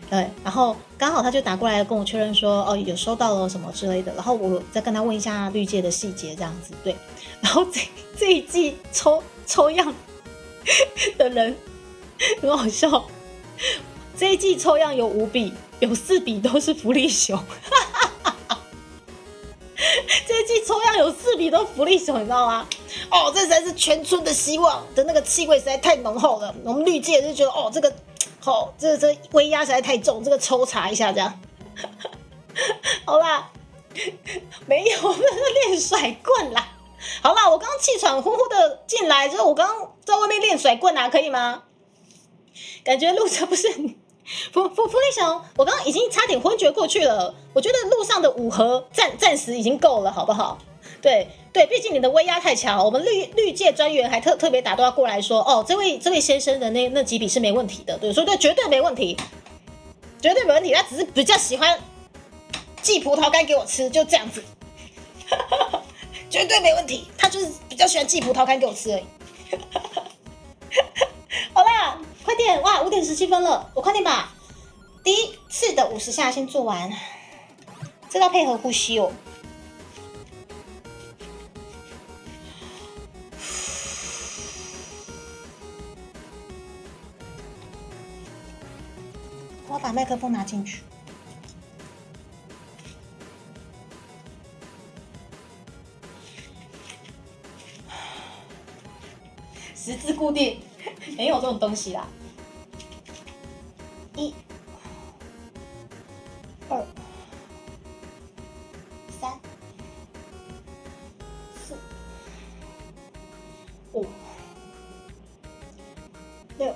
S4: 对，然后刚好他就打过来跟我确认说，哦，有收到了什么之类的，然后我再跟他问一下绿界的细节这样子。对，然后这一季抽样的人很好笑，这一季抽样有5笔，有4笔都是福利熊。这一季抽样有4笔都福利熊，你知道吗？哦，这才是全村的希望的那个气味实在太浓厚了。我们绿界就觉得，哦，这个，哦，这威压实在太重，这个抽查一下这样。好啦，没有，那是练甩棍啦。好啦，我刚刚气喘呼呼的进来，就是我刚刚在外面练甩棍啊，可以吗？感觉路上不是福利熊，我刚刚已经差点昏厥过去了。我觉得路上的5盒暂时已经够了，好不好？对，毕竟你的威压太强，我们绿界专员还特别打电话过来说，哦，这位先生的那几笔是没问题的，对，所以对，绝对没问题，绝对没问题。他只是比较喜欢寄葡萄干给我吃，就这样子，绝对没问题。他就是比较喜欢寄葡萄干给我吃而已。好啦，快点，哇，5点17分了，我快点把第一次的50下先做完，这个要配合呼吸哦。我要把麦克风拿进去。十字固定，没有这种东西啦。1、2、3、4、5、6、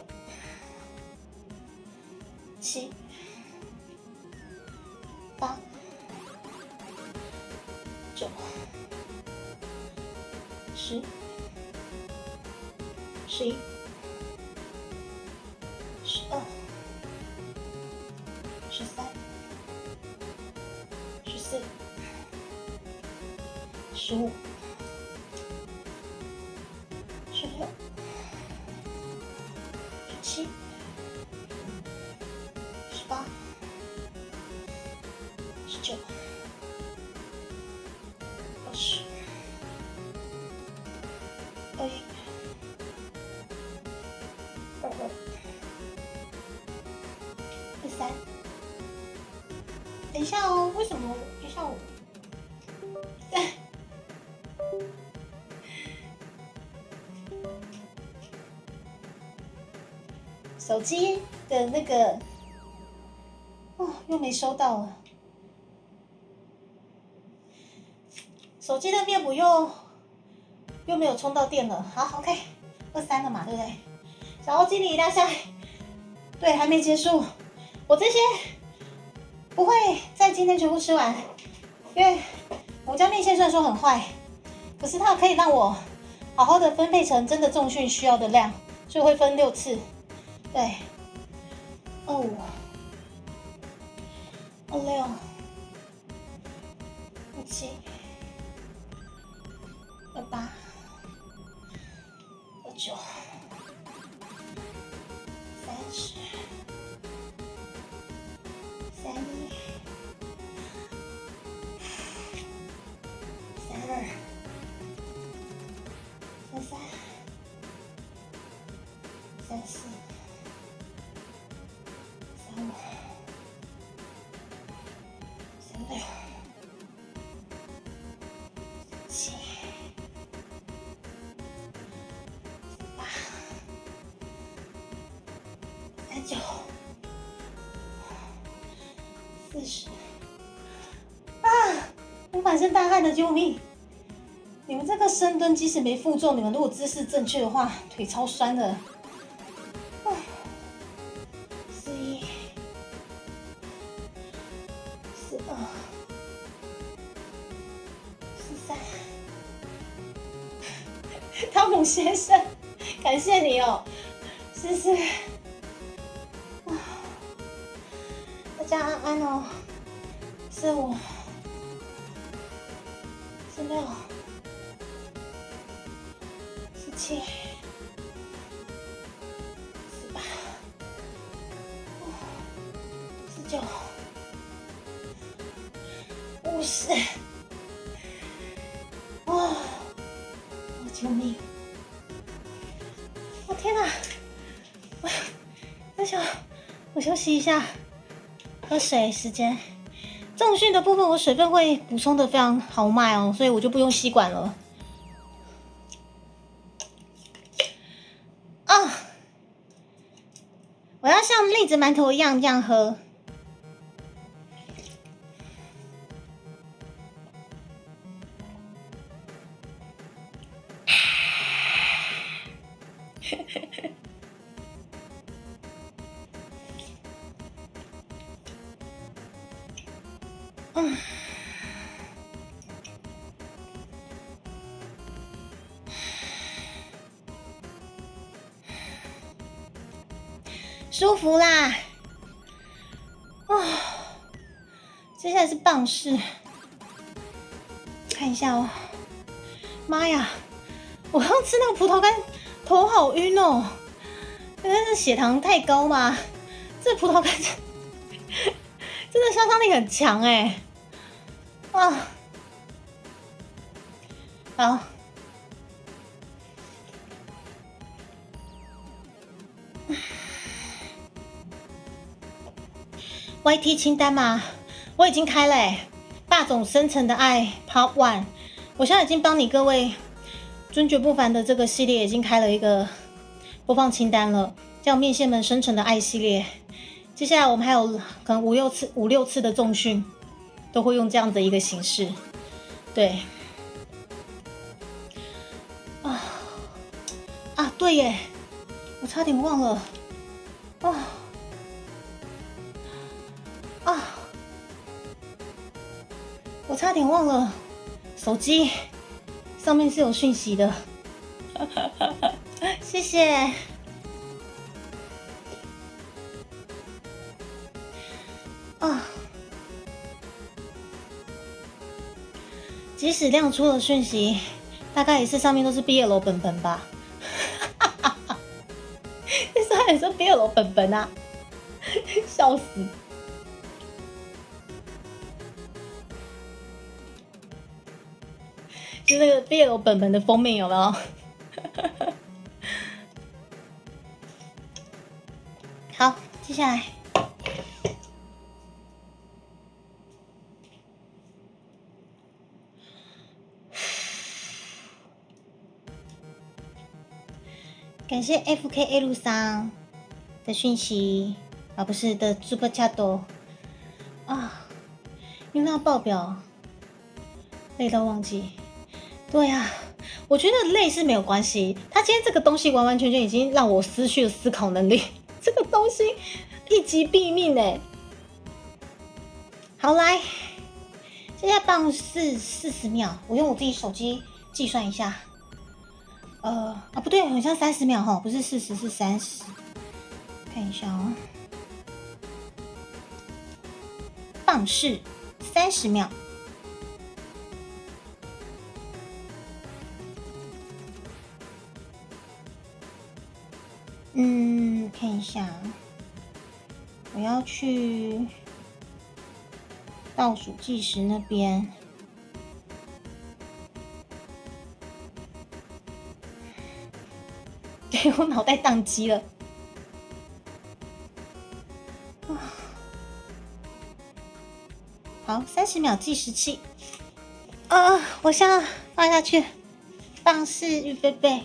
S4: 7、8、9、10、11、12、13、14、15、16、17、18、19、20、21、22、23。等一下哦，为什么？等一下我，手机的那个，哦，又没收到了。手机的面补又没有充到电了。好 ，OK， 23了嘛，对不对？小欧经理拉下来，对，还没结束。我这些不会在今天全部吃完，因为我家面线虽然说很坏，可是它可以让我好好的分配成真的重训需要的量，所以会分6次。对，25、26、27、28、29、30、31、32、33、34、35、36、37、38、39、40啊！我满身大汗的，救命！你们这个深蹲，即使没负重，你们如果姿势正确的话，腿超酸的。41、42、43，汤姆先生，感谢你哦，44，大家安安哦，45、16、17、18、19、50。哇！救命！我天哪！我休息一下，喝水时间。重训的部分我水分会补充的非常豪迈哦，所以我就不用吸管了。啊！我要像栗子馒头一样这样喝。舒服啦！接下来是棒式，看一下哦。妈呀！我刚吃那个葡萄干，头好晕哦。原来是血糖太高嘛？这葡萄干真的杀伤力很强哎！啊，好。YT 清单嘛，我已经开了欸。霸总深层的爱 Part 1，我现在已经帮你各位尊爵不凡的这个系列已经开了一个播放清单了，叫面线们深层的爱系列。接下来我们还有可能五六次的重训，都会用这样的一个形式。对，对耶，我差点忘了。我差点忘了，手机上面是有讯息的，谢谢。即使亮出了讯息，大概也是上面都是 BL 本本吧。这上也是 BL 本本啊，笑死。就那个 BL 本本的封面有没有？好，接下来感谢 FKL 桑的讯息不是的 Super Chat 因为要报表，累到忘记。对啊，我觉得累是没有关系。他今天这个东西完完全全已经让我失去了思考能力，这个东西一击毙命哎！好来，现在棒是40秒，我用我自己手机计算一下。不对，好像30秒哈，不是40是30。看一下哦，棒是30秒。看一下，我要去倒数计时那边。对，我脑袋宕机了。好，30秒计时器。我先放下去，棒式预备。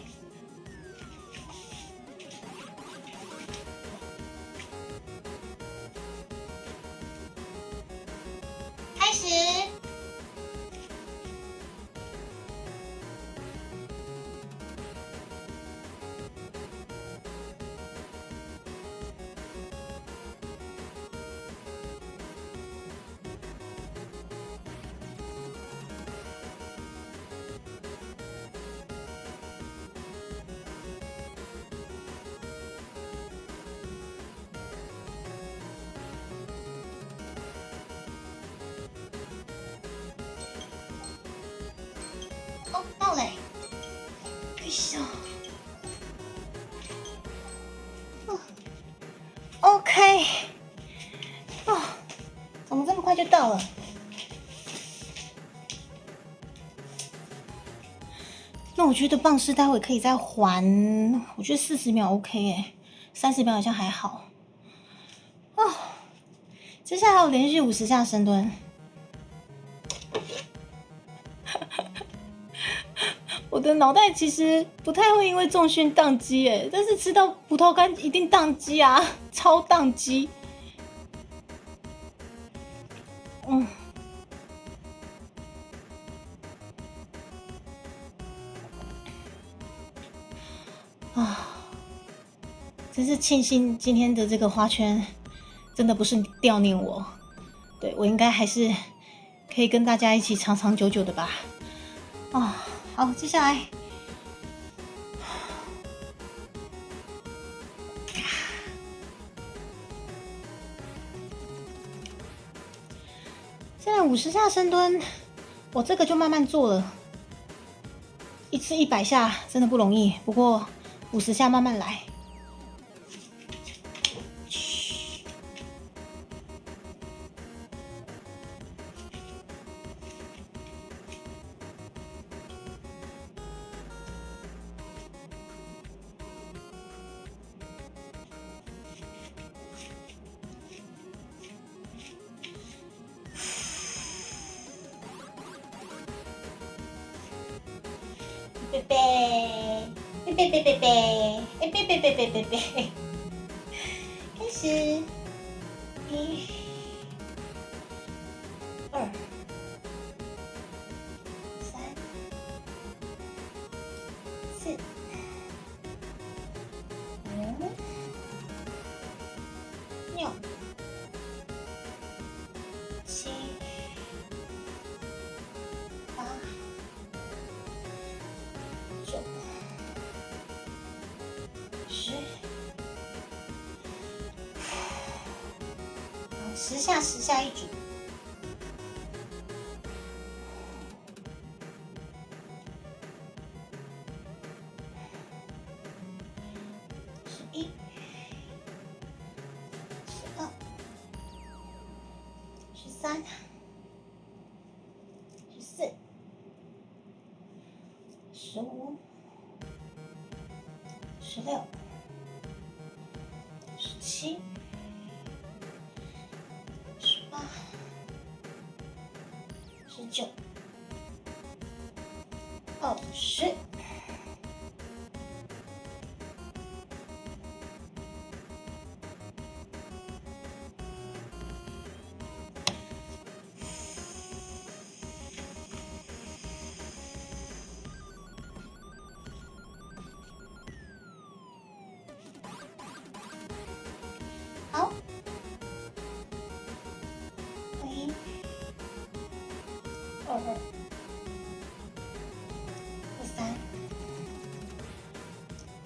S4: 开始。嘞！哎呦，哦，OK，哦，怎么这么快就到了？那我觉得棒式待会可以再还，我觉得40秒 OK 哎，30秒好像还好。哦，接下来还有连续50下深蹲。我的脑袋其实不太会因为重训宕机哎，但是吃到葡萄干一定宕机啊，超宕机。真是庆幸今天的这个花圈真的不是悼念我，对，我应该还是可以跟大家一起长长久久的吧。好，接下来现在50下深蹲，我这个就慢慢做了，一次100下真的不容易，不过50下慢慢来。贝贝，贝贝贝贝贝，哎贝贝贝贝贝贝，开始，1、2、3、4、5、6、7、8、9、10，好，10下10下一组。11、12、13、14、15、16、17、18、19、20。好，1、2、3、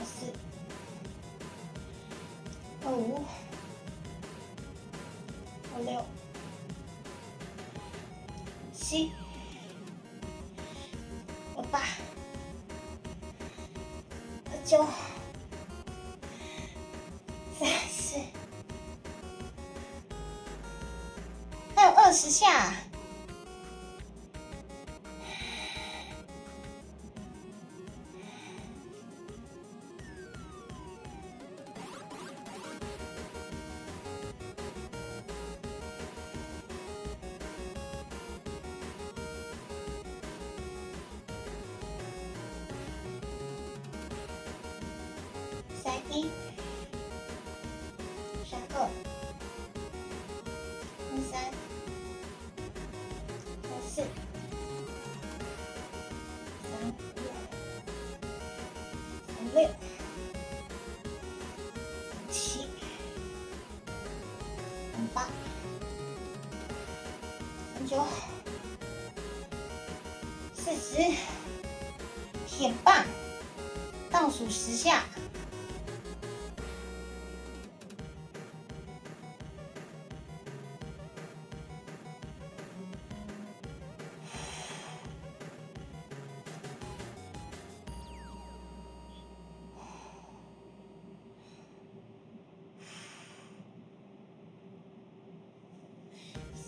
S4: 4、5、6、7、8、9、30，还有20下。31、32、33、34、35、36、37、38、39、40，铁棒，倒数10下。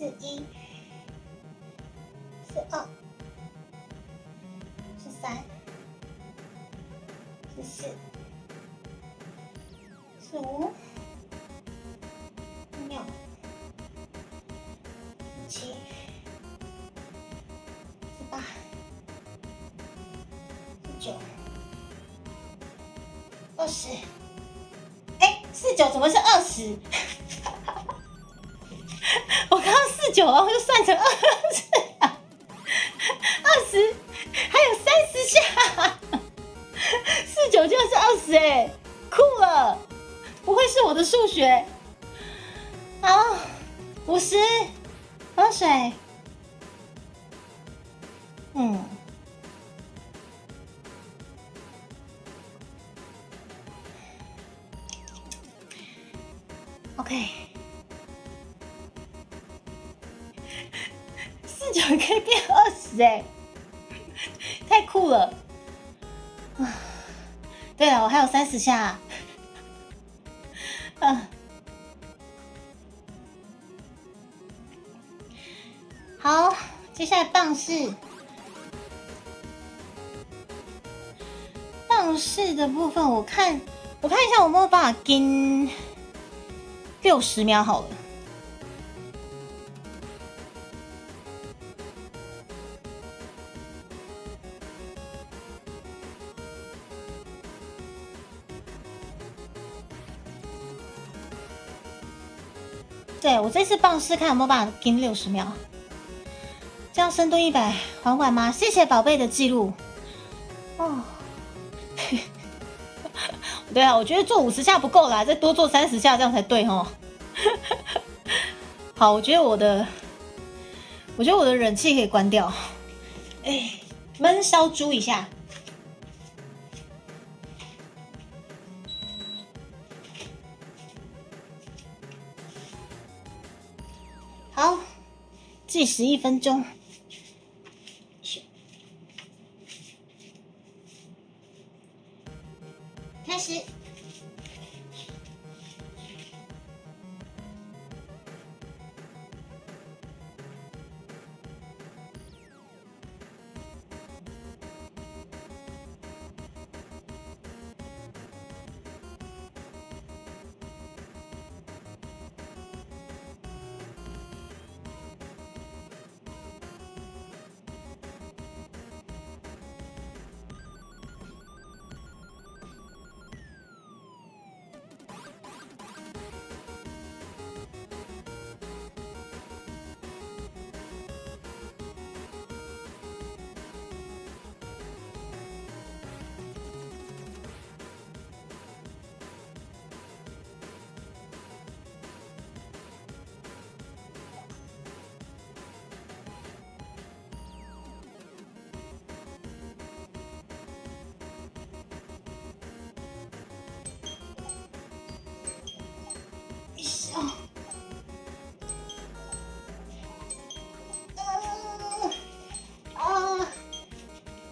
S5: 41、42、43、14、15、16、17、18、19、20。49怎么是20？我刚刚49，然后就算成20，20还有30下，49就是20哎，酷了！不会是我的数学？好，50，喝水。OK， 49可以变20哎，太酷了！对了，我还有30下。好，接下来棒式。棒式的部分，我看一下我有没有办法跟60秒好了。对，我这次棒式看有没有办法跟60秒，这样深蹲100缓缓吗？谢谢宝贝的记录哦。对啊，我觉得做50下不够啦，再多做30下，这样才对齁。好，我觉得我的冷气可以关掉，焖烧猪一下。好，计时1分钟。开始。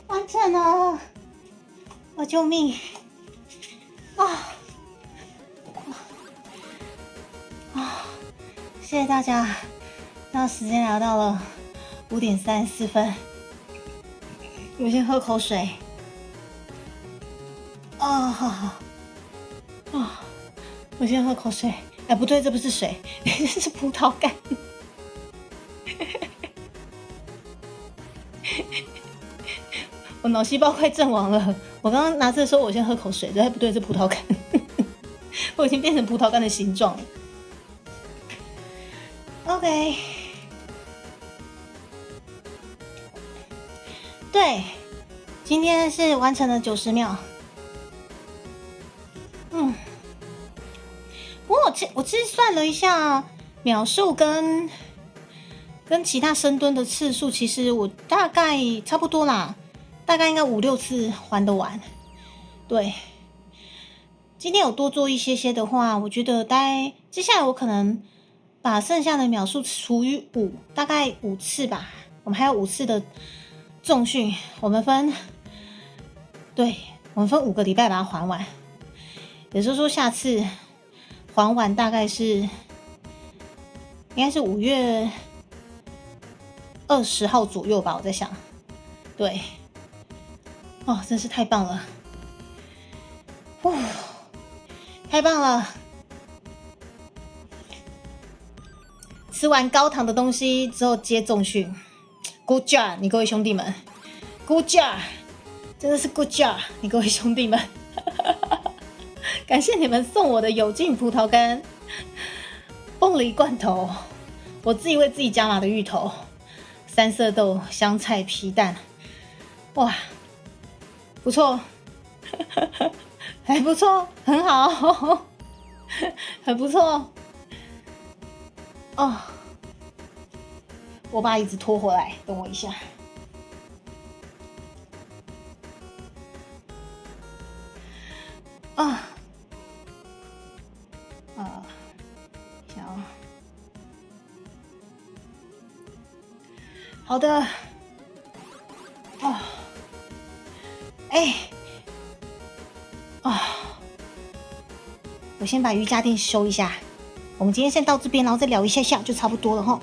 S5: 完成了！我救命！谢谢大家。那时间来到了5点34分，我先喝口水。我先喝口水。不对，这不是水，这是葡萄干。我脑细胞快阵亡了。我刚刚拿着的时候，我先喝口水，不对，这葡萄干。我已经变成葡萄干的形状了。OK， 对，今天是完成了90秒。不过我其实算了一下秒数跟其他深蹲的次数，其实我大概差不多啦，大概应该5、6次还得完。对，今天有多做一些的话，我觉得接下来我可能把剩下的秒数除以5，大概5次吧。我们还有5次的重训，我们分5个礼拜把它还完。也就是说，下次还完大概是应该是5月20号左右吧，我在想。对，哦，真是太棒了，太棒了！吃完高糖的东西之后接重训 ，Good job， 你各位兄弟们 ，Good job， 真的是 Good job， 你各位兄弟们，感谢你们送我的有劲葡萄干、凤梨罐头，我自己为自己加码的芋头、三色豆、香菜、皮蛋，哇，不错，还不错，很好，很不错。哦，我把椅子拖回来，等我一下。想要好的。哦，我先把瑜伽垫收一下。我们今天先到这边，然后再聊一下下就差不多了齁。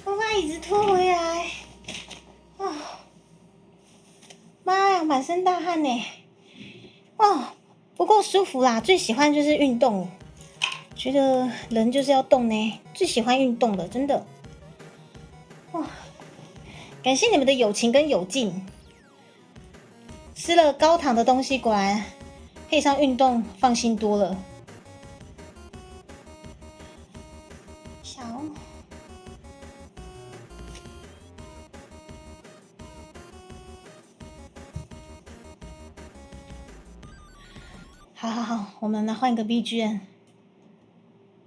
S5: 我把椅子拖回来。哦，妈呀，满身大汗呢。哦，不过舒服啦。最喜欢就是运动，觉得人就是要动呢。最喜欢运动的，真的。哇，感谢你们的友情跟友劲。吃了高糖的东西，果然配上运动，放心多了。好，我们来换一个 BGM，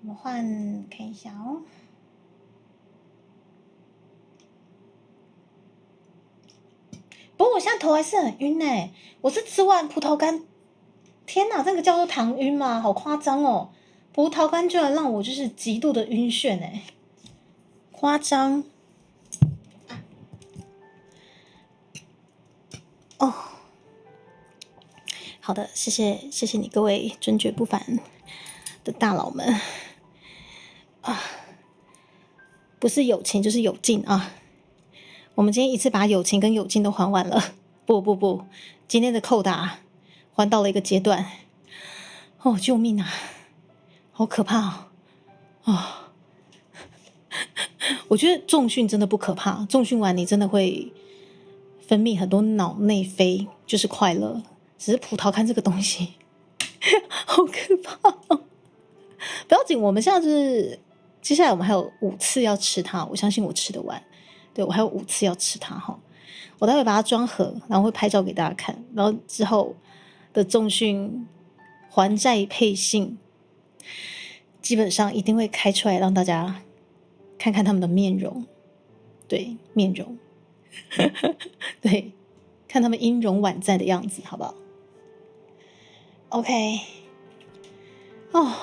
S5: 我们换看一下哦。不过我现在头还是很晕欸，我是吃完葡萄干，天哪，这个叫做糖晕吗？好夸张哦！葡萄干居然让我就是极度的晕眩欸，夸张。哦。好的，谢谢你各位尊爵不凡的大佬们啊！不是友情就是友劲啊！我们今天一次把友情跟友劲都还完了。不，今天的扣打还到了一个阶段。哦，救命啊！好可怕哦！啊！我觉得重训真的不可怕，重训完你真的会分泌很多脑内啡，就是快乐。只是葡萄干这个东西好可怕哦！不要紧，我们现在就是接下来我们还有5次要吃它，我相信我吃得完。对，我还有5次要吃它哈，我待会把它装盒，然后会拍照给大家看，然后之后的重训还债配信，基本上一定会开出来让大家看看他们的面容，对，面容，对，看他们音容宛在的样子，好不好？ OK， 哦，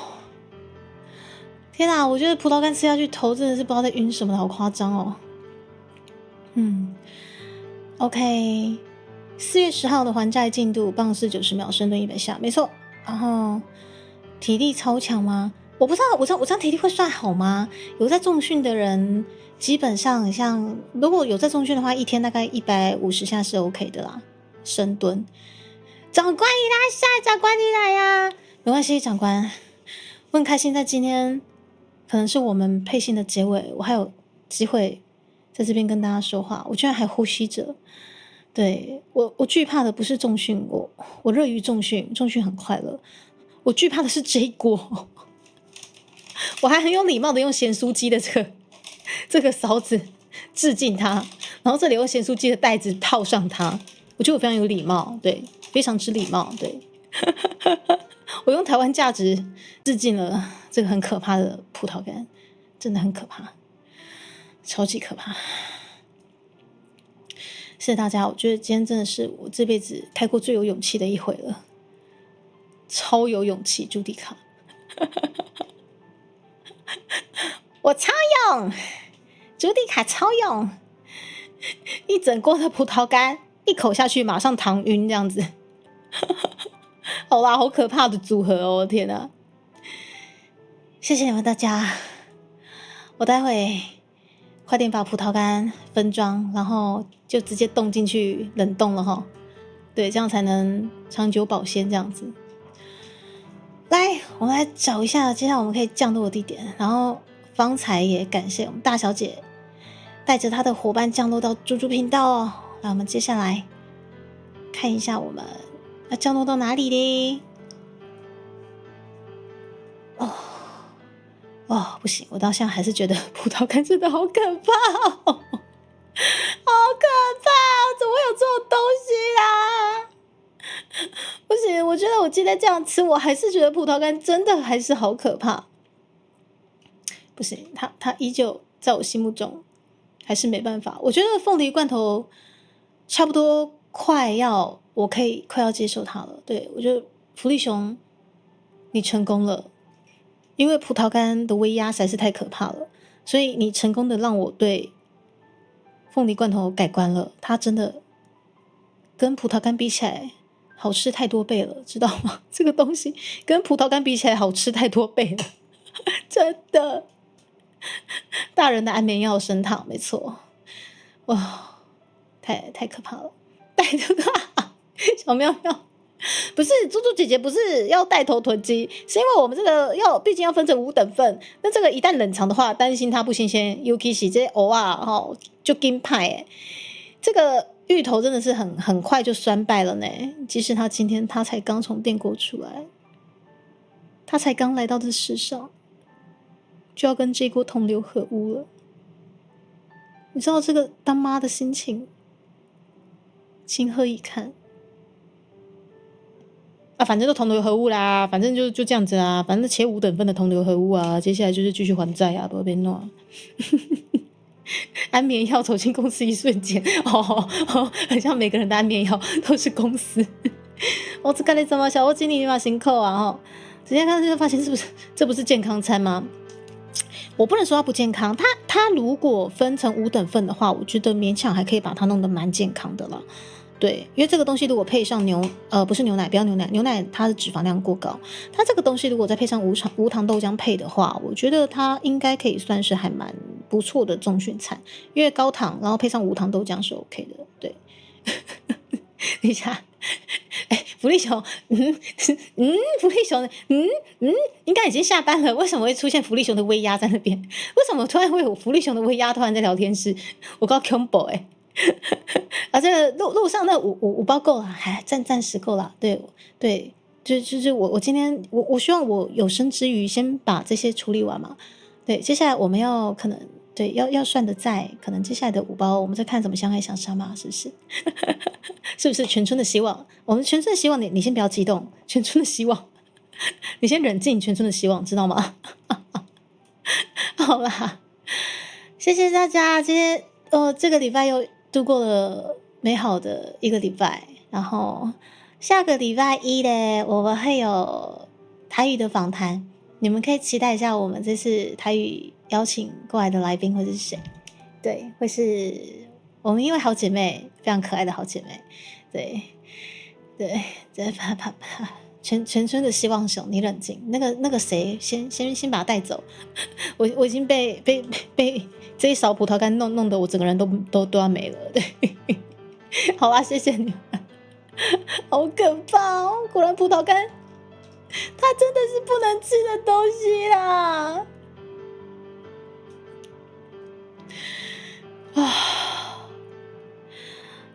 S5: 天哪！我觉得葡萄干吃下去，头真的是不知道在晕什么的，好夸张哦。OK， 4月10号的还债进度，棒式90秒，深蹲100下，没错。然后体力超强吗？我不知道，我这样体力会算好吗？有在重训的人，基本上像如果有在重训的话，一天大概150下是 OK 的啦，深蹲。长官你来，长官你来呀！没关系，长官，我很开心，在今天可能是我们配信的结尾，我还有机会在这边跟大家说话，我居然还呼吸着。对，我惧怕的不是重训，我乐于重训，重训很快乐。我惧怕的是这一锅，我还很有礼貌的用咸酥鸡的这个勺子致敬他，然
S4: 然后这里用咸酥鸡的袋子套上它，我觉得我非常有礼貌，对，非常之礼貌，对。我用台湾价值致敬了这个很可怕的葡萄干，真的很可怕，超级可怕。谢谢大家，我觉得今天真的是我这辈子开过最有勇气的一回了，超有勇气，朱迪卡。我超勇，朱迪卡超勇，一整锅的葡萄干，一口下去马上糖晕这样子。好啦，好可怕的组合哦！天哪，谢谢你们大家，我待会快点把葡萄干分装，然后就直接冻进去冷冻了哈。对，这样才能长久保鲜这样子。来，我们来找一下接下来我们可以降落的地点，然后方才也感谢我们大小姐带着她的伙伴降落到猪猪频道哦。那我们接下来看一下我们要降落到哪里嘞？不行，我到现在还是觉得葡萄干真的好可怕哦，好可怕哦，怎么会有这种东西啦？不行，我觉得我今天这样吃，我还是觉得葡萄干真的还是好可怕。不行，它依旧在我心目中还是没办法。我觉得凤梨罐头差不多我可以快要接受它了。对，我觉得福利熊你成功了，因为葡萄干的威压实在是太可怕了，所以你成功的让我对凤梨罐头改观了。它真的跟葡萄干比起来好吃太多倍了，知道吗？这个东西跟葡萄干比起来好吃太多倍了，真的。大人的安眠药升糖，没错。哇，太可怕了！小喵喵，不是猪猪姐姐，不是要带头囤积，是因为我们这个毕竟要分成5等份。那这个一旦冷藏的话，担心它不新鲜，尤其是这些藕啊，就金派哎，这个芋头真的是很快就酸败了呢。即使他今天才刚从电锅出来，他才刚来到这世上，就要跟这锅同流合污了。你知道这个当妈的心情，情何以堪啊！反正都同流合污啦，反正就这样子啦，反正切5等份的同流合污啊，接下来就是继续还债啊，不要被弄。安眠药走进公司一瞬间，很像每个人的安眠药都是公司。我这干你怎么想？我经理嘛辛苦啊直接看就发现这不是健康餐吗？我不能说它不健康，它如果分成5等份的话，我觉得勉强还可以把它弄得蛮健康的了。对，因为这个东西如果配上不是牛奶，不要牛奶，牛奶它的脂肪量过高。它这个东西如果再配上无糖豆浆配的话，我觉得它应该可以算是还蛮不错的中训餐，因为高糖然后配上无糖豆浆是 OK 的。对，等一下。福利熊，福利熊，应该已经下班了。为什么会出现福利熊的威压在那边？为什么突然会有福利熊的威压突然在聊天室？我告 combo 这个路上那五包够了，还暂时够了。对，就是我今天我希望我有生之余先把这些处理完嘛。对，接下来我们要可能对要算的债，可能接下来的5包我们再看怎么相爱相杀嘛，是不是？是不是全村的希望？我们全村的希望，你先不要激动，全村的希望，你先冷静，全村的希望，知道吗？好啦，谢谢大家，今天这个礼拜又度过了美好的一个礼拜，然后下个礼拜1呢，我们会有台语的访谈，你们可以期待一下我们这次台语邀请过来的来宾会是谁？对，会是我们因为好姐妹，非常可爱的好姐妹，对，全村的希望熊，你冷静，那个谁，先把他带走，我已经被这一勺葡萄干弄得我整个人都要没了，对，好啦，谢谢你们，好可怕哦，果然葡萄干，它真的是不能吃的东西啦。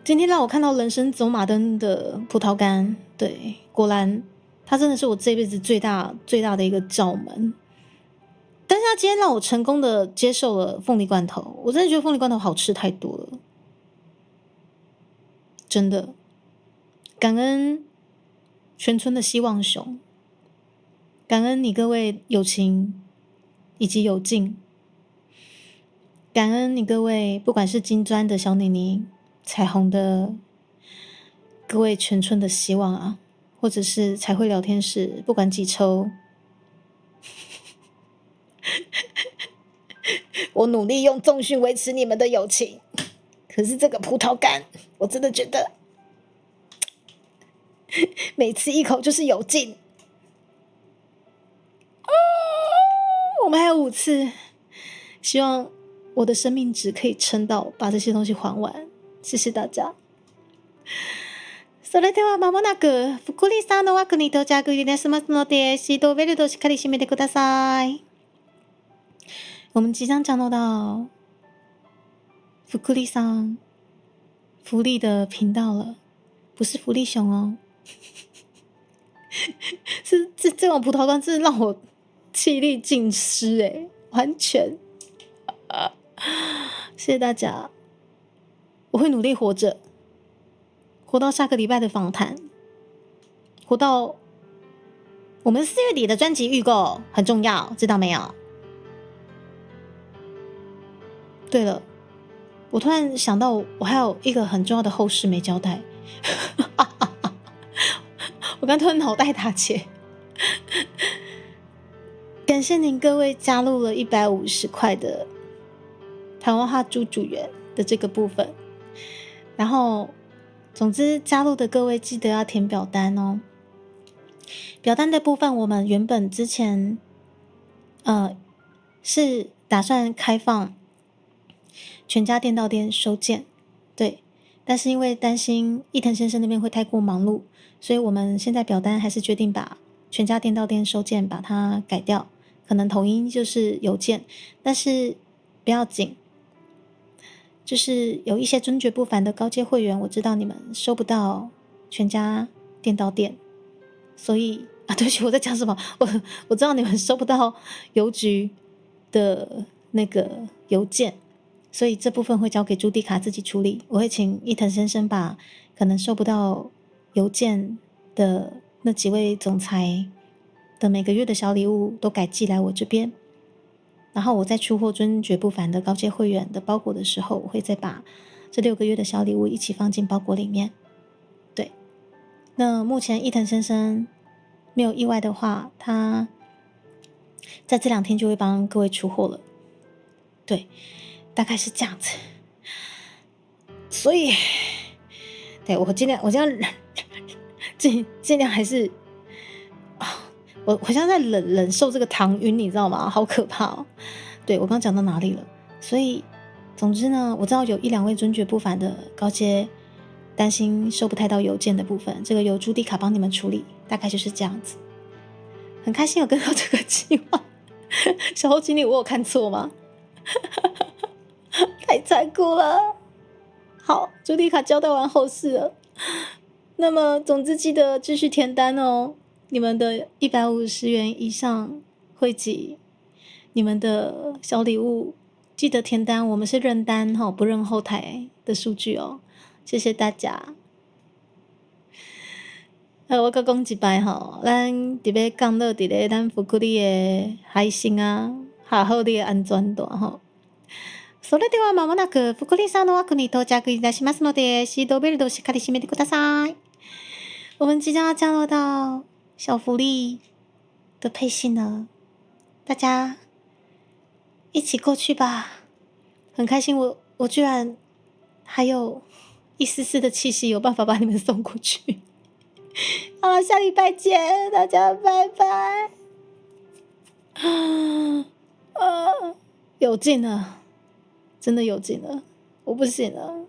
S4: 今天让我看到人生走马灯的葡萄干，对，果然它真的是我这辈子最大的一个罩门。但是它今天让我成功的接受了凤梨罐头，我真的觉得凤梨罐头好吃太多了。真的感恩全村的希望熊，感恩你各位友情以及友静，感恩你各位不管是金砖的小妮妮、彩虹的各位全村的希望啊，或者是彩绘聊天室，不管几抽，我努力用重训维持你们的友情，可是这个葡萄干，我真的觉得每次一口就是有劲。我们还有5次，希望我的生命值可以撑到把这些东西还完。谢谢大家。それでは間もなく福利さんの枠に到着いたしますので、シートベルトしっかり締めてください。我们即将降落到福利さん福利的频道了，不是福利熊哦。是这种葡萄干真的让我气力尽失欸，完全。谢谢大家，我会努力活着，活到下个礼拜的访谈，活到我们4月底的专辑预购，很重要，知道没有？对了，我突然想到，我还有一个很重要的后事没交代。我刚突然脑袋打结。感谢您各位加入了150块的台湾话猪主员的这个部分，然后总之加入的各位记得要填表单哦。表单的部分我们原本之前是打算开放全家店到店收件，对，但是因为担心伊藤先生那边会太过忙碌，所以我们现在表单还是决定把全家店到店收件把它改掉，可能统一就是邮件，但是不要紧，就是有一些尊爵不凡的高阶会员，我知道你们收不到全家店到店，所以对不起，我在讲什么？我知道你们收不到邮局的那个邮件，所以这部分会交给朱迪卡自己处理。我会请伊藤先生把可能收不到邮件的那几位总裁的每个月的小礼物都改寄来我这边，然后我在出货尊爵不凡的高阶会员的包裹的时候，我会再把这6个月的小礼物一起放进包裹里面。对，那目前伊藤先生没有意外的话，他在这2天就会帮各位出货了。对，大概是这样子。所以，对，我尽量尽量还是我好像在忍受这个糖晕，你知道吗？好可怕哦！对，我刚讲到哪里了？所以，总之呢，我知道有1-2位尊爵不凡的高阶担心收不太到邮件的部分，这个由朱迪卡帮你们处理，大概就是这样子。很开心有跟到这个计划，小后经理，我有看错吗？太残酷了。好，朱迪卡交代完后事了。那么，总之记得继续填单哦。你们的150元以上汇集你们的小礼物，记得填单，我们是认单不认后台的数据哦。谢谢大家。我再讲一摆咱伫要降落伫咧咱福利的海星啊，好好的安全度それでは間もなく福利さんの枠に到着いたしますので、シートベルトをしっかり締めてください。我们即将要降落到小福利的配信了，大家一起过去吧。很开心我居然还有一丝丝的气息，有办法把你们送过去。好了，下礼拜见，大家拜拜。有劲了，真的有劲了，我不行了。